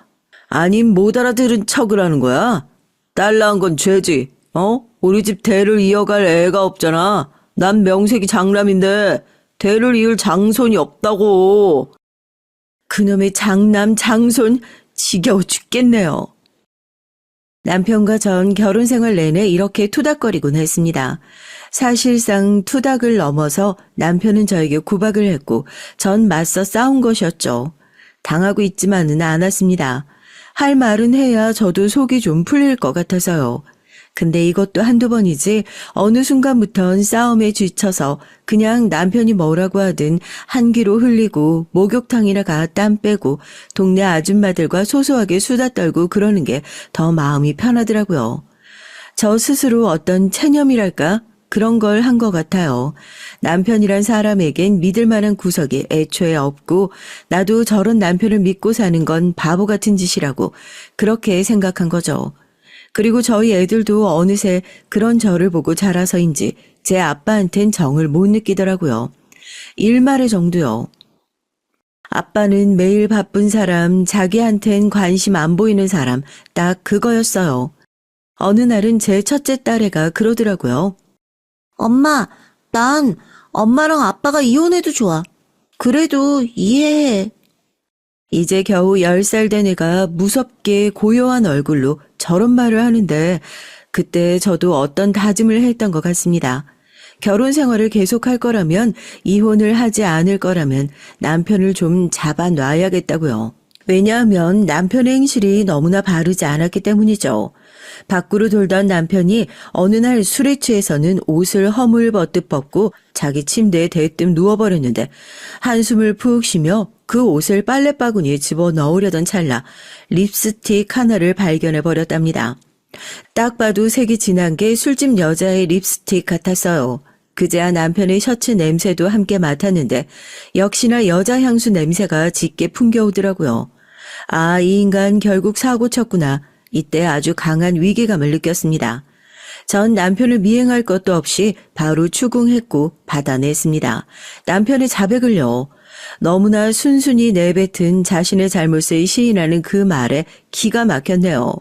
아님 못 알아들은 척을 하는 거야? 딸 낳은 건 죄지. 우리 집 대를 이어갈 애가 없잖아. 난 명색이 장남인데 대를 이을 장손이 없다고. 그놈의 장남 장손 지겨워 죽겠네요. 남편과 전 결혼 생활 내내 이렇게 투닥거리곤 했습니다. 사실상 투닥을 넘어서 남편은 저에게 구박을 했고 전 맞서 싸운 것이었죠. 당하고 있지만은 않았습니다. 할 말은 해야 저도 속이 좀 풀릴 것 같아서요. 근데 이것도 한두 번이지 어느 순간부턴 싸움에 지쳐서 그냥 남편이 뭐라고 하든 한 귀로 흘리고 목욕탕이나 가 땀 빼고 동네 아줌마들과 소소하게 수다 떨고 그러는 게 더 마음이 편하더라고요. 저 스스로 어떤 체념이랄까? 그런 걸 한 것 같아요. 남편이란 사람에겐 믿을 만한 구석이 애초에 없고 나도 저런 남편을 믿고 사는 건 바보 같은 짓이라고 그렇게 생각한 거죠. 그리고 저희 애들도 어느새 그런 저를 보고 자라서인지 제 아빠한텐 정을 못 느끼더라고요. 일말의 정도요. 아빠는 매일 바쁜 사람, 자기한텐 관심 안 보이는 사람, 딱 그거였어요. 어느 날은 제 첫째 딸애가 그러더라고요. 엄마, 난 엄마랑 아빠가 이혼해도 좋아. 그래도 이해해. 이제 겨우 10살 된 애가 무섭게 고요한 얼굴로 저런 말을 하는데 그때 저도 어떤 다짐을 했던 것 같습니다. 결혼 생활을 계속할 거라면 이혼을 하지 않을 거라면 남편을 좀 잡아놔야겠다고요. 왜냐하면 남편의 행실이 너무나 바르지 않았기 때문이죠. 밖으로 돌던 남편이 어느 날 술에 취해서는 옷을 허물벗듯 벗고 자기 침대에 대뜸 누워버렸는데 한숨을 푹 쉬며 그 옷을 빨래바구니에 집어넣으려던 찰나 립스틱 하나를 발견해버렸답니다. 딱 봐도 색이 진한 게 술집 여자의 립스틱 같았어요. 그제야 남편의 셔츠 냄새도 함께 맡았는데 역시나 여자 향수 냄새가 짙게 풍겨오더라고요. 아, 이 인간 결국 사고 쳤구나. 이때 아주 강한 위기감을 느꼈습니다. 전 남편을 미행할 것도 없이 바로 추궁했고 받아냈습니다. 남편의 자백을요. 너무나 순순히 내뱉은 자신의 잘못을 시인하는 그 말에 기가 막혔네요.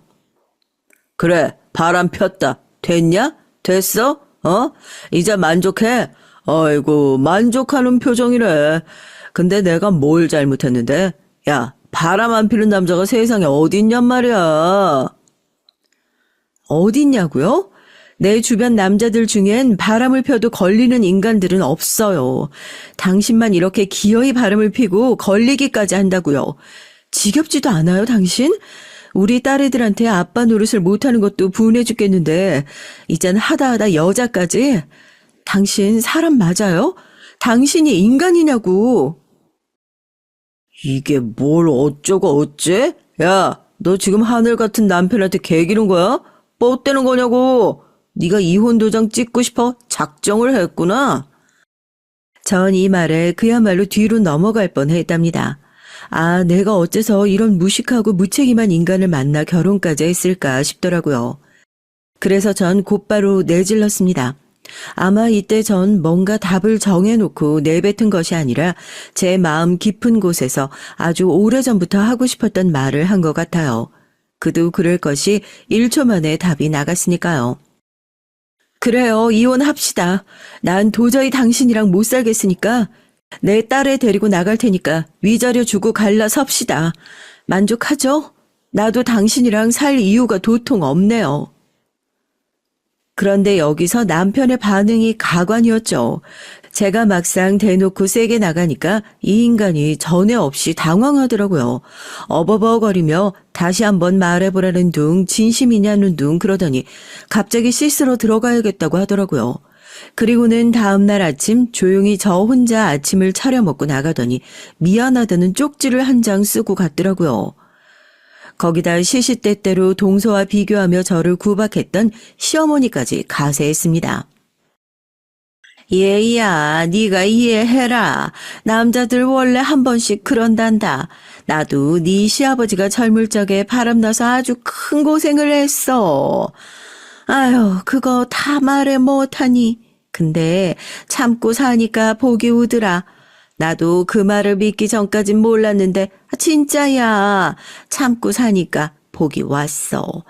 그래, 바람 폈다. 됐냐? 됐어? 이제 만족해? 아이고, 만족하는 표정이래. 근데 내가 뭘 잘못했는데? 야, 바람 안 피는 남자가 세상에 어딨냔 말이야. 어딨냐고요? 내 주변 남자들 중엔 바람을 펴도 걸리는 인간들은 없어요. 당신만 이렇게 기어이 바람을 피고 걸리기까지 한다고요. 지겹지도 않아요, 당신? 우리 딸애들한테 아빠 노릇을 못하는 것도 분해 죽겠는데 이젠 하다 여자까지? 당신 사람 맞아요? 당신이 인간이냐고. 이게 뭘 어쩌고 어째? 야, 너 지금 하늘 같은 남편한테 개기는 거야? 뻗대는 거냐고. 네가 이혼 도장 찍고 싶어 작정을 했구나. 전 이 말에 그야말로 뒤로 넘어갈 뻔했답니다. 아, 내가 어째서 이런 무식하고 무책임한 인간을 만나 결혼까지 했을까 싶더라고요. 그래서 전 곧바로 내질렀습니다. 아마 이때 전 뭔가 답을 정해놓고 내뱉은 것이 아니라 제 마음 깊은 곳에서 아주 오래전부터 하고 싶었던 말을 한 것 같아요. 그도 그럴 것이 1초 만에 답이 나갔으니까요. 그래요, 이혼합시다. 난 도저히 당신이랑 못 살겠으니까 내 딸애 데리고 나갈 테니까 위자료 주고 갈라섭시다. 만족하죠? 나도 당신이랑 살 이유가 도통 없네요. 그런데 여기서 남편의 반응이 가관이었죠. 제가 막상 대놓고 세게 나가니까 이 인간이 전에 없이 당황하더라고요. 어버버거리며 다시 한번 말해보라는 둥 진심이냐는 둥 그러더니 갑자기 씻으러 들어가야겠다고 하더라고요. 그리고는 다음날 아침 조용히 저 혼자 아침을 차려 먹고 나가더니 미안하다는 쪽지를 한 장 쓰고 갔더라고요. 거기다 시시때때로 동서와 비교하며 저를 구박했던 시어머니까지 가세했습니다. 얘야, 네가 이해해라. 남자들 원래 한 번씩 그런단다. 나도 네 시아버지가 젊을 적에 바람나서 아주 큰 고생을 했어. 아유, 그거 다 말해 못하니. 근데 참고 사니까 복이 오더라. 나도 그 말을 믿기 전까진 몰랐는데 진짜야. 참고 사니까 복이 왔어.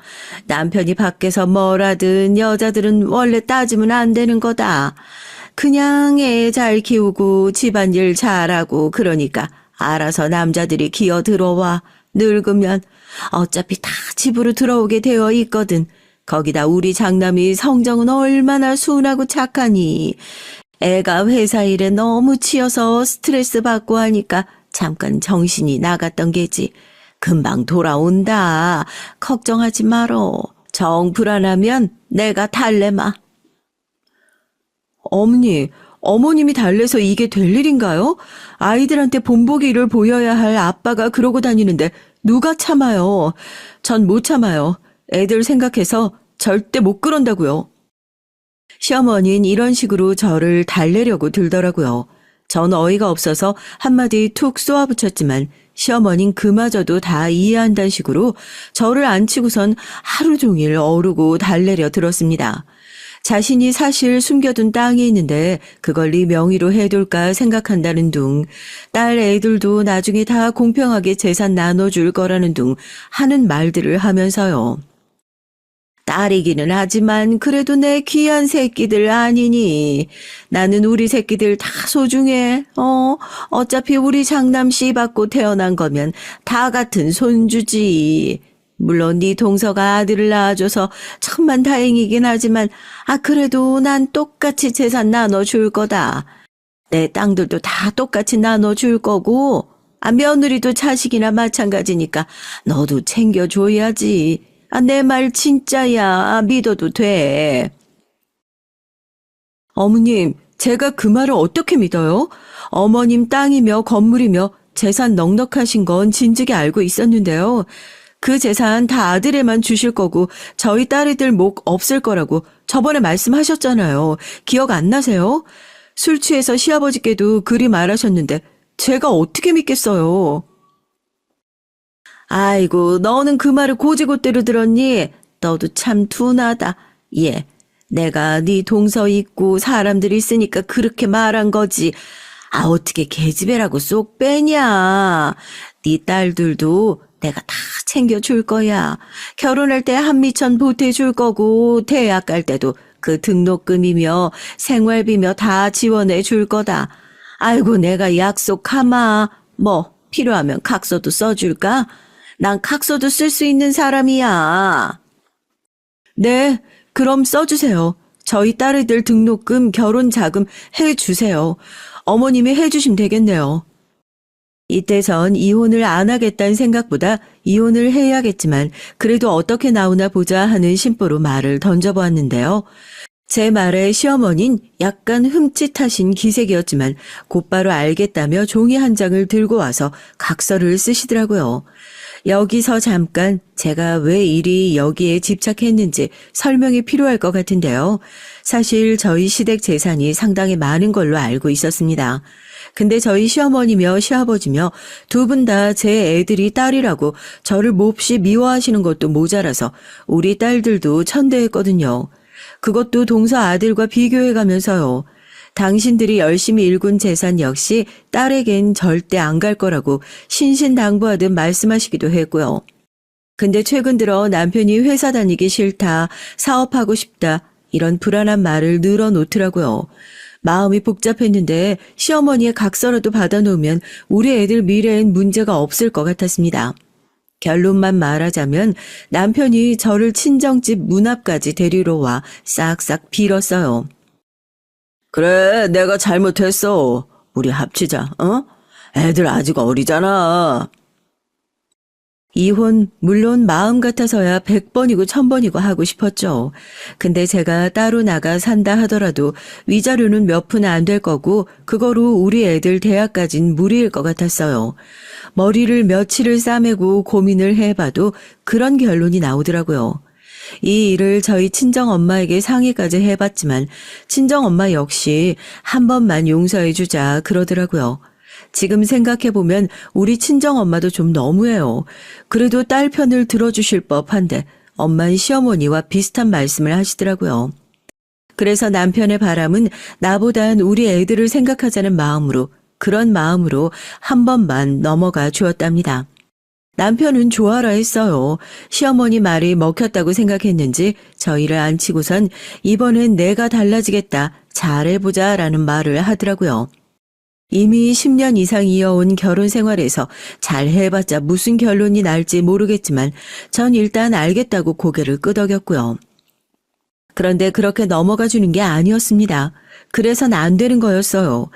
남편이 밖에서 뭘 하든 여자들은 원래 따지면 안 되는 거다. 그냥 애 잘 키우고 집안일 잘하고 그러니까 알아서 남자들이 기어 들어와. 늙으면 어차피 다 집으로 들어오게 되어 있거든. 거기다 우리 장남이 성정은 얼마나 순하고 착하니. 애가 회사 일에 너무 치여서 스트레스 받고 하니까 잠깐 정신이 나갔던 게지. 금방 돌아온다. 걱정하지 말어. 정 불안하면 내가 달래마. 어머님이 달래서 이게 될 일인가요? 아이들한테 본보기를 보여야 할 아빠가 그러고 다니는데 누가 참아요? 전 못 참아요. 애들 생각해서 절대 못 그런다고요. 시어머니는 이런 식으로 저를 달래려고 들더라고요. 전 어이가 없어서 한마디 툭 쏘아붙였지만 시어머니는 그마저도 다 이해한다는 식으로 저를 앉히고선 하루 종일 어르고 달래려 들었습니다. 자신이 사실 숨겨둔 땅이 있는데 그걸 네 명의로 해둘까 생각한다는 둥, 딸 애들도 나중에 다 공평하게 재산 나눠줄 거라는 둥 하는 말들을 하면서요. 딸이기는 하지만 그래도 내 귀한 새끼들 아니니. 나는 우리 새끼들 다 소중해. 어차피 우리 장남 씨 받고 태어난 거면 다 같은 손주지. 물론 네 동서가 아들을 낳아줘서 천만 다행이긴 하지만 그래도 난 똑같이 재산 나눠줄 거다. 내 땅들도 다 똑같이 나눠줄 거고 며느리도 자식이나 마찬가지니까 너도 챙겨줘야지. 내 말 진짜야. 믿어도 돼. 어머님, 제가 그 말을 어떻게 믿어요? 어머님 땅이며 건물이며 재산 넉넉하신 건 진즉에 알고 있었는데요. 그 재산 다 아들에만 주실 거고 저희 딸애들 목 없을 거라고 저번에 말씀하셨잖아요. 기억 안 나세요? 술 취해서 시아버지께도 그리 말하셨는데 제가 어떻게 믿겠어요? 아이고, 너는 그 말을 고지고대로 들었니? 너도 참 둔하다. 예, 내가 네 동서 있고 사람들이 있으니까 그렇게 말한 거지. 어떻게 계집애라고 쏙 빼냐. 네 딸들도 내가 다 챙겨줄 거야. 결혼할 때 한미천 보태줄 거고 대학 갈 때도 그 등록금이며 생활비며 다 지원해 줄 거다. 아이고, 내가 약속하마. 뭐 필요하면 각서도 써줄까? 난 각서도 쓸 수 있는 사람이야. 네, 그럼 써주세요. 저희 딸애들 등록금, 결혼 자금 해주세요. 어머님이 해주시면 되겠네요. 이때 전 이혼을 안 하겠다는 생각보다 이혼을 해야겠지만 그래도 어떻게 나오나 보자 하는 심보로 말을 던져보았는데요. 제 말에 시어머니는 약간 흠칫하신 기색이었지만 곧바로 알겠다며 종이 한 장을 들고 와서 각서를 쓰시더라고요. 여기서 잠깐 제가 왜 이리 여기에 집착했는지 설명이 필요할 것 같은데요. 사실 저희 시댁 재산이 상당히 많은 걸로 알고 있었습니다. 근데 저희 시어머니며 시아버지며 두 분 다 제 애들이 딸이라고 저를 몹시 미워하시는 것도 모자라서 우리 딸들도 천대했거든요. 그것도 동서 아들과 비교해가면서요. 당신들이 열심히 일군 재산 역시 딸에겐 절대 안 갈 거라고 신신당부하듯 말씀하시기도 했고요. 근데 최근 들어 남편이 회사 다니기 싫다, 사업하고 싶다 이런 불안한 말을 늘어놓더라고요. 마음이 복잡했는데 시어머니의 각서라도 받아놓으면 우리 애들 미래엔 문제가 없을 것 같았습니다. 결론만 말하자면 남편이 저를 친정집 문 앞까지 데리러 와 싹싹 빌었어요. 그래, 내가 잘못했어. 우리 합치자, 애들 아직 어리잖아. 이혼 물론 마음 같아서야 100번이고 1000번이고 하고 싶었죠. 근데 제가 따로 나가 산다 하더라도 위자료는 몇 푼 안 될 거고 그거로 우리 애들 대학까진 무리일 것 같았어요. 머리를 며칠을 싸매고 고민을 해봐도 그런 결론이 나오더라고요. 이 일을 저희 친정엄마에게 상의까지 해봤지만 친정엄마 역시 한 번만 용서해주자 그러더라고요. 지금 생각해보면 우리 친정엄마도 좀 너무해요. 그래도 딸 편을 들어주실 법한데 엄마는 시어머니와 비슷한 말씀을 하시더라고요. 그래서 남편의 바람은 나보단 우리 애들을 생각하자는 마음으로 그런 마음으로 한 번만 넘어가 주었답니다. 남편은 좋아라 했어요. 시어머니 말이 먹혔다고 생각했는지 저희를 앉히고선 이번엔 내가 달라지겠다, 잘해보자 라는 말을 하더라고요. 이미 10년 이상 이어온 결혼 생활에서 잘 해봤자 무슨 결론이 날지 모르겠지만 전 일단 알겠다고 고개를 끄덕였고요. 그런데 그렇게 넘어가 주는 게 아니었습니다. 그래선 안 되는 거였어요.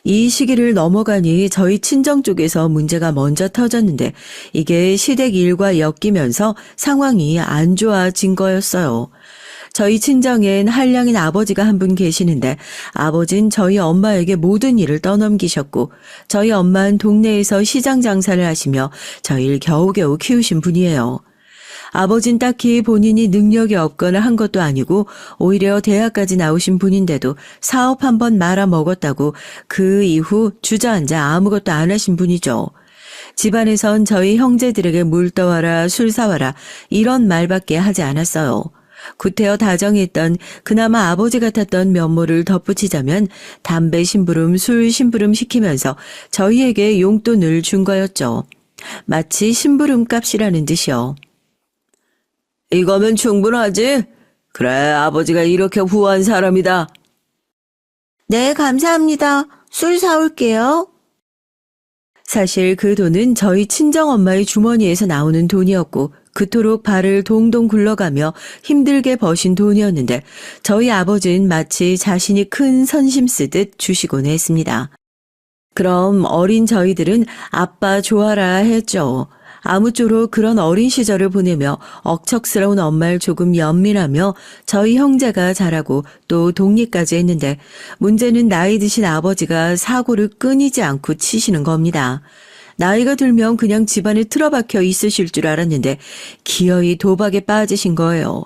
이 시기를 넘어가니 저희 친정 쪽에서 문제가 먼저 터졌는데 이게 시댁 일과 엮이면서 상황이 안 좋아진 거였어요. 저희 친정엔 한량인 아버지가 한 분 계시는데 아버진 저희 엄마에게 모든 일을 떠넘기셨고 저희 엄마는 동네에서 시장 장사를 하시며 저희를 겨우겨우 키우신 분이에요. 아버진 딱히 본인이 능력이 없거나 한 것도 아니고 오히려 대학까지 나오신 분인데도 사업 한번 말아먹었다고 그 이후 주저앉아 아무것도 안 하신 분이죠. 집안에선 저희 형제들에게 물 떠와라 술 사와라 이런 말밖에 하지 않았어요. 구태여 다정했던 그나마 아버지 같았던 면모를 덧붙이자면 담배 심부름 술 심부름 시키면서 저희에게 용돈을 준 거였죠. 마치 심부름 값이라는 듯이요. 이거면 충분하지? 그래, 아버지가 이렇게 후한 사람이다. 네, 감사합니다. 술 사올게요. 사실 그 돈은 저희 친정엄마의 주머니에서 나오는 돈이었고 그토록 발을 동동 굴러가며 힘들게 버신 돈이었는데 저희 아버지는 마치 자신이 큰 선심 쓰듯 주시곤 했습니다. 그럼 어린 저희들은 아빠 좋아라 했죠. 아무쪼록 그런 어린 시절을 보내며 억척스러운 엄마를 조금 연민하며 저희 형제가 자라고 또 독립까지 했는데 문제는 나이 드신 아버지가 사고를 끊이지 않고 치시는 겁니다. 나이가 들면 그냥 집안에 틀어박혀 있으실 줄 알았는데 기어이 도박에 빠지신 거예요.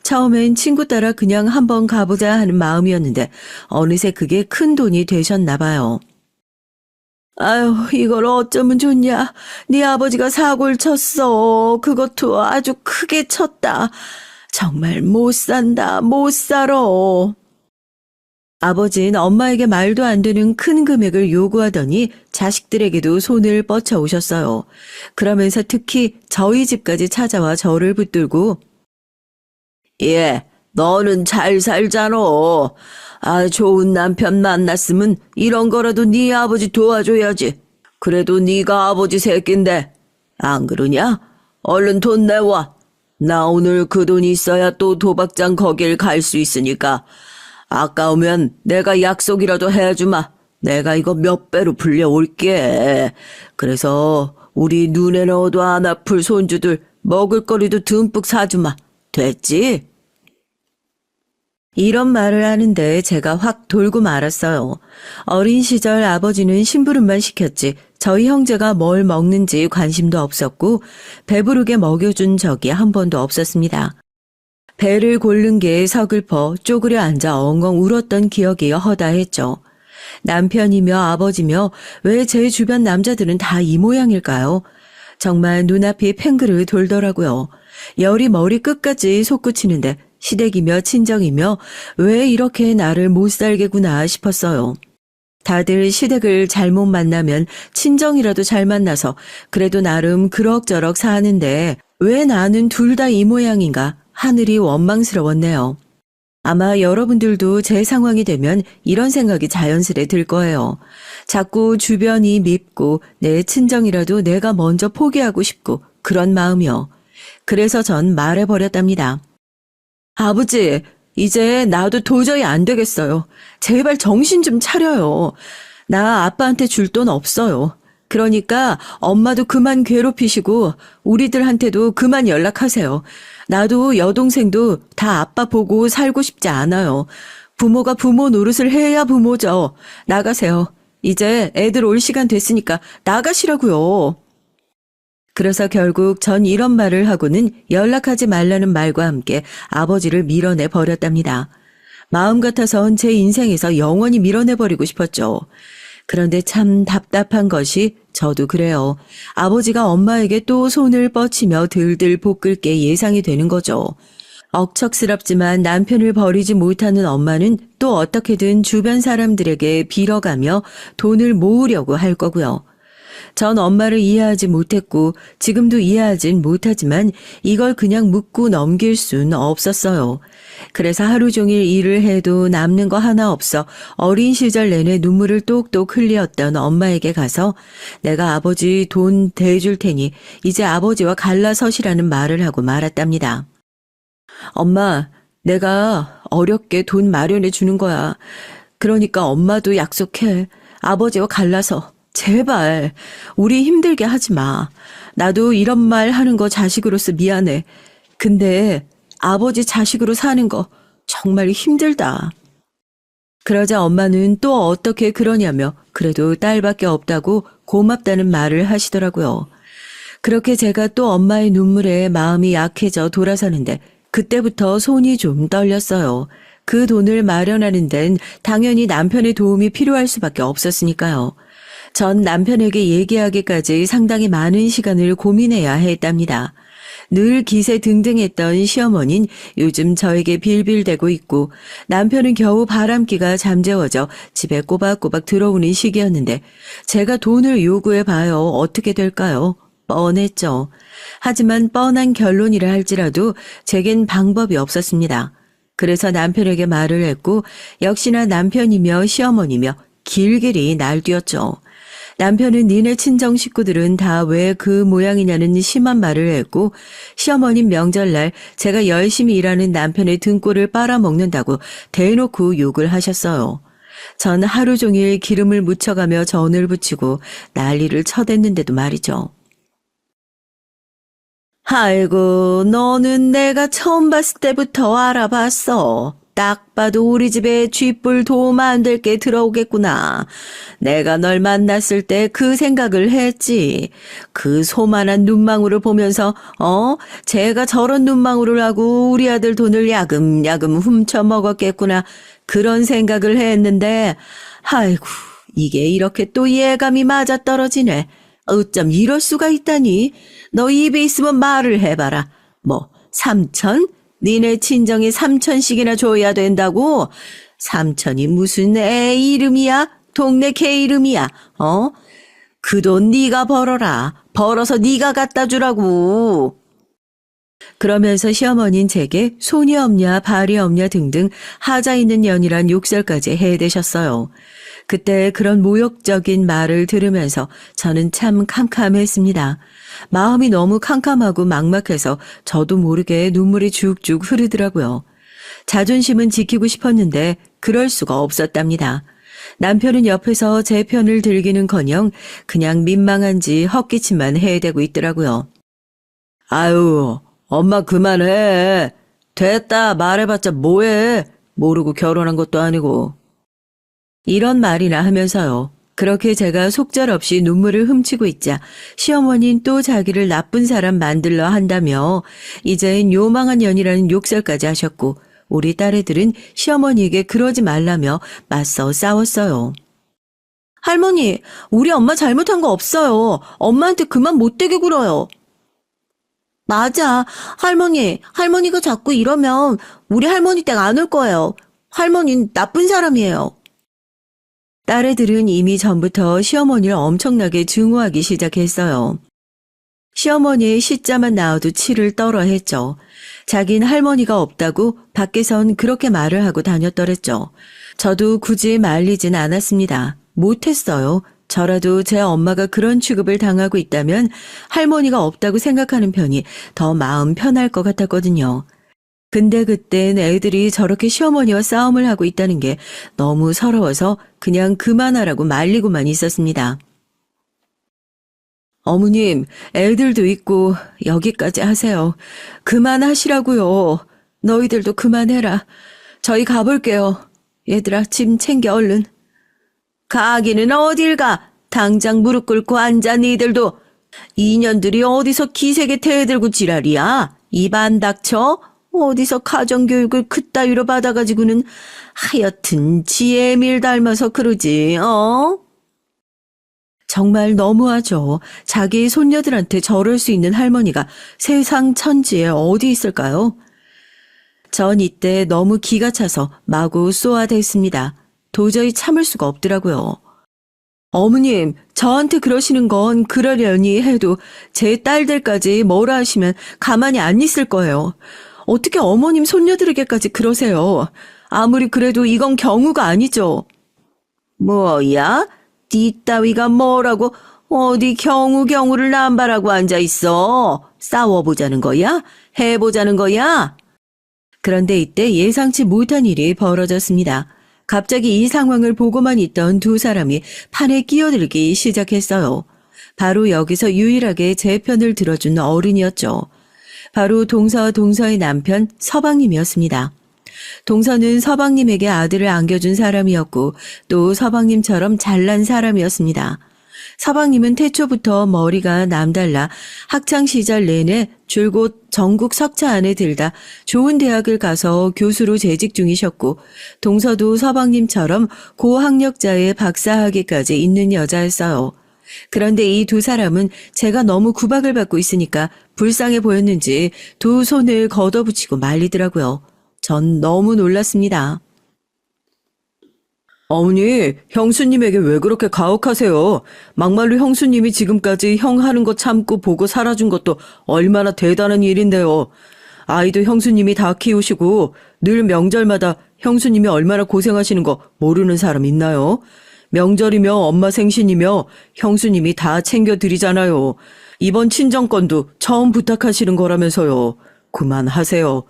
처음엔 친구 따라 그냥 한번 가보자 하는 마음이었는데 어느새 그게 큰 돈이 되셨나 봐요. 아유, 이걸 어쩌면 좋냐. 네 아버지가 사고를 쳤어. 그것도 아주 크게 쳤다. 정말 못 산다, 못 살아. 아버지는 엄마에게 말도 안 되는 큰 금액을 요구하더니 자식들에게도 손을 뻗쳐오셨어요. 그러면서 특히 저희 집까지 찾아와 저를 붙들고 예, 너는 잘 살잖아. 아, 좋은 남편 만났으면 이런 거라도 네 아버지 도와줘야지. 그래도 네가 아버지 새끼인데 안 그러냐? 얼른 돈 내와. 나 오늘 그 돈이 있어야 또 도박장 거길 갈 수 있으니까. 아까우면 내가 약속이라도 해주마. 내가 이거 몇 배로 불려올게. 그래서 우리 눈에 넣어도 안 아플 손주들 먹을거리도 듬뿍 사주마. 됐지? 이런 말을 하는데 제가 확 돌고 말았어요. 어린 시절 아버지는 심부름만 시켰지 저희 형제가 뭘 먹는지 관심도 없었고 배부르게 먹여준 적이 한 번도 없었습니다. 배를 고른 게 서글퍼 쪼그려 앉아 엉엉 울었던 기억이 허다했죠. 남편이며 아버지며 왜 제 주변 남자들은 다 이 모양일까요? 정말 눈앞이 팽그르 돌더라고요. 열이 머리 끝까지 솟구치는데 시댁이며 친정이며 왜 이렇게 나를 못 살게구나 싶었어요. 다들 시댁을 잘못 만나면 친정이라도 잘 만나서 그래도 나름 그럭저럭 사는데 왜 나는 둘 다 이 모양인가 하늘이 원망스러웠네요. 아마 여러분들도 제 상황이 되면 이런 생각이 자연스레 들 거예요. 자꾸 주변이 밉고 내 친정이라도 내가 먼저 포기하고 싶고 그런 마음이요. 그래서 전 말해버렸답니다. 아버지, 이제 나도 도저히 안 되겠어요. 제발 정신 좀 차려요. 나 아빠한테 줄 돈 없어요. 그러니까 엄마도 그만 괴롭히시고 우리들한테도 그만 연락하세요. 나도 여동생도 다 아빠 보고 살고 싶지 않아요. 부모가 부모 노릇을 해야 부모죠. 나가세요. 이제 애들 올 시간 됐으니까 나가시라고요. 그래서 결국 전 이런 말을 하고는 연락하지 말라는 말과 함께 아버지를 밀어내 버렸답니다. 마음 같아선 제 인생에서 영원히 밀어내버리고 싶었죠. 그런데 참 답답한 것이 저도 그래요. 아버지가 엄마에게 또 손을 뻗치며 들들 볶을 게 예상이 되는 거죠. 억척스럽지만 남편을 버리지 못하는 엄마는 또 어떻게든 주변 사람들에게 빌어가며 돈을 모으려고 할 거고요. 전 엄마를 이해하지 못했고 지금도 이해하진 못하지만 이걸 그냥 묻고 넘길 순 없었어요. 그래서 하루 종일 일을 해도 남는 거 하나 없어 어린 시절 내내 눈물을 똑똑 흘렸던 엄마에게 가서 내가 아버지 돈 대줄 테니 이제 아버지와 갈라서시라는 말을 하고 말았답니다. 엄마, 내가 어렵게 돈 마련해 주는 거야. 그러니까 엄마도 약속해. 아버지와 갈라서 제발 우리 힘들게 하지 마. 나도 이런 말 하는 거 자식으로서 미안해. 근데 아버지 자식으로 사는 거 정말 힘들다. 그러자 엄마는 또 어떻게 그러냐며 그래도 딸밖에 없다고 고맙다는 말을 하시더라고요. 그렇게 제가 또 엄마의 눈물에 마음이 약해져 돌아서는데 그때부터 손이 좀 떨렸어요. 그 돈을 마련하는 데는 당연히 남편의 도움이 필요할 수밖에 없었으니까요. 전 남편에게 얘기하기까지 상당히 많은 시간을 고민해야 했답니다. 늘 기세등등했던 시어머니는 요즘 저에게 빌빌대고 있고 남편은 겨우 바람기가 잠재워져 집에 꼬박꼬박 들어오는 시기였는데 제가 돈을 요구해봐요. 어떻게 될까요? 뻔했죠. 하지만 뻔한 결론이라 할지라도 제겐 방법이 없었습니다. 그래서 남편에게 말을 했고 역시나 남편이며 시어머니며 길길이 날뛰었죠. 남편은 니네 친정 식구들은 다 왜 그 모양이냐는 심한 말을 했고 시어머님 명절날 제가 열심히 일하는 남편의 등골을 빨아먹는다고 대놓고 욕을 하셨어요. 전 하루 종일 기름을 묻혀가며 전을 붙이고 난리를 쳐댔는데도 말이죠. 아이고, 너는 내가 처음 봤을 때부터 알아봤어. 딱 봐도 우리 집에 쥐뿔 도움 안 될 게 들어오겠구나. 내가 널 만났을 때 그 생각을 했지. 그 소만한 눈망울을 보면서 제가 저런 눈망울을 하고 우리 아들 돈을 야금야금 훔쳐 먹었겠구나. 그런 생각을 했는데 아이고, 이게 이렇게 또 예감이 맞아떨어지네. 어쩜 이럴 수가 있다니. 너 입에 있으면 말을 해봐라. 뭐 3천? 니네 친정에 3천씩이나 줘야 된다고? 3천이 무슨 애 이름이야? 동네 개 이름이야? 그 돈 네가 벌어라. 벌어서 네가 갖다 주라고. 그러면서 시어머니는 제게 손이 없냐 발이 없냐 등등 하자 있는 년이란 욕설까지 해대셨어요. 그때 그런 모욕적인 말을 들으면서 저는 참 캄캄했습니다. 마음이 너무 캄캄하고 막막해서 저도 모르게 눈물이 죽죽 흐르더라고요. 자존심은 지키고 싶었는데 그럴 수가 없었답니다. 남편은 옆에서 제 편을 들기는커녕 그냥 민망한지 헛기침만 해대고 있더라고요. 아유, 엄마 그만해. 됐다 말해봤자 뭐해. 모르고 결혼한 것도 아니고. 이런 말이나 하면서요. 그렇게 제가 속절없이 눈물을 훔치고 있자 시어머니는 또 자기를 나쁜 사람 만들려 한다며 이젠 요망한 년이라는 욕설까지 하셨고 우리 딸애들은 시어머니에게 그러지 말라며 맞서 싸웠어요. 할머니, 우리 엄마 잘못한 거 없어요. 엄마한테 그만 못되게 굴어요. 맞아. 할머니가 자꾸 이러면 우리 할머니 댁 안 올 거예요. 할머니는 나쁜 사람이에요. 딸애들은 이미 전부터 시어머니를 엄청나게 증오하기 시작했어요. 시어머니의 시자만 나와도 치를 떨어 했죠. 자긴 할머니가 없다고 밖에선 그렇게 말을 하고 다녔더랬죠. 저도 굳이 말리진 않았습니다. 못했어요. 저라도 제 엄마가 그런 취급을 당하고 있다면 할머니가 없다고 생각하는 편이 더 마음 편할 것 같았거든요. 근데 그땐 애들이 저렇게 시어머니와 싸움을 하고 있다는 게 너무 서러워서 그냥 그만하라고 말리고만 있었습니다. 어머님, 애들도 있고 여기까지 하세요. 그만하시라고요. 너희들도 그만해라. 저희 가볼게요. 얘들아, 짐 챙겨 얼른. 가기는 어딜 가? 당장 무릎 꿇고 앉아 니들도. 이년들이 어디서 기세게 대들고 지랄이야? 입 안 닥쳐? 어디서 가정교육을 그따위로 받아가지고는 하여튼 지 애밀 닮아서 그러지, 정말 너무하죠. 자기 손녀들한테 저럴 수 있는 할머니가 세상 천지에 어디 있을까요? 전 이때 너무 기가 차서 마구 쏘아댔습니다. 도저히 참을 수가 없더라고요. 어머님, 저한테 그러시는 건 그러려니 해도 제 딸들까지 뭐라 하시면 가만히 안 있을 거예요. 어떻게 어머님 손녀들에게까지 그러세요? 아무리 그래도 이건 경우가 아니죠. 뭐야? 네 따위가 뭐라고 어디 경우를 남발하고 앉아있어? 싸워보자는 거야? 해보자는 거야? 그런데 이때 예상치 못한 일이 벌어졌습니다. 갑자기 이 상황을 보고만 있던 두 사람이 판에 끼어들기 시작했어요. 바로 여기서 유일하게 제 편을 들어준 어른이었죠. 바로 동서의 남편 서방님이었습니다. 동서는 서방님에게 아들을 안겨준 사람이었고 또 서방님처럼 잘난 사람이었습니다. 서방님은 태초부터 머리가 남달라 학창시절 내내 줄곧 전국 석차 안에 들다 좋은 대학을 가서 교수로 재직 중이셨고 동서도 서방님처럼 고학력자의 박사학위까지 있는 여자였어요. 그런데 이 두 사람은 제가 너무 구박을 받고 있으니까 불쌍해 보였는지 두 손을 걷어붙이고 말리더라고요. 전 너무 놀랐습니다. 어머니, 형수님에게 왜 그렇게 가혹하세요? 막말로 형수님이 지금까지 형 하는 거 참고 보고 살아준 것도 얼마나 대단한 일인데요. 아이도 형수님이 다 키우시고 늘 명절마다 형수님이 얼마나 고생하시는 거 모르는 사람 있나요? 명절이며 엄마 생신이며 형수님이 다 챙겨드리잖아요. 이번 친정권도 처음 부탁하시는 거라면서요. 그만하세요.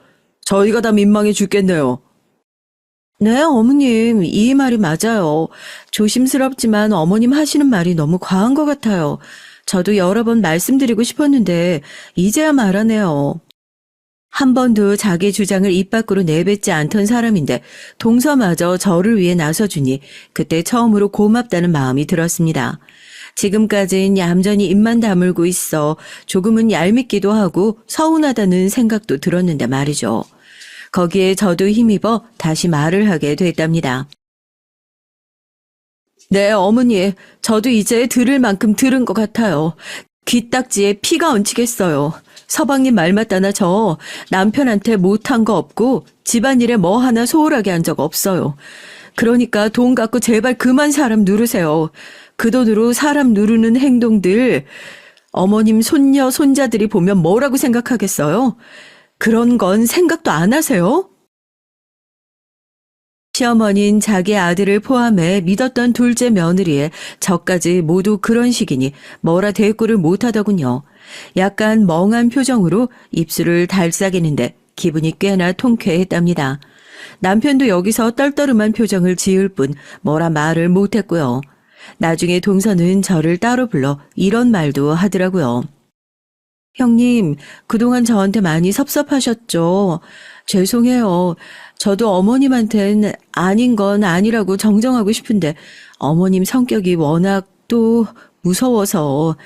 저희가 다 민망해 죽겠네요. 네, 어머님, 이 말이 맞아요. 조심스럽지만 어머님 하시는 말이 너무 과한 것 같아요. 저도 여러 번 말씀드리고 싶었는데 이제야 말하네요. 한 번도 자기 주장을 입 밖으로 내뱉지 않던 사람인데 동서마저 저를 위해 나서주니 그때 처음으로 고맙다는 마음이 들었습니다. 지금까진 얌전히 입만 다물고 있어 조금은 얄밉기도 하고 서운하다는 생각도 들었는데 말이죠. 거기에 저도 힘입어 다시 말을 하게 됐답니다. 네, 어머니, 저도 이제 들을 만큼 들은 것 같아요. 귀딱지에 피가 얹히겠어요. 서방님 말 맞다나 저 남편한테 못한 거 없고 집안일에 뭐 하나 소홀하게 한 적 없어요. 그러니까 돈 갖고 제발 그만 사람 누르세요. 그 돈으로 사람 누르는 행동들 어머님 손녀 손자들이 보면 뭐라고 생각하겠어요? 그런 건 생각도 안 하세요? 시어머니는 자기 아들을 포함해 믿었던 둘째 며느리에 저까지 모두 그런 식이니 뭐라 대꾸를 못하더군요. 약간 멍한 표정으로 입술을 달싹이는데 기분이 꽤나 통쾌했답니다. 남편도 여기서 떨떠름한 표정을 지을 뿐 뭐라 말을 못했고요. 나중에 동서는 저를 따로 불러 이런 말도 하더라고요. 형님, 그동안 저한테 많이 섭섭하셨죠? 죄송해요. 저도 어머님한텐 아닌 건 아니라고 정정하고 싶은데 어머님 성격이 워낙 또 무서워서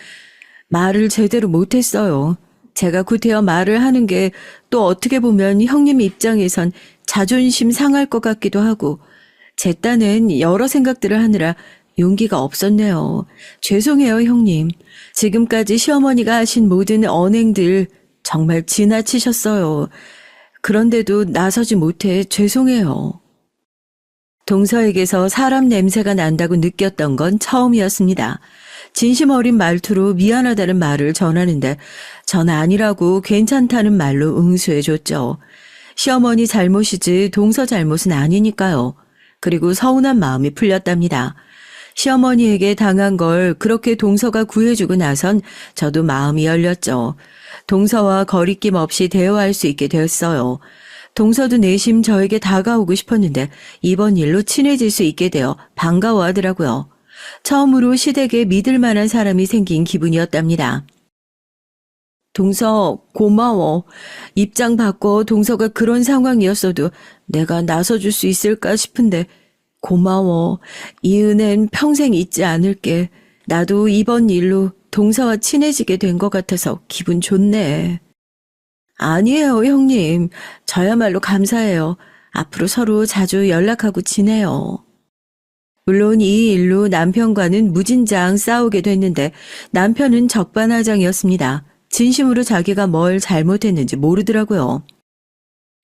말을 제대로 못했어요. 제가 구태여 말을 하는 게 또 어떻게 보면 형님 입장에선 자존심 상할 것 같기도 하고 제 딴엔 여러 생각들을 하느라 용기가 없었네요. 죄송해요, 형님. 지금까지 시어머니가 하신 모든 언행들 정말 지나치셨어요. 그런데도 나서지 못해 죄송해요. 동서에게서 사람 냄새가 난다고 느꼈던 건 처음이었습니다. 진심 어린 말투로 미안하다는 말을 전하는데 전 아니라고 괜찮다는 말로 응수해줬죠. 시어머니 잘못이지 동서 잘못은 아니니까요. 그리고 서운한 마음이 풀렸답니다. 시어머니에게 당한 걸 그렇게 동서가 구해주고 나선 저도 마음이 열렸죠. 동서와 거리낌 없이 대화할 수 있게 되었어요. 동서도 내심 저에게 다가오고 싶었는데 이번 일로 친해질 수 있게 되어 반가워하더라고요. 처음으로 시댁에 믿을 만한 사람이 생긴 기분이었답니다. 동서 고마워. 입장 바꿔 동서가 그런 상황이었어도 내가 나서줄 수 있을까 싶은데 고마워. 이 은혜는 평생 잊지 않을게. 나도 이번 일로 동서와 친해지게 된 것 같아서 기분 좋네. 아니에요, 형님. 저야말로 감사해요. 앞으로 서로 자주 연락하고 지내요. 물론 이 일로 남편과는 무진장 싸우게 됐는데 남편은 적반하장이었습니다. 진심으로 자기가 뭘 잘못했는지 모르더라고요.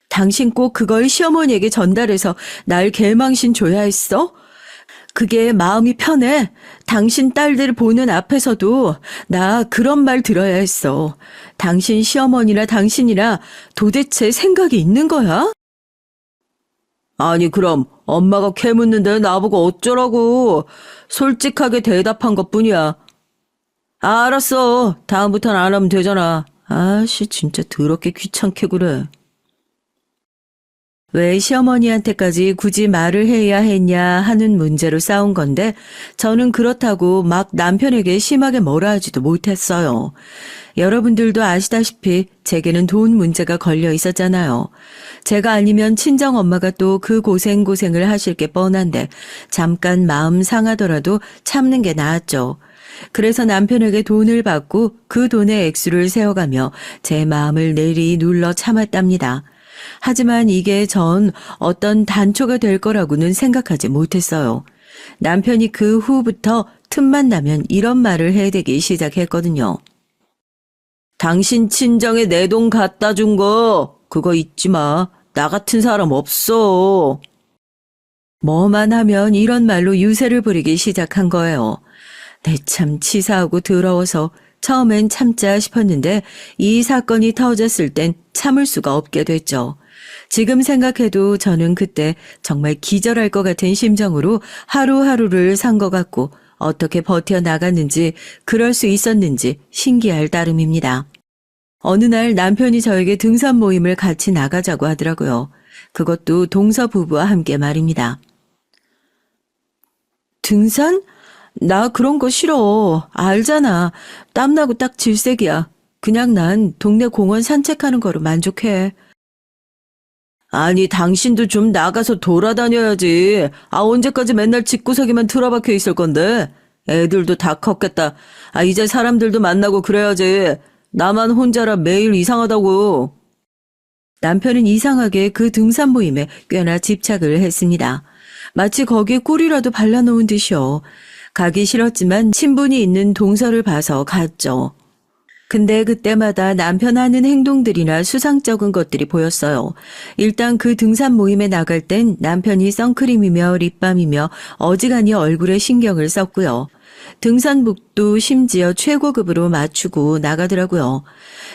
당신 꼭 그걸 시어머니에게 전달해서 날 개망신 줘야 했어? 그게 마음이 편해. 당신 딸들 보는 앞에서도 나 그런 말 들어야 했어. 당신 시어머니나 당신이나 도대체 생각이 있는 거야? 아니, 그럼 엄마가 캐묻는데 나보고 어쩌라고. 솔직하게 대답한 것뿐이야. 알았어. 다음부터는 안 하면 되잖아. 아씨, 진짜 더럽게 귀찮게 그래. 왜 시어머니한테까지 굳이 말을 해야 했냐 하는 문제로 싸운 건데 저는 그렇다고 막 남편에게 심하게 뭐라 하지도 못했어요. 여러분들도 아시다시피 제게는 돈 문제가 걸려 있었잖아요. 제가 아니면 친정엄마가 또 그 고생을 하실 게 뻔한데 잠깐 마음 상하더라도 참는 게 나았죠. 그래서 남편에게 돈을 받고 그 돈의 액수를 세어가며 제 마음을 내리 눌러 참았답니다. 하지만 이게 전 어떤 단초가 될 거라고는 생각하지 못했어요. 남편이 그 후부터 틈만 나면 이런 말을 해대기 시작했거든요. 당신 친정에 내 돈 갖다 준 거 그거 잊지 마. 나 같은 사람 없어. 뭐만 하면 이런 말로 유세를 부리기 시작한 거예요. 내 참 치사하고 더러워서 처음엔 참자 싶었는데 이 사건이 터졌을 땐 참을 수가 없게 됐죠. 지금 생각해도 저는 그때 정말 기절할 것 같은 심정으로 하루하루를 산 것 같고 어떻게 버텨나갔는지 그럴 수 있었는지 신기할 따름입니다. 어느 날 남편이 저에게 등산 모임을 같이 나가자고 하더라고요. 그것도 동서 부부와 함께 말입니다. 등산? 나 그런 거 싫어. 알잖아. 땀나고 딱 질색이야. 그냥 난 동네 공원 산책하는 거로 만족해. 아니, 당신도 좀 나가서 돌아다녀야지. 언제까지 맨날 집구석에만 틀어박혀 있을 건데. 애들도 다 컸겠다. 이제 사람들도 만나고 그래야지. 나만 혼자라 매일 이상하다고. 남편은 이상하게 그 등산 모임에 꽤나 집착을 했습니다. 마치 거기에 꿀이라도 발라놓은 듯이요. 가기 싫었지만 친분이 있는 동서를 봐서 갔죠. 근데 그때마다 남편 하는 행동들이나 수상쩍은 것들이 보였어요. 일단 그 등산 모임에 나갈 땐 남편이 선크림이며 립밤이며 어지간히 얼굴에 신경을 썼고요. 등산복도 심지어 최고급으로 맞추고 나가더라고요.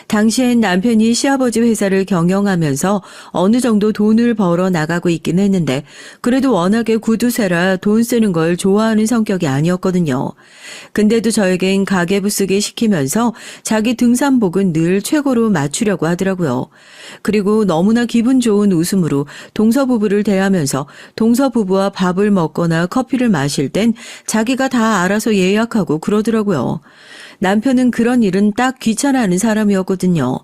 당시엔 남편이 시아버지 회사를 경영하면서 어느 정도 돈을 벌어 나가고 있긴 했는데 그래도 워낙에 구두쇠라 돈 쓰는 걸 좋아하는 성격이 아니었거든요. 근데도 저에겐 가계부 쓰게 시키면서 자기 등산복은 늘 최고로 맞추려고 하더라고요. 그리고 너무나 기분 좋은 웃음으로 동서부부를 대하면서 동서부부와 밥을 먹거나 커피를 마실 땐 자기가 다 알아서 예약하고 그러더라고요. 남편은 그런 일은 딱 귀찮아하는 사람이었거든요.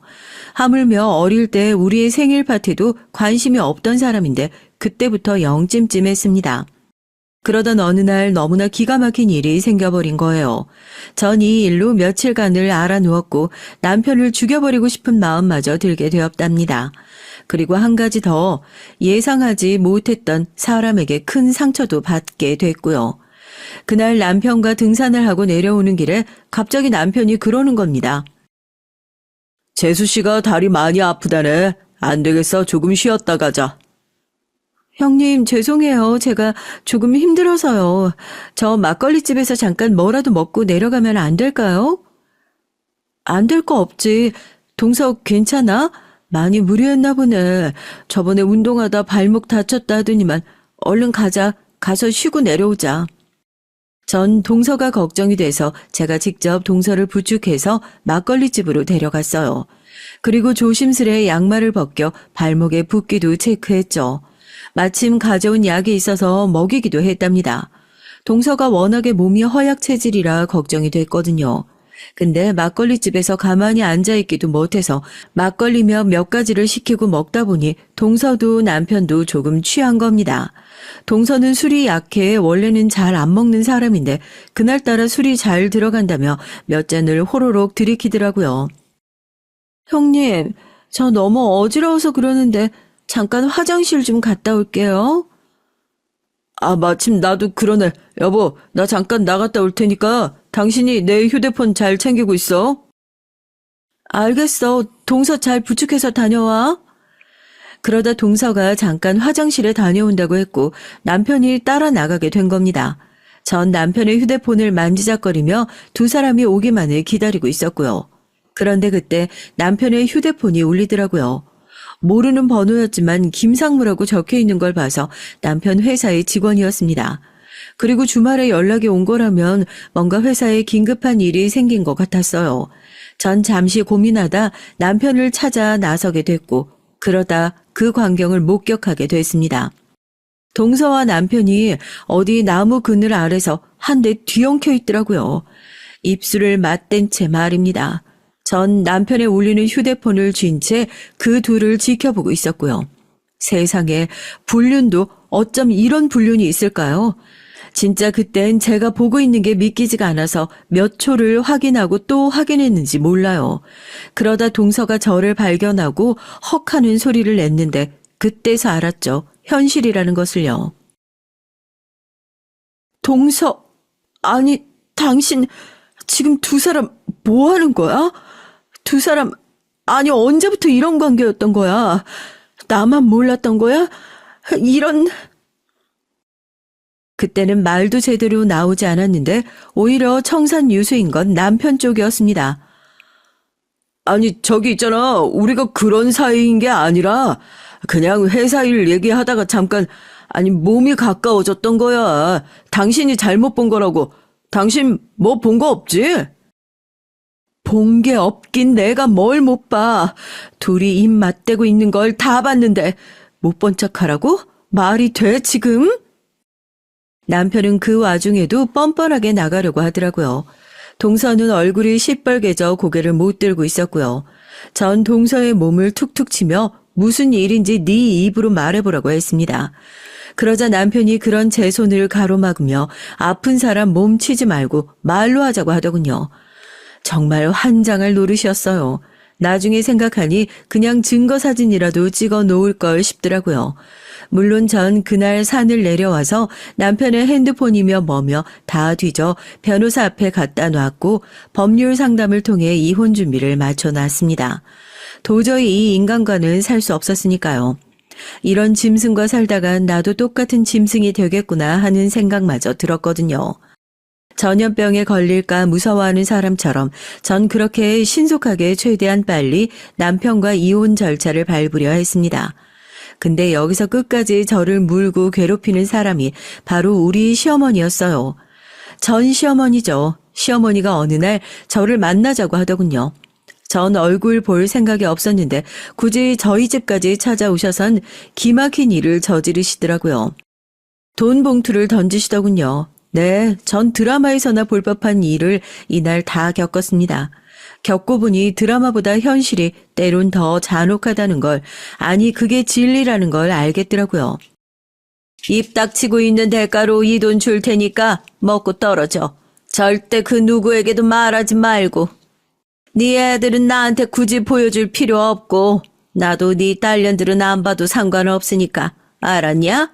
하물며 어릴 때 우리의 생일 파티도 관심이 없던 사람인데 그때부터 영 찜찜했습니다. 그러던 어느 날 너무나 기가 막힌 일이 생겨버린 거예요. 전 이 일로 며칠간을 알아누웠고 남편을 죽여버리고 싶은 마음마저 들게 되었답니다. 그리고 한 가지 더 예상하지 못했던 사람에게 큰 상처도 받게 됐고요. 그날 남편과 등산을 하고 내려오는 길에 갑자기 남편이 그러는 겁니다. 재수 씨가 다리 많이 아프다네. 안 되겠어. 조금 쉬었다 가자. 형님, 죄송해요. 제가 조금 힘들어서요. 저 막걸리집에서 잠깐 뭐라도 먹고 내려가면 안 될까요? 안 될 거 없지. 동석 괜찮아? 많이 무리했나 보네. 저번에 운동하다 발목 다쳤다 하더니만 얼른 가자. 가서 쉬고 내려오자. 전 동서가 걱정이 돼서 제가 직접 동서를 부축해서 막걸리집으로 데려갔어요. 그리고 조심스레 양말을 벗겨 발목에 붓기도 체크했죠. 마침 가져온 약이 있어서 먹이기도 했답니다. 동서가 워낙에 몸이 허약 체질이라 걱정이 됐거든요. 근데 막걸리집에서 가만히 앉아있기도 못해서 막걸리며 몇 가지를 시키고 먹다 보니 동서도 남편도 조금 취한 겁니다. 동서는 술이 약해 원래는 잘 안 먹는 사람인데 그날따라 술이 잘 들어간다며 몇 잔을 호로록 들이키더라고요. 형님, 저 너무 어지러워서 그러는데 잠깐 화장실 좀 갔다 올게요. 마침 나도 그러네. 여보, 나 잠깐 나갔다 올 테니까 당신이 내 휴대폰 잘 챙기고 있어. 알겠어. 동서 잘 부축해서 다녀와. 그러다 동서가 잠깐 화장실에 다녀온다고 했고 남편이 따라 나가게 된 겁니다. 전 남편의 휴대폰을 만지작거리며 두 사람이 오기만을 기다리고 있었고요. 그런데 그때 남편의 휴대폰이 울리더라고요. 모르는 번호였지만 김상무라고 적혀 있는 걸 봐서 남편 회사의 직원이었습니다. 그리고 주말에 연락이 온 거라면 뭔가 회사에 긴급한 일이 생긴 것 같았어요. 전 잠시 고민하다 남편을 찾아 나서게 됐고 그러다 그 광경을 목격하게 됐습니다. 동서와 남편이 어디 나무 그늘 아래서 한 대 뒤엉켜 있더라고요. 입술을 맞댄 채 말입니다. 전 남편의 울리는 휴대폰을 쥔 채 그 둘을 지켜보고 있었고요. 세상에 불륜도 어쩜 이런 불륜이 있을까요? 진짜 그땐 제가 보고 있는 게 믿기지가 않아서 몇 초를 확인하고 또 확인했는지 몰라요. 그러다 동서가 저를 발견하고 헉 하는 소리를 냈는데 그때서 알았죠. 현실이라는 것을요. 동서, 아니 당신 지금 두 사람 뭐 하는 거야? 두 사람 아니 언제부터 이런 관계였던 거야? 나만 몰랐던 거야? 이런... 그때는 말도 제대로 나오지 않았는데 오히려 청산유수인 건 남편 쪽이었습니다. 아니 저기 있잖아. 우리가 그런 사이인 게 아니라 그냥 회사 일 얘기하다가 잠깐 몸이 가까워졌던 거야. 당신이 잘못 본 거라고. 당신 뭐 본 거 없지? 본 게 없긴 내가 뭘 못 봐. 둘이 입 맞대고 있는 걸 다 봤는데 못 본 척하라고? 말이 돼 지금? 남편은 그 와중에도 뻔뻔하게 나가려고 하더라고요. 동서는 얼굴이 시뻘개져 고개를 못 들고 있었고요. 전 동서의 몸을 툭툭 치며 무슨 일인지 네 입으로 말해보라고 했습니다. 그러자 남편이 그런 제 손을 가로막으며 아픈 사람 몸 치지 말고 말로 하자고 하더군요. 정말 환장할 노릇이었어요. 나중에 생각하니 그냥 증거사진이라도 찍어 놓을 걸 싶더라고요. 물론 전 그날 산을 내려와서 남편의 핸드폰이며 뭐며 다 뒤져 변호사 앞에 갖다 놨고 법률 상담을 통해 이혼 준비를 마쳐놨습니다. 도저히 이 인간과는 살 수 없었으니까요. 이런 짐승과 살다가 나도 똑같은 짐승이 되겠구나 하는 생각마저 들었거든요. 전염병에 걸릴까 무서워하는 사람처럼 전 그렇게 신속하게 최대한 빨리 남편과 이혼 절차를 밟으려 했습니다. 근데 여기서 끝까지 저를 물고 괴롭히는 사람이 바로 우리 시어머니였어요. 전 시어머니죠. 시어머니가 어느 날 저를 만나자고 하더군요. 전 얼굴 볼 생각이 없었는데 굳이 저희 집까지 찾아오셔선 기막힌 일을 저지르시더라고요. 돈 봉투를 던지시더군요. 네, 전 드라마에서나 볼 법한 일을 이날 다 겪었습니다. 겪고 보니 드라마보다 현실이 때론 더 잔혹하다는 걸, 아니 그게 진리라는 걸 알겠더라고요. 입 닥치고 있는 대가로 이 돈 줄 테니까 먹고 떨어져. 절대 그 누구에게도 말하지 말고. 네 애들은 나한테 굳이 보여줄 필요 없고 나도 네 딸년들은 안 봐도 상관없으니까. 알았냐?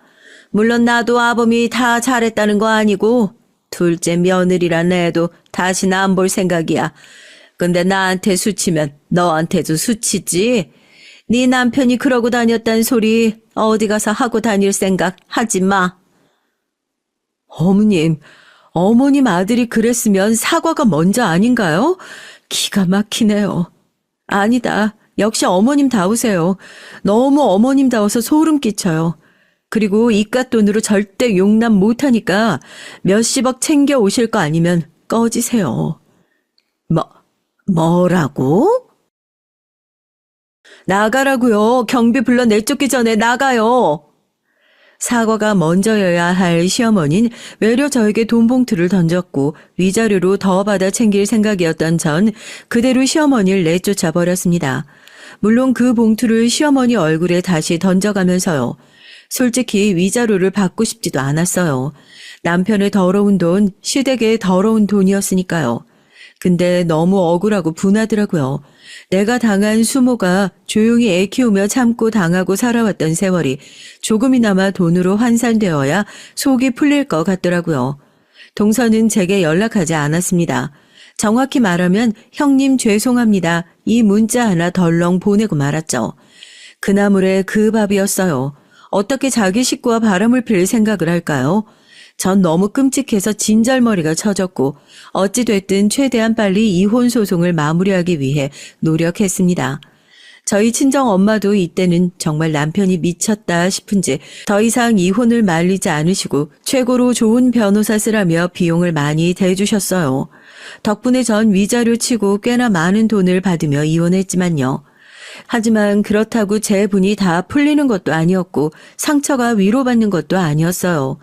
물론 나도 아범이 다 잘했다는 거 아니고 둘째 며느리란 애도 다시는 안 볼 생각이야. 근데 나한테 수치면 너한테도 수치지. 네 남편이 그러고 다녔단 소리 어디 가서 하고 다닐 생각 하지 마. 어머님, 어머님 아들이 그랬으면 사과가 먼저 아닌가요? 기가 막히네요. 아니다. 역시 어머님다우세요. 너무 어머님다워서 소름 끼쳐요. 그리고 이깟 돈으로 절대 용납 못하니까 몇십억 챙겨 오실 거 아니면 꺼지세요. 뭐라고? 나가라고요. 경비 불러 내쫓기 전에 나가요. 사과가 먼저여야 할 시어머니는 외려 저에게 돈 봉투를 던졌고 위자료로 더 받아 챙길 생각이었던 전 그대로 시어머니를 내쫓아 버렸습니다. 물론 그 봉투를 시어머니 얼굴에 다시 던져가면서요. 솔직히 위자료를 받고 싶지도 않았어요. 남편의 더러운 돈, 시댁의 더러운 돈이었으니까요. 근데 너무 억울하고 분하더라고요. 내가 당한 수모가 조용히 애 키우며 참고 당하고 살아왔던 세월이 조금이나마 돈으로 환산되어야 속이 풀릴 것 같더라고요. 동서는 제게 연락하지 않았습니다. 정확히 말하면 형님 죄송합니다. 이 문자 하나 덜렁 보내고 말았죠. 그나물의 그 밥이었어요. 어떻게 자기 식구와 바람을 필 생각을 할까요? 전 너무 끔찍해서 진절머리가 쳐졌고 어찌됐든 최대한 빨리 이혼 소송을 마무리하기 위해 노력했습니다. 저희 친정 엄마도 이때는 정말 남편이 미쳤다 싶은지 더 이상 이혼을 말리지 않으시고 최고로 좋은 변호사 쓰라며 비용을 많이 대주셨어요. 덕분에 전 위자료 치고 꽤나 많은 돈을 받으며 이혼했지만요. 하지만 그렇다고 제 분이 다 풀리는 것도 아니었고 상처가 위로받는 것도 아니었어요.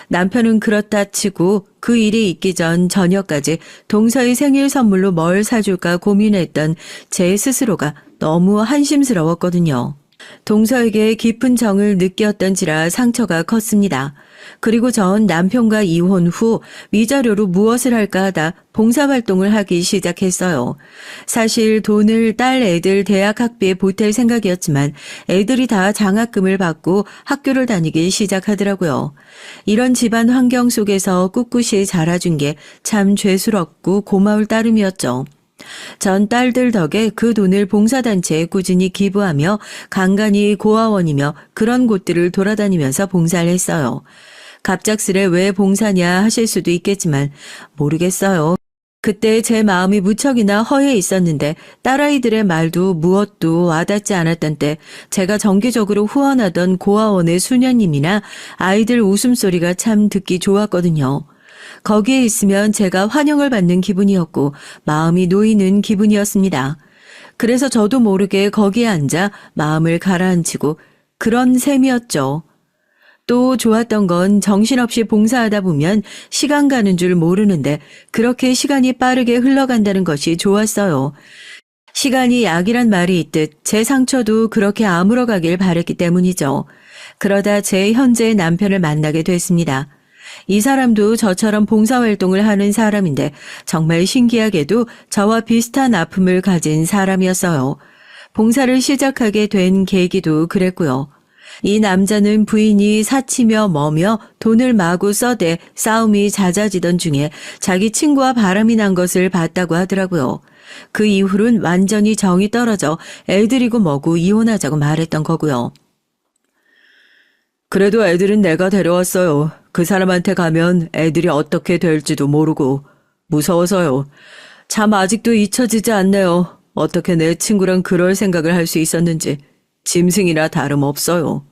남편은 그렇다 치고 그 일이 있기 전 저녁까지 동서의 생일 선물로 뭘 사줄까 고민했던 제 스스로가 너무 한심스러웠거든요. 동서에게 깊은 정을 느꼈던지라 상처가 컸습니다. 그리고 전 남편과 이혼 후 위자료로 무엇을 할까 하다 봉사활동을 하기 시작했어요. 사실 돈을 딸 애들 대학 학비에 보탤 생각이었지만 애들이 다 장학금을 받고 학교를 다니기 시작하더라고요. 이런 집안 환경 속에서 꿋꿋이 자라준 게 참 죄스럽고 고마울 따름이었죠. 전 딸들 덕에 그 돈을 봉사단체에 꾸준히 기부하며 간간히 고아원이며 그런 곳들을 돌아다니면서 봉사를 했어요. 갑작스레 왜 봉사냐 하실 수도 있겠지만 모르겠어요. 그때 제 마음이 무척이나 허해 있었는데 딸아이들의 말도 무엇도 와닿지 않았던 때 제가 정기적으로 후원하던 고아원의 수녀님이나 아이들 웃음소리가 참 듣기 좋았거든요. 거기에 있으면 제가 환영을 받는 기분이었고 마음이 놓이는 기분이었습니다. 그래서 저도 모르게 거기에 앉아 마음을 가라앉히고 그런 셈이었죠. 또 좋았던 건 정신없이 봉사하다 보면 시간 가는 줄 모르는데 그렇게 시간이 빠르게 흘러간다는 것이 좋았어요. 시간이 약이란 말이 있듯 제 상처도 그렇게 아물어가길 바랬기 때문이죠. 그러다 제 현재의 남편을 만나게 됐습니다. 이 사람도 저처럼 봉사활동을 하는 사람인데 정말 신기하게도 저와 비슷한 아픔을 가진 사람이었어요. 봉사를 시작하게 된 계기도 그랬고요. 이 남자는 부인이 사치며 뭐며 돈을 마구 써대 싸움이 잦아지던 중에 자기 친구와 바람이 난 것을 봤다고 하더라고요. 그 이후로는 완전히 정이 떨어져 애들이고 뭐고 이혼하자고 말했던 거고요. 그래도 애들은 내가 데려왔어요. 그 사람한테 가면 애들이 어떻게 될지도 모르고 무서워서요. 참 아직도 잊혀지지 않네요. 어떻게 내 친구랑 그럴 생각을 할 수 있었는지. 짐승이나 다름없어요.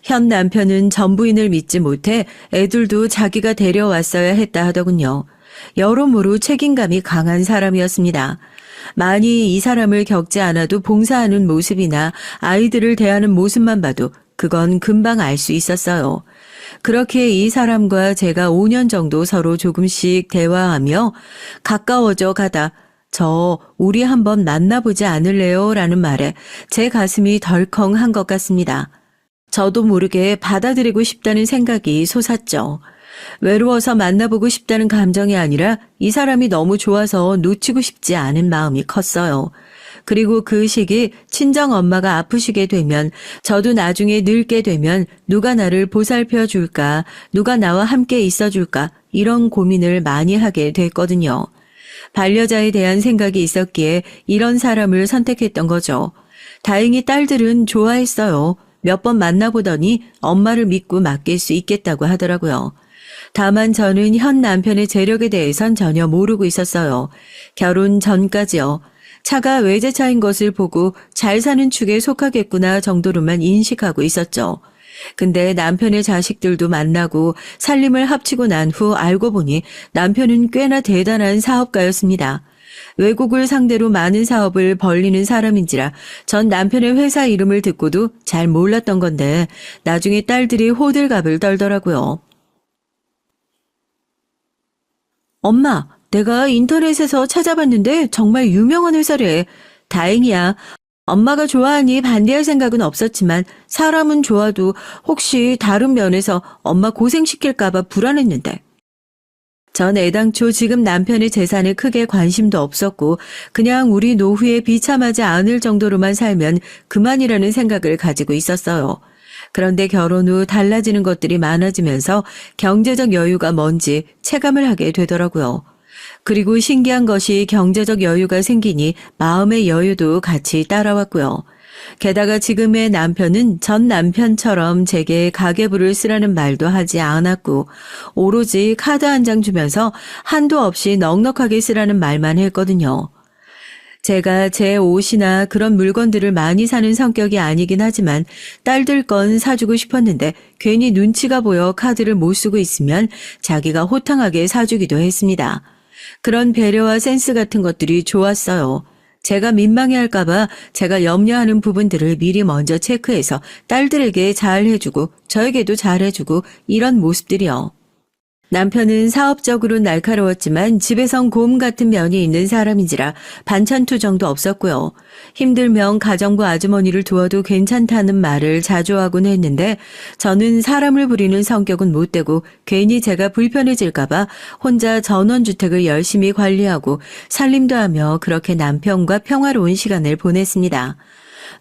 현 남편은 전 부인을 믿지 못해 애들도 자기가 데려왔어야 했다 하더군요. 여러모로 책임감이 강한 사람이었습니다. 만이 이 사람을 겪지 않아도 봉사하는 모습이나 아이들을 대하는 모습만 봐도 그건 금방 알 수 있었어요. 그렇게 이 사람과 제가 5년 정도 서로 조금씩 대화하며 가까워져 가다 우리 한번 만나보지 않을래요? 라는 말에 제 가슴이 덜컹한 것 같습니다. 저도 모르게 받아들이고 싶다는 생각이 솟았죠. 외로워서 만나보고 싶다는 감정이 아니라 이 사람이 너무 좋아서 놓치고 싶지 않은 마음이 컸어요. 그리고 그 시기 친정엄마가 아프시게 되면 저도 나중에 늙게 되면 누가 나를 보살펴 줄까, 누가 나와 함께 있어 줄까 이런 고민을 많이 하게 됐거든요. 반려자에 대한 생각이 있었기에 이런 사람을 선택했던 거죠. 다행히 딸들은 좋아했어요. 몇 번 만나보더니 엄마를 믿고 맡길 수 있겠다고 하더라고요. 다만 저는 현 남편의 재력에 대해선 전혀 모르고 있었어요. 결혼 전까지요. 차가 외제차인 것을 보고 잘 사는 축에 속하겠구나 정도로만 인식하고 있었죠. 근데 남편의 자식들도 만나고 살림을 합치고 난 후 알고 보니 남편은 꽤나 대단한 사업가였습니다. 외국을 상대로 많은 사업을 벌리는 사람인지라 전 남편의 회사 이름을 듣고도 잘 몰랐던 건데 나중에 딸들이 호들갑을 떨더라고요. 엄마, 내가 인터넷에서 찾아봤는데 정말 유명한 회사래. 다행이야. 엄마가 좋아하니 반대할 생각은 없었지만 사람은 좋아도 혹시 다른 면에서 엄마 고생시킬까봐 불안했는데. 전 애당초 지금 남편의 재산에 크게 관심도 없었고 그냥 우리 노후에 비참하지 않을 정도로만 살면 그만이라는 생각을 가지고 있었어요. 그런데 결혼 후 달라지는 것들이 많아지면서 경제적 여유가 뭔지 체감을 하게 되더라고요. 그리고 신기한 것이 경제적 여유가 생기니 마음의 여유도 같이 따라왔고요. 게다가 지금의 남편은 전 남편처럼 제게 가계부를 쓰라는 말도 하지 않았고 오로지 카드 한 장 주면서 한도 없이 넉넉하게 쓰라는 말만 했거든요. 제가 제 옷이나 그런 물건들을 많이 사는 성격이 아니긴 하지만 딸들 건 사주고 싶었는데 괜히 눈치가 보여 카드를 못 쓰고 있으면 자기가 호탕하게 사주기도 했습니다. 그런 배려와 센스 같은 것들이 좋았어요. 제가 민망해할까봐 제가 염려하는 부분들을 미리 먼저 체크해서 딸들에게 잘 해주고 저에게도 잘 해주고 이런 모습들이요. 남편은 사업적으로 날카로웠지만 집에선 곰 같은 면이 있는 사람인지라 반찬 투정도 없었고요. 힘들면 가정부 아주머니를 두어도 괜찮다는 말을 자주 하곤 했는데 저는 사람을 부리는 성격은 못 되고 괜히 제가 불편해질까봐 혼자 전원주택을 열심히 관리하고 살림도 하며 그렇게 남편과 평화로운 시간을 보냈습니다.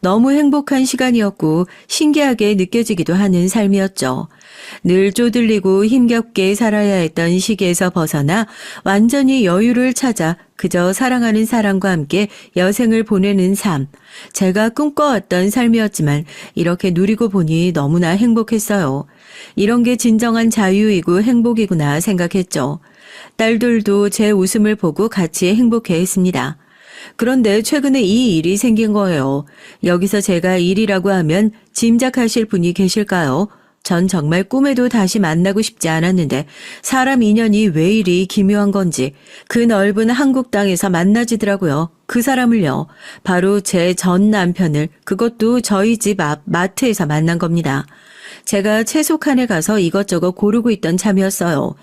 너무 행복한 시간이었고 신기하게 느껴지기도 하는 삶이었죠. 늘 쪼들리고 힘겹게 살아야 했던 시기에서 벗어나 완전히 여유를 찾아 그저 사랑하는 사람과 함께 여생을 보내는 삶. 제가 꿈꿔왔던 삶이었지만 이렇게 누리고 보니 너무나 행복했어요. 이런 게 진정한 자유이고 행복이구나 생각했죠. 딸들도 제 웃음을 보고 같이 행복해했습니다. 그런데 최근에 이 일이 생긴 거예요. 여기서 제가 일이라고 하면 짐작하실 분이 계실까요? 전 정말 꿈에도 다시 만나고 싶지 않았는데 사람 인연이 왜 이리 기묘한 건지 그 넓은 한국 땅에서 만나지더라고요. 그 사람을요. 바로 제 전 남편을 그것도 저희 집 앞 마트에서 만난 겁니다. 제가 채소 칸에 가서 이것저것 고르고 있던 참이었어요.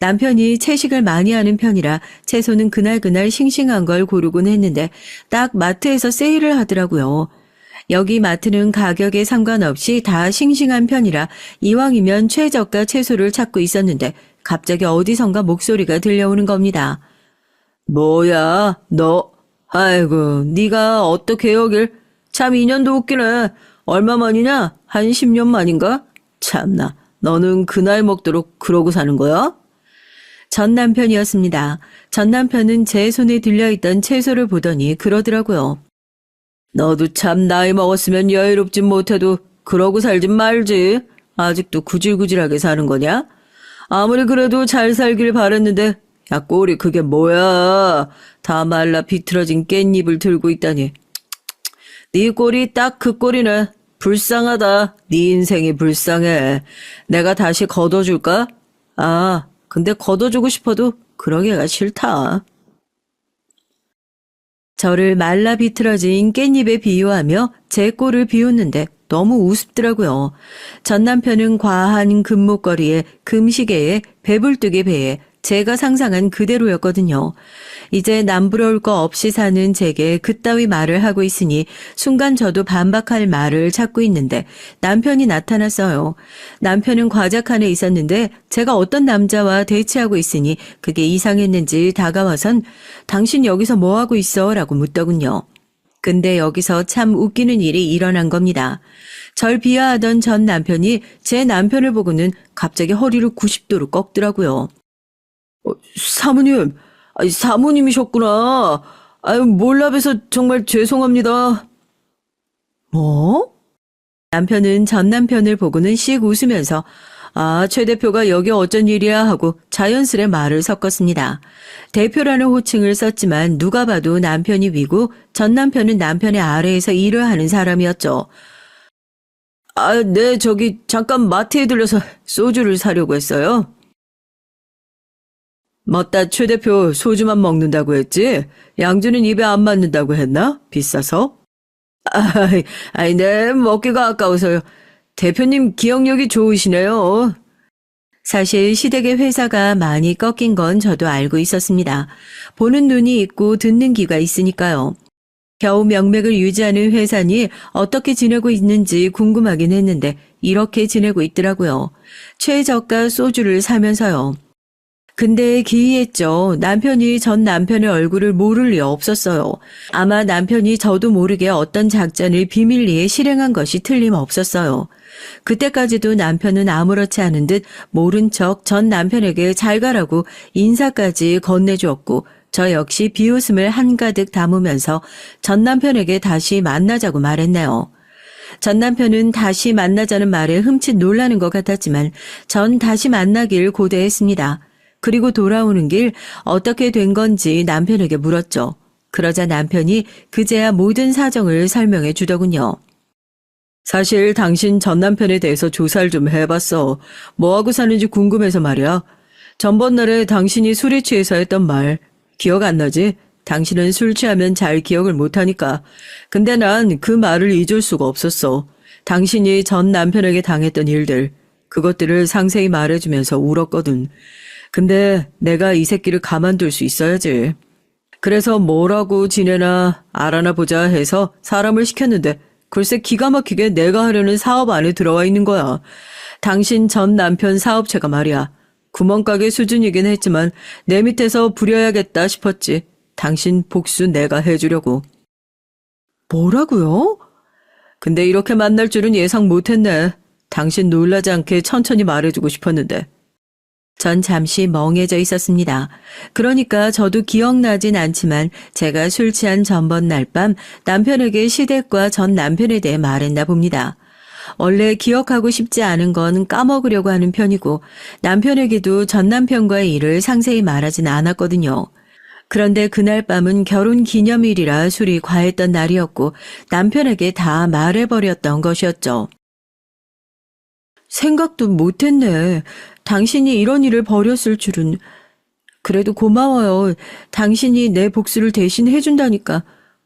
남편이 채식을 많이 하는 편이라 채소는 그날그날 싱싱한 걸 고르곤 했는데 딱 마트에서 세일을 하더라고요. 여기 마트는 가격에 상관없이 다 싱싱한 편이라 이왕이면 최저가 채소를 찾고 있었는데 갑자기 어디선가 목소리가 들려오는 겁니다. 뭐야 너 아이고 네가 어떻게 여길 참 인연도 웃기네. 얼마만이냐? 한 10년 만인가? 참나 너는 그 나이 먹도록 그러고 사는 거야? 전 남편이었습니다. 전 남편은 제 손에 들려있던 채소를 보더니 그러더라고요. 너도 참 나이 먹었으면 여유롭진 못해도 그러고 살진 말지. 아직도 구질구질하게 사는 거냐? 아무리 그래도 잘 살길 바랬는데 야 꼴이 그게 뭐야. 다 말라 비틀어진 깻잎을 들고 있다니. 네 꼴이 딱 그 꼴이네. 불쌍하다. 네 인생이 불쌍해. 내가 다시 걷어줄까? 아 근데 걷어주고 싶어도 그러기가 싫다. 저를 말라 비틀어진 깻잎에 비유하며 제 꼴을 비웃는데 너무 우습더라고요. 전 남편은 과한 금목걸이에 금시계에 배불뚝의 배에 제가 상상한 그대로였거든요. 이제 남부러울 거 없이 사는 제게 그따위 말을 하고 있으니 순간 저도 반박할 말을 찾고 있는데 남편이 나타났어요. 남편은 과자칸에 있었는데 제가 어떤 남자와 대치하고 있으니 그게 이상했는지 다가와선 당신 여기서 뭐하고 있어? 라고 묻더군요. 근데 여기서 참 웃기는 일이 일어난 겁니다. 절 비하하던 전 남편이 제 남편을 보고는 갑자기 허리를 90도로 꺾더라고요. 사모님, 사모님이셨구나. 몰라봬서 정말 죄송합니다. 뭐? 남편은 전 남편을 보고는 씩 웃으면서 최 대표가 여기 어쩐 일이야 하고 자연스레 말을 섞었습니다. 대표라는 호칭을 썼지만 누가 봐도 남편이 위고 전 남편은 남편의 아래에서 일을 하는 사람이었죠. 네, 저기 잠깐 마트에 들려서 소주를 사려고 했어요. 멋다 최 대표 소주만 먹는다고 했지? 양주는 입에 안 맞는다고 했나? 비싸서? 네, 먹기가 아까워서요. 대표님 기억력이 좋으시네요. 사실 시댁의 회사가 많이 꺾인 건 저도 알고 있었습니다. 보는 눈이 있고 듣는 귀가 있으니까요. 겨우 명맥을 유지하는 회사니 어떻게 지내고 있는지 궁금하긴 했는데 이렇게 지내고 있더라고요. 최저가 소주를 사면서요. 근데 기이했죠. 남편이 전 남편의 얼굴을 모를 리 없었어요. 아마 남편이 저도 모르게 어떤 작전을 비밀리에 실행한 것이 틀림없었어요. 그때까지도 남편은 아무렇지 않은 듯 모른 척 전 남편에게 잘 가라고 인사까지 건네주었고 저 역시 비웃음을 한가득 담으면서 전 남편에게 다시 만나자고 말했네요. 전 남편은 다시 만나자는 말에 흠칫 놀라는 것 같았지만 전 다시 만나길 고대했습니다. 그리고 돌아오는 길 어떻게 된 건지 남편에게 물었죠. 그러자 남편이 그제야 모든 사정을 설명해 주더군요. 사실 당신 전 남편에 대해서 조사를 좀 해봤어. 뭐하고 사는지 궁금해서 말이야. 전번날에 당신이 술에 취해서 했던 말 기억 안 나지? 당신은 술 취하면 잘 기억을 못하니까. 근데 난 그 말을 잊을 수가 없었어. 당신이 전 남편에게 당했던 일들, 그것들을 상세히 말해주면서 울었거든. 근데 내가 이 새끼를 가만둘 수 있어야지. 그래서 뭐라고 지내나 알아나 보자 해서 사람을 시켰는데 글쎄 기가 막히게 내가 하려는 사업 안에 들어와 있는 거야. 당신 전 남편 사업체가 말이야. 구멍가게 수준이긴 했지만 내 밑에서 부려야겠다 싶었지. 당신 복수 내가 해주려고. 뭐라고요? 근데 이렇게 만날 줄은 예상 못했네. 당신 놀라지 않게 천천히 말해주고 싶었는데. 전 잠시 멍해져 있었습니다. 그러니까 저도 기억나진 않지만 제가 술 취한 전번날 밤 남편에게 시댁과 전 남편에 대해 말했나 봅니다. 원래 기억하고 싶지 않은 건 까먹으려고 하는 편이고 남편에게도 전 남편과의 일을 상세히 말하진 않았거든요. 그런데 그날 밤은 결혼 기념일이라 술이 과했던 날이었고 남편에게 다 말해버렸던 것이었죠. 생각도 못했네. 당신이 이런 일을 벌였을 줄은. 그래도 고마워요. 당신이 내 복수를 대신 해준다니까.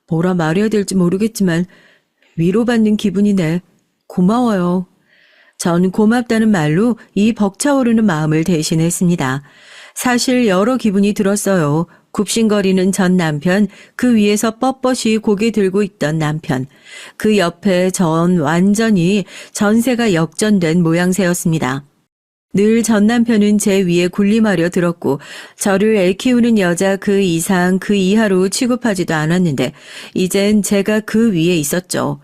뭐라 말해야 될지 모르겠지만 위로받는 기분이네. 고마워요. 전 고맙다는 말로 이 벅차오르는 마음을 대신했습니다. 사실 여러 기분이 들었어요. 굽신거리는 전 남편, 그 위에서 뻣뻣이 고개 들고 있던 남편, 그 옆에 전 완전히 전세가 역전된 모양새였습니다. 늘 전 남편은 제 위에 군림하려 들었고 저를 애 키우는 여자 그 이상 그 이하로 취급하지도 않았는데 이젠 제가 그 위에 있었죠.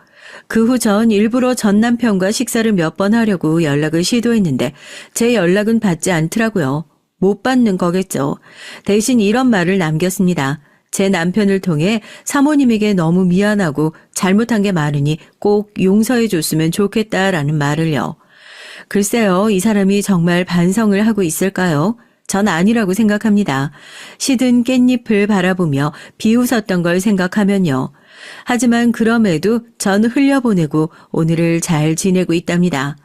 그 후 전 일부러 전 남편과 식사를 몇 번 하려고 연락을 시도했는데 제 연락은 받지 않더라고요. 못 받는 거겠죠. 대신 이런 말을 남겼습니다. 제 남편을 통해 사모님에게 너무 미안하고 잘못한 게 많으니 꼭 용서해 줬으면 좋겠다라는 말을요. 글쎄요, 이 사람이 정말 반성을 하고 있을까요? 전 아니라고 생각합니다. 시든 깻잎을 바라보며 비웃었던 걸 생각하면요. 하지만 그럼에도 전 흘려보내고 오늘을 잘 지내고 있답니다.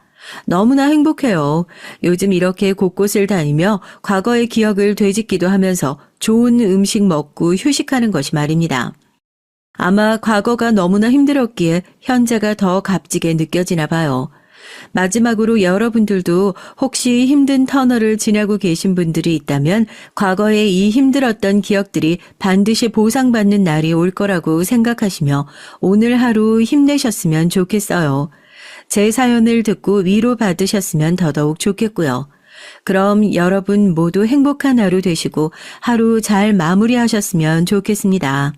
너무나 행복해요. 요즘 이렇게 곳곳을 다니며 과거의 기억을 되짚기도 하면서 좋은 음식 먹고 휴식하는 것이 말입니다. 아마 과거가 너무나 힘들었기에 현재가 더 값지게 느껴지나 봐요. 마지막으로 여러분들도 혹시 힘든 터널을 지나고 계신 분들이 있다면 과거에 이 힘들었던 기억들이 반드시 보상받는 날이 올 거라고 생각하시며 오늘 하루 힘내셨으면 좋겠어요. 제 사연을 듣고 위로받으셨으면 더더욱 좋겠고요. 그럼 여러분 모두 행복한 하루 되시고 하루 잘 마무리하셨으면 좋겠습니다.